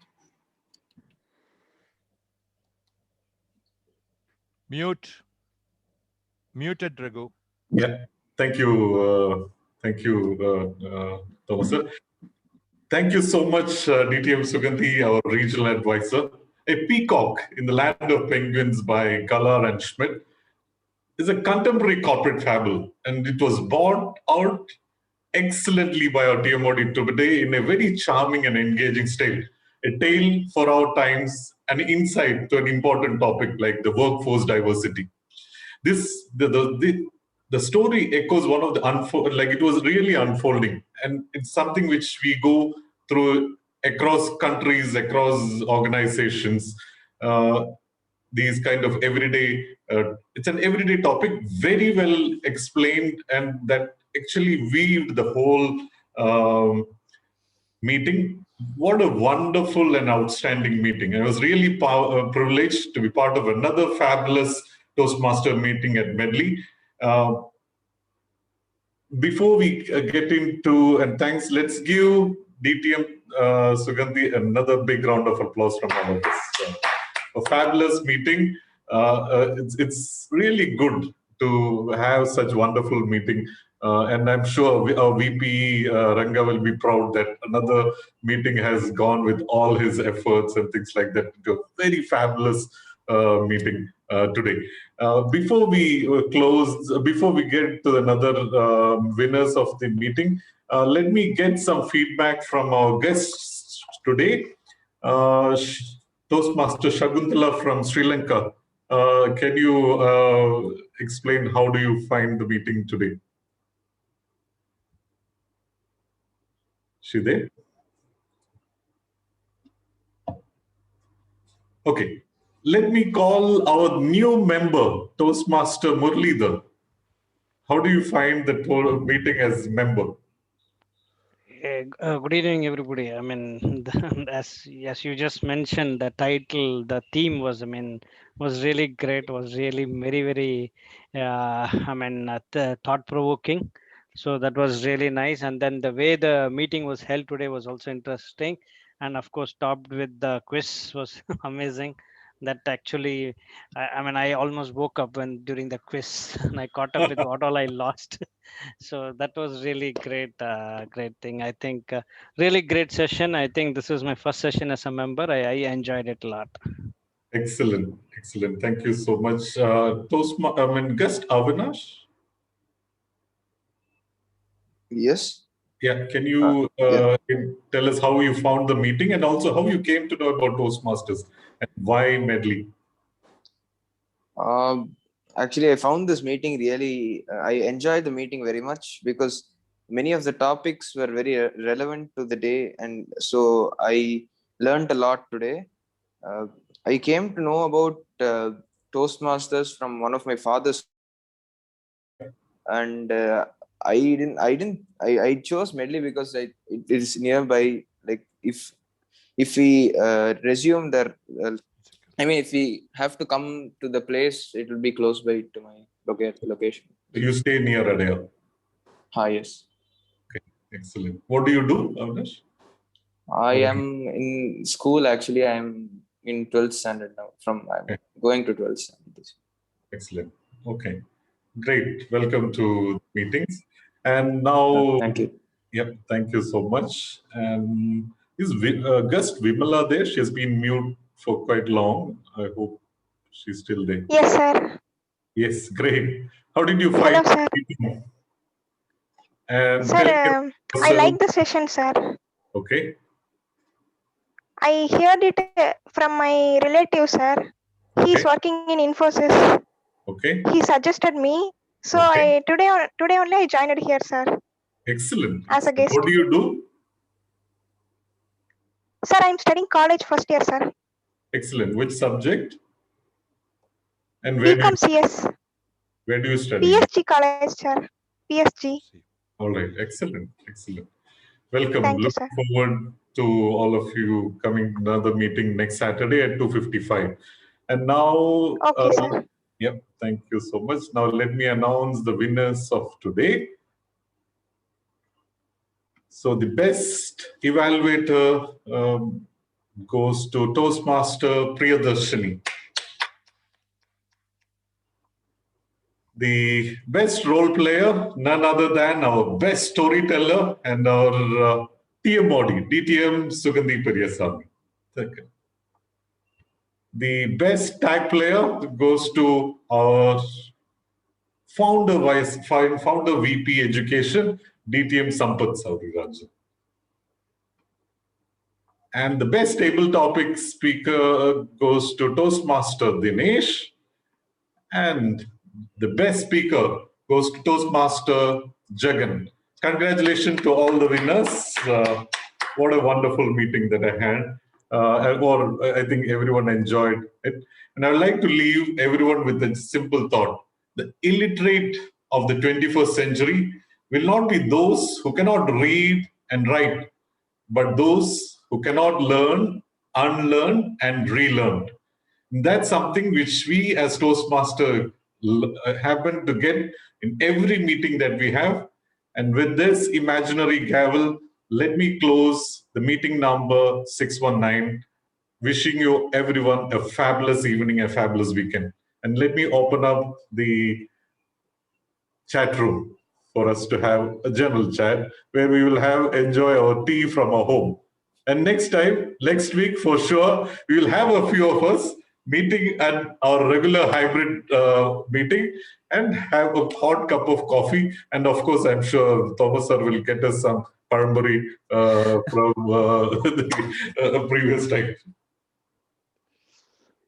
Muted, Raghu. Yeah, thank you, Thomas sir. Thank you so much, DTM Sugandhi, our regional advisor. A Peacock in the Land of Penguins by Galar and Schmidt is a contemporary corporate fable, and it was brought out excellently by our TMOD today in a very charming and engaging style. A tale for our times, an insight to an important topic like the workforce diversity. The story echoes one of the like it was really unfolding, and it's something which we go through across countries, across organizations. These kind of everyday, it's an everyday topic, very well explained, and that actually weaved the whole meeting. What a wonderful and outstanding meeting. I was really privileged to be part of another fabulous Toastmaster meeting at Medley. Before we get into, and thanks, let's give DTM Sugandhi another big round of applause from all of us. A fabulous meeting. It's really good to have such wonderful meeting. And I'm sure our VP Ranga will be proud that another meeting has gone with all his efforts and things like that. It was a very fabulous meeting today. Before we close, before we get to another winners of the meeting, let me get some feedback from our guests today. Toastmaster Shakuntala from Sri Lanka. Can you explain how do you find the meeting today? She there? Okay. Let me call our new member, Toastmaster Muralidar. How do you find the meeting as member? Good evening, everybody. I mean, as you just mentioned, the title, the theme was, I mean, was really great. Was really very, thought provoking. So that was really nice. And then the way the meeting was held today was also interesting. And of course, topped with the quiz was amazing. That actually, I almost woke up when during the quiz and I caught up with what all I lost. So that was really great thing. I think really great session. I think this is my first session as a member. I enjoyed it a lot. Excellent. Thank you so much. Guest Avinash? Yes. Yeah, can you tell us how you found the meeting and also how you came to know about Toastmasters and why Medley? Actually, I found this meeting really, I enjoyed the meeting very much because many of the topics were very relevant to the day. And so I learned a lot today. I came to know about Toastmasters from one of my father's, and I chose Medley because it is nearby. Like if we resume there, if we have to come to the place, it will be close by to my location. You stay near Adaya? Yes. Okay, excellent. What do you do, Avinash? I am in school, actually. I am in 12th standard now. I'm going to 12th standard. Excellent. Okay, great. Welcome to meetings. And now, thank you. Yep, thank you so much. And is guest Vimala there? She has been mute for quite long. I hope she's still there. Yes, sir. Yes, great. How did you find Hello, it? And sir, I like the session, sir. Okay. I heard it from my relative, sir. He's working in Infosys. Okay. He suggested me. So today only I joined here, sir. Excellent. As a guest. What do you do? Sir, I'm studying college first year, sir. Excellent. Which subject? And where BCom CS. Where do you study? PSG college, sir. PSG. All right. Excellent. Welcome. Thank you, Looking sir. forward to all of you coming to another meeting next Saturday at 2:55. And now, okay, sir. Yep. Thank you so much. Now let me announce the winners of today. So the best evaluator goes to Toastmaster Priyadarshini. The best role player, none other than our best storyteller and our TM body, DTM Sugandhi Periyasamy. Okay. The best tag player goes to our founder VP Education, DTM Sampath Saurirajan. And the best table topic speaker goes to Toastmaster Dinesh. And the best speaker goes to Toastmaster Jagan. Congratulations to all the winners. What a wonderful meeting that I had. I think everyone enjoyed it. And I would like to leave everyone with a simple thought. The illiterate of the 21st century will not be those who cannot read and write, but those who cannot learn, unlearn, and relearn. That's something which we as Toastmaster happen to get in every meeting that we have. And with this imaginary gavel, let me close the meeting number 619. Wishing you everyone a fabulous evening, a fabulous weekend. And let me open up the chat room for us to have a general chat where we will enjoy our tea from our home. And next week for sure, we will have a few of us meeting at our regular hybrid meeting and have a hot cup of coffee. And of course, I'm sure Thomas sir will get us some Parambari from the previous time.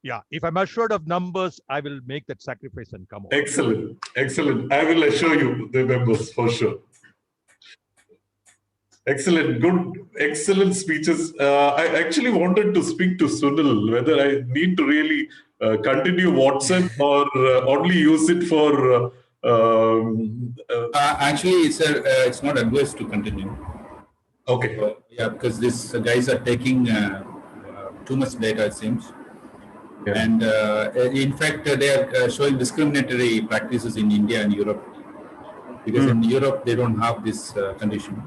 Yeah, if I'm assured of numbers, I will make that sacrifice and come over. Excellent, excellent. I will assure you the members for sure. Excellent, good, excellent speeches. I actually wanted to speak to Sunil, whether I need to really continue WhatsApp or only use it for... Actually, sir, it's not advised to continue. Okay. Yeah, because these guys are taking too much data, it seems. Yeah. And in fact, they are showing discriminatory practices in India and Europe. Because in Europe, they don't have this condition.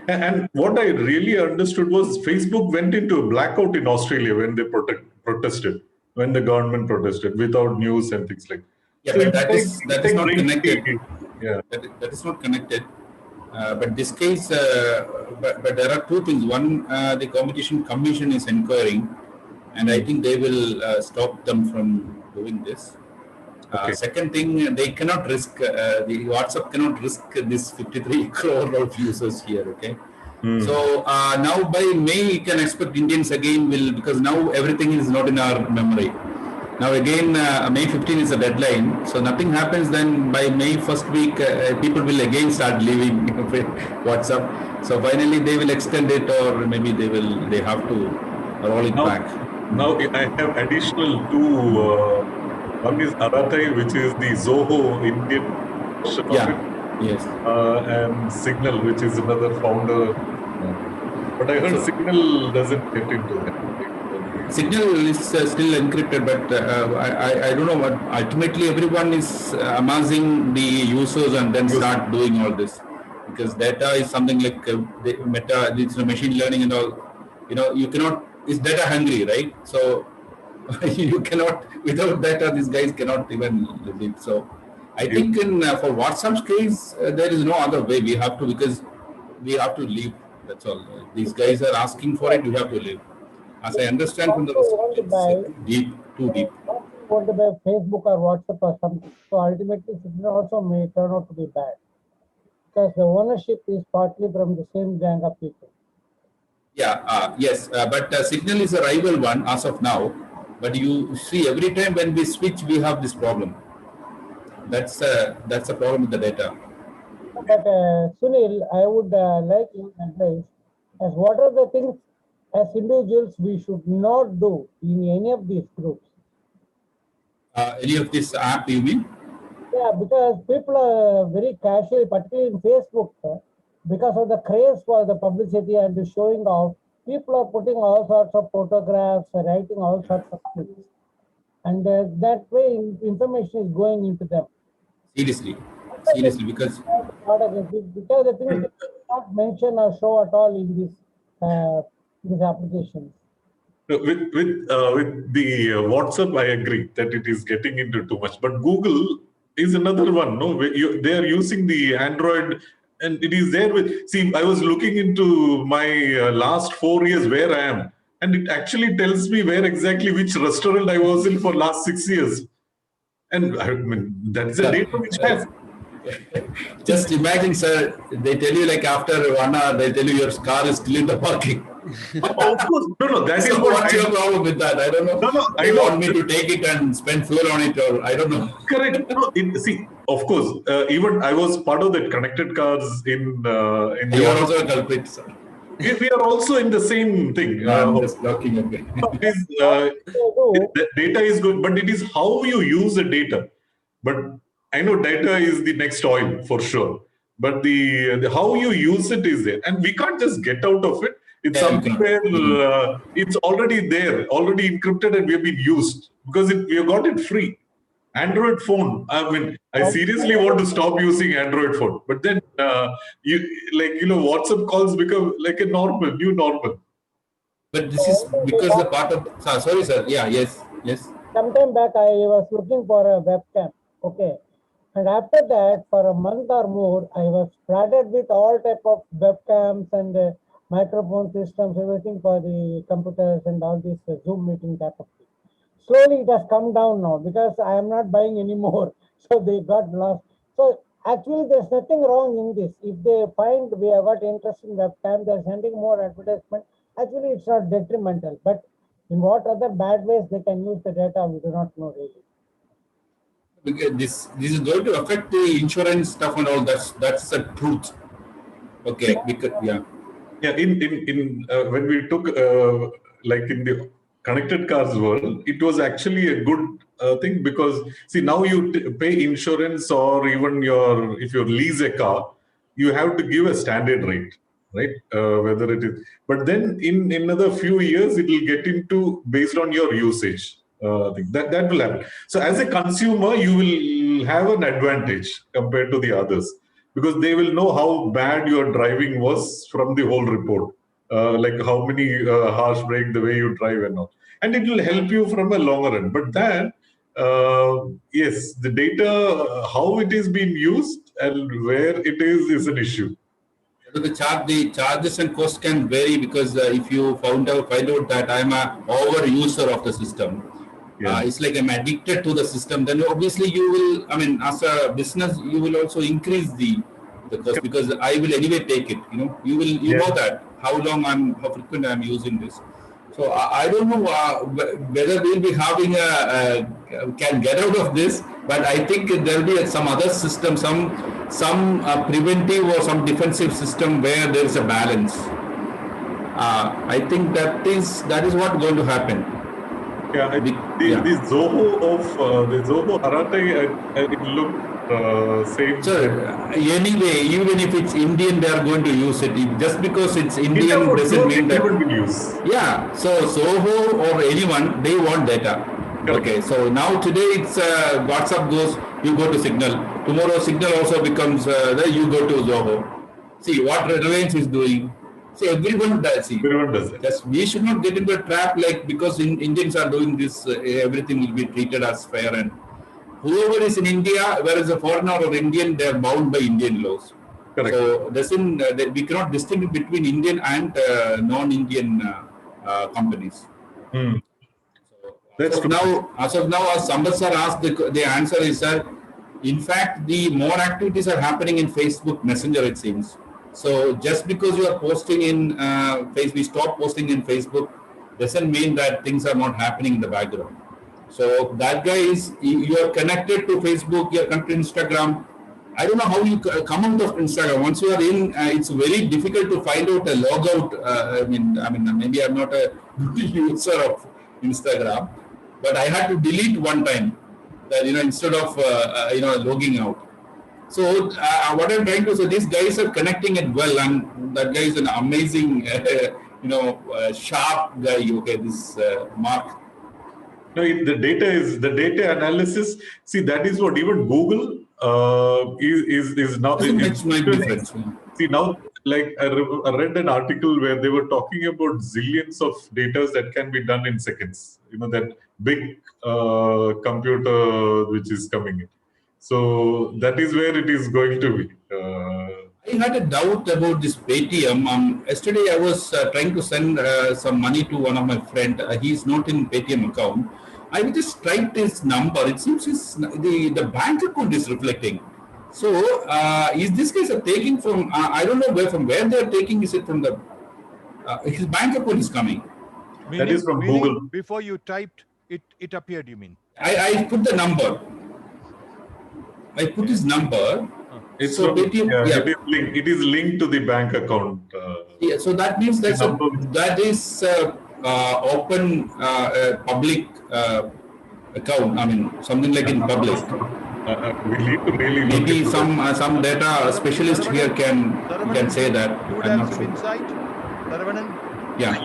And what I really understood was Facebook went into a blackout in Australia when they protested, when the government protested without news and things like that. Yeah, So but that is not connected. Yeah. That is not connected. But this case, but there are two things. One, the Competition Commission is inquiring, and I think they will stop them from doing this. Second thing, they cannot risk, the WhatsApp cannot risk this 53 crore of users here, okay? So now by May, you can expect Indians again will, because now everything is not in our memory. Now again, May 15 is a deadline, so nothing happens, then by May first week, people will again start leaving WhatsApp. So finally they will extend it, or maybe they have to roll it back. Now I have additional two. One is Aratai, which is the Zoho Indian version of it. Yes. And Signal, which is another founder. But I heard Signal doesn't get into that. Signal is still encrypted, but I don't know what. Ultimately, everyone is amassing the users and then start doing all this, because data is something like meta. It's machine learning and all. You know, you cannot. It's data hungry, right? So you cannot, without data, these guys cannot even live. So I think for WhatsApp's case, there is no other way. We have to, because we have to leave. That's all. These guys are asking for it. We have to leave. As I understand from the it's too deep. Want to buy Facebook or WhatsApp or something. So ultimately, it also may turn out to be bad, because the ownership is partly from the same gang of people. Yeah, yes, but Signal is a rival one as of now. But you see, every time when we switch, we have this problem. That's a problem with the data. But Sunil, I would like your advice as what are the things as individuals we should not do in any of these groups. Any of this app, you mean? Yeah, because people are very casually, particularly in Facebook, because of the craze for the publicity and the showing off, people are putting all sorts of photographs, writing all sorts of things. And that way information is going into them. Seriously, because the things not mention or show at all in these applications. With the WhatsApp, I agree that it is getting into too much. But Google is another one. No, they are using the Android And it is there with, see, I was looking into my last 4 years where I am, and it actually tells me where exactly which restaurant I was in for last 6 years. And I mean, that's the data which I have. Just imagine, sir, they tell you like after 1 hour, they tell you your car is still in the parking. Of course, no, that So is what what's your problem with that? I don't know. No, I They know. want me to take it and spend fuel on it, or I don't know. Correct. No, see, of course, even I was part of the connected cars in the. You are also a culprit, sir. We are also in the same thing. I'm just joking. Okay. The data is good, but it is how you use the data. But I know data is the next oil for sure. But the how you use it is there, and we can't just get out of it. It's something where it's already there, already encrypted, and we have been used because we have got it free. Android phone. I mean, I seriously want to stop using Android phone, but then WhatsApp calls become like a new normal. But this is because the part of. Sorry, sir. Yeah. Yes. Sometime back, I was looking for a webcam. Okay. And after that, for a month or more, I was flooded with all type of webcams and microphone systems, everything for the computers and all these Zoom meeting type of things. Slowly, it has come down now because I am not buying anymore. So they got lost. So actually, there's nothing wrong in this. If they find we have got interesting webcam, they're sending more advertisement. Actually, it's not detrimental. But in what other bad ways they can use the data, we do not know really. Because this is going to affect the insurance stuff and all. That's the truth. Okay. Because Yeah. In when we took like in the connected cars world, it was actually a good thing because see now you pay insurance or even if you lease a car, you have to give a standard rate, right? Whether it is, but then in another few years it will get into based on your usage. That will happen. So as a consumer, you will have an advantage compared to the others because they will know how bad your driving was from the whole report. Like how many harsh brake, the way you drive and all. And it will help you from a longer run. But then, yes, the data, how it is being used and where it is an issue. So the charges and costs can vary because if you find out that I'm a over user of the system, it's like I'm addicted to the system. Then obviously you will. I mean, as a business, you will also increase the cost because I will anyway take it. You know that how frequent I'm using this. So I don't know whether we'll be having can get out of this, but I think there'll be some other system, some preventive or some defensive system where there is a balance. I think that is what going to happen. Yeah, the Zoho of the Zoho Harate, it looked same. Sir, anyway, even if it's Indian, they are going to use it. Just because it's Indian doesn't mean that. Will use. Yeah, so Zoho or anyone, they want data. Okay, so now today it's WhatsApp goes, you go to Signal. Tomorrow Signal also becomes you go to Zoho. See what Reliance is doing. See, everyone does. Everyone does it. Just, we should not get into a trap like because Indians are doing this, everything will be treated as fair, and whoever is in India, whereas a foreigner or Indian, they are bound by Indian laws. Correct. So we cannot distinguish between Indian and non-Indian companies. As of now, as Sambat sir asked, the answer is that, in fact, the more activities are happening in Facebook Messenger, it seems. So just because you are posting in Facebook, we stop posting in Facebook, doesn't mean that things are not happening in the background. So that guy is, you are connected to Facebook, you are connected to Instagram. I don't know how you come out of Instagram. Once you are in, it's very difficult to find out a logout. I mean, maybe I'm not a good user of Instagram, but I had to delete one time that, instead of, logging out. So what I'm trying to say, these guys are connecting it well, and that guy is an amazing, sharp guy. Okay, this Mark. No, the data analysis. See, that is what even Google is now. Doesn't make difference. See now, like I read an article where they were talking about zillions of data that can be done in seconds. That big computer which is coming in. So that is where it is going to be. I had a doubt about this Paytm. Yesterday I was trying to send some money to one of my friend. He's not in Paytm account. I just tried his number. It seems the bank account is reflecting. So is this case taking from? I don't know from where they are taking. Is it from the his bank account is coming? Meaning, that is from Google. Before you typed it, it appeared. You mean? I put the number. I put his number. It's so from, Paytm, it is linked to the bank account. Yeah, so that means that is open public account. I mean, something like in public. We need to really maybe some data specialist here can say that. You would I'm have not some sure. insight, Saravanan? Yeah.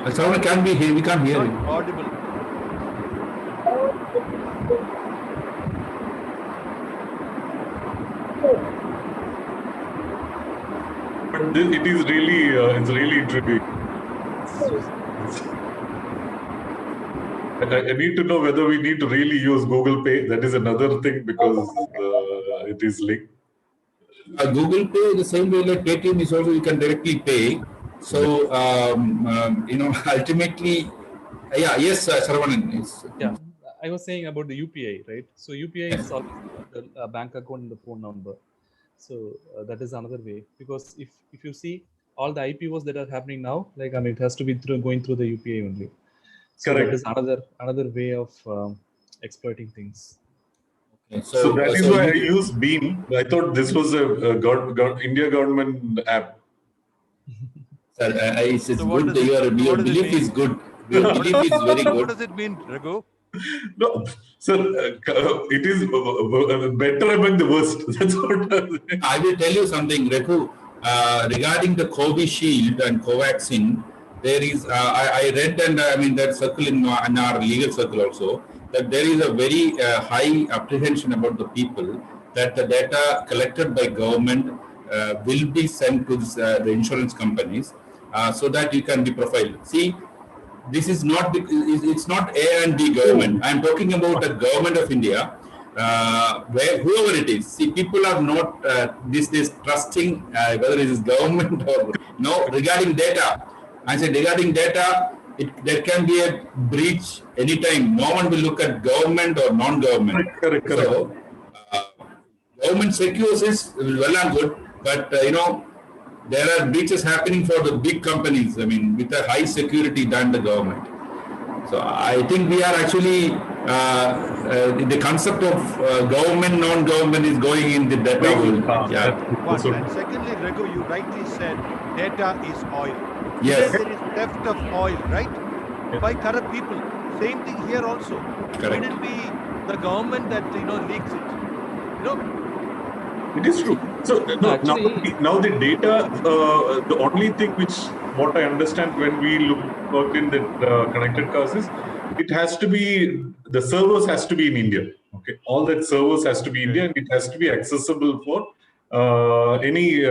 Saravanan can be here. We can't hear you. Audible. But it is really, it's really intriguing. I need to know whether we need to really use Google Pay. That is another thing because it is linked. Google Pay, the same way like Paytm is also you can directly pay. So ultimately, yes, Saravanan is. Yeah, I was saying about the UPI, right? So UPI is always the bank account and the phone number. So that is another way, because if you see all the IPOs that are happening now, like it has to be going through the UPI only. So Correct. that is another way of exploiting things. Okay, so that is why I use Beam. I thought this was a India government app. Sir, it's good. Your belief is good. Your belief is very good. What does it mean, Raghu? No, sir, it is better among the worst. That's what I will tell you something, Raghu. Regarding the Covishield and Covaxin, there is, I read, and I mean that circle in our legal circle also, that there is a very high apprehension about the people that the data collected by government will be sent to the insurance companies so that you can be profiled. See, this is not, it's not A and B government. I'm talking about the government of India, where whoever it is. See, people are not this trusting whether it is government or no regarding data. I said regarding data, there can be a breach anytime. No one will look at government or non-government. Correct. So, government secures is well and good, but there are breaches happening for the big companies. I mean, with a high security than the government. So I think we are actually the concept of government, non-government is going in the data world. One. And secondly, Raghu, you rightly said data is oil. Yes. There is theft of oil, right? By corrupt people. Same thing here also. Correct. It will be the government that leaks it. It is true. So now the data, the only thing what I understand when we worked in the connected cars is it has to be, the servers has to be in India. Okay, all that servers has to be India, and it has to be accessible for any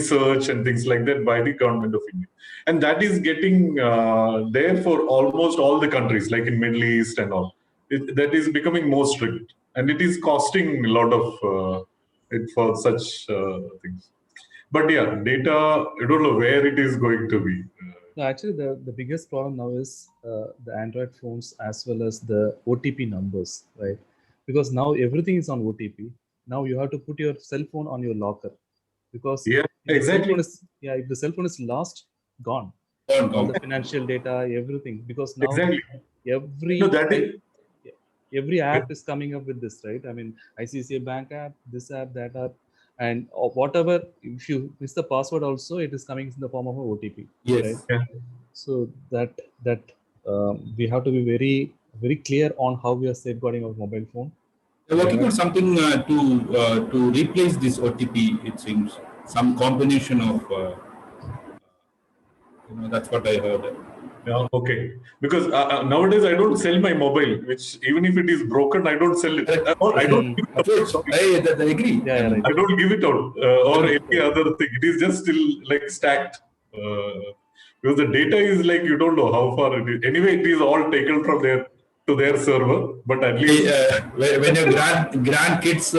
search and things like that by the government of India. And that is getting there for almost all the countries, like in Middle East and all. That is becoming more strict, and it is costing a lot of it for such things. But yeah, data, I don't know where it is going to be. No, actually, the biggest problem now is the Android phones as well as the OTP numbers, right? Because now everything is on OTP. Now you have to put your cell phone on your locker, because yeah, exactly. If the cell phone is lost, gone. All the financial data, everything, because now every app is coming up with this, right? I mean, ICICI Bank app, this app, that app, and whatever. If you miss the password, also it is coming in the form of an OTP. Yes. Right? Yeah. So that we have to be very clear on how we are safeguarding our mobile phone. They're working on something to replace this OTP. It seems some combination of that's what I heard. Yeah, okay. Because nowadays I don't sell my mobile, which even if it is broken, I don't sell it. I don't give it out. I agree. Yeah, right. I don't give it out or any other thing. It is just still like stacked. Because the data is like, you don't know how far it is. Anyway, it is all taken from there. to their server, but at least when your grandkids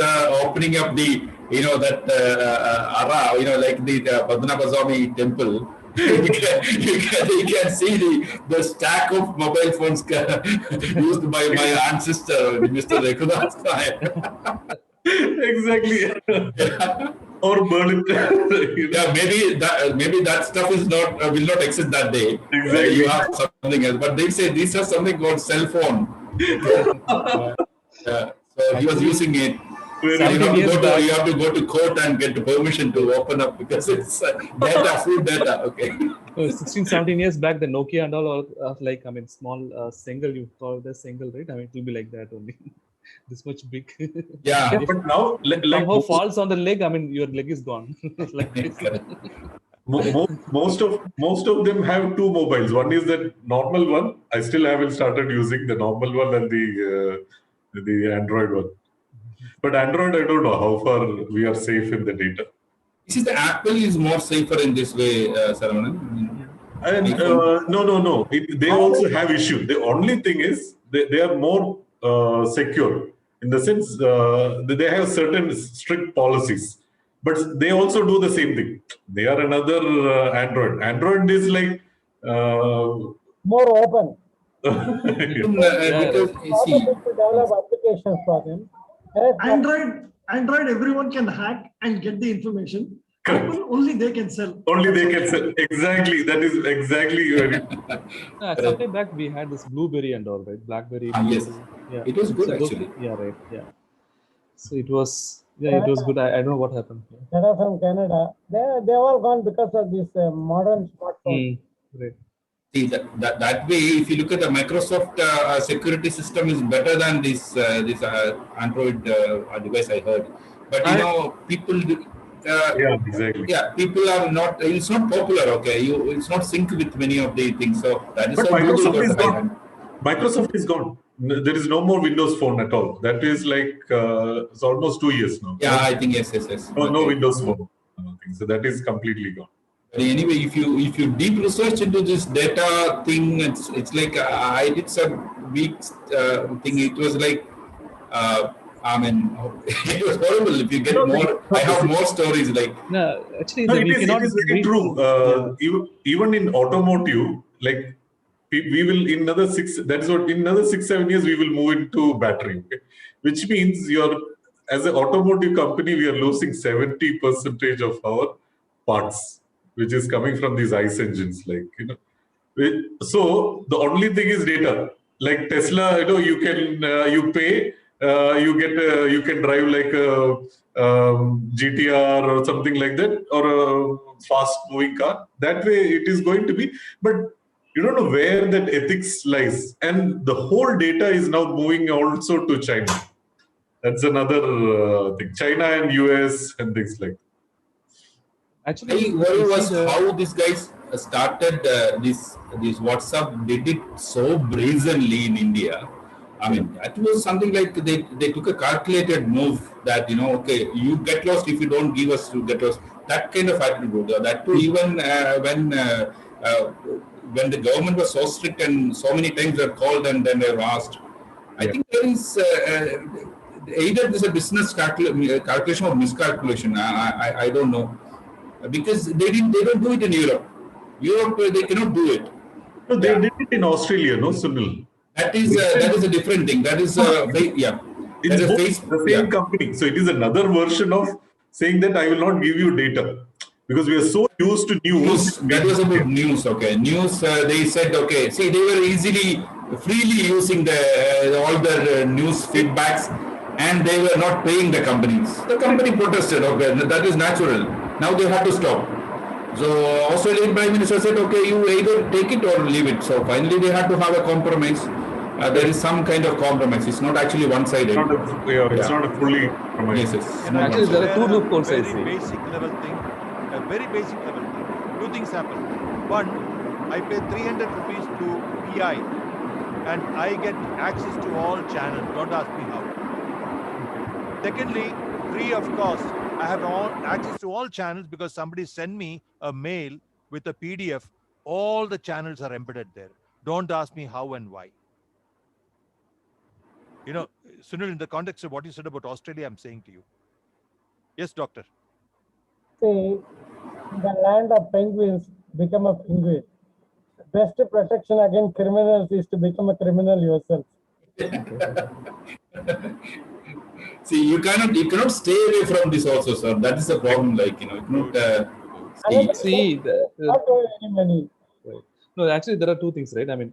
opening up the that ara like the Padmanabha Swami temple, you can see the stack of mobile phones used by my ancestor Mr. Raghunath. Exactly. Or burn it. Yeah, maybe that stuff is not will not exist that day. Exactly. You have something else, but they say these are something called cell phone. So he was using it. So you have to go to court and get permission to open up because it's data, full data. Okay. 16, 17 years back, the Nokia and all are like, I mean, small single, you call it a single, right? I mean, it will be like that only. This much big. Yeah. But now, somehow falls on the leg, I mean, your leg is gone. Like this. Most of them have two mobiles. One is that normal one. I still haven't started using the normal one and the Android one. But Android, I don't know how far we are safe in the data. This is the Apple is more safer in this way, Saravanan. And no. They also have issue. The only thing is they are more secure in the sense they have certain strict policies. But they also do the same thing. They are another Android. Android is like more open. Because to develop applications for them. Android, everyone can hack and get the information. Apple, only they can sell. Only they can sell. Exactly. That is exactly very. Sometime back we had this BlueBerry and all, right? BlackBerry. Yes. Yeah. It was good actually. Yeah. Right. Yeah. So it was. Yeah, it was good. I don't know what happened. That are from Canada. They all gone because of this modern smartphone. Right. See that way, if you look at the Microsoft security system is better than this Android device I heard. But people. Yeah, exactly. Yeah, people are not. It's not popular. Okay, it's not sync with many of the things. So that is. But how Microsoft Google is gone. Microsoft is gone. There is no more Windows Phone at all. That is like it's almost 2 years now. Yeah, I think yes. No Windows Phone. So that is completely gone. But anyway, if you deep research into this data thing, it's like I did some weeks thing. It was like. I mean, it was horrible. If you get more, I have more stories like. No, actually, it is very true. Even in automotive, like we will in another 6-7 years we will move into battery, okay? Which means as an automotive company we are losing 70% of our parts, which is coming from these ICE engines, like So the only thing is data. Like Tesla, you can you pay. You can drive like a GTR or something like that, or a fast moving car. That way it is going to be, but you don't know where that ethics lies. And the whole data is now moving also to China. That's another thing. China and US and things like that. Actually, worry was how these guys started this WhatsApp. They did so brazenly in India. I mean, that was something like they took a calculated move that, okay, you get lost if you don't give us to get lost. That kind of attitude. That too, even when the government was so strict and so many times they're called and then they're asked. I think there is either there's a business calculation or miscalculation. I don't know, because they don't do it in Europe. Europe, they cannot do it. No, they did it in Australia, no, Sunil. That is a different thing. That is It's the same company. So it is another version of saying that I will not give you data because we are so used to news. That was about news. Okay, news. They said okay. See, they were freely using all the news feedbacks, and they were not paying the companies. The company protested. Okay, that is natural. Now they have to stop. So Australian Prime Minister said, okay, you either take it or leave it. So finally they had to have a compromise. There is some kind of compromise. It's not actually one-sided. It's not a fully compromise. Yes. And actually, there are two loopholes. Very basic level thing. A very basic level thing. Two things happen. One, I pay 300 rupees to PI and I get access to all channels. Don't ask me how. Secondly, free of cost, I have access to all channels because somebody sent me a mail with a PDF. All the channels are embedded there. Don't ask me how and why. You know, Sunil, in the context of what you said about Australia, I'm saying to you. Yes, doctor. Say, in the land of penguins, become a penguin. Best protection against criminals is to become a criminal yourself. See, you cannot stay away from this also, sir. That is the problem. Like, you cannot Another See, not to earn any money. right. No, actually, there are two things, right? I mean,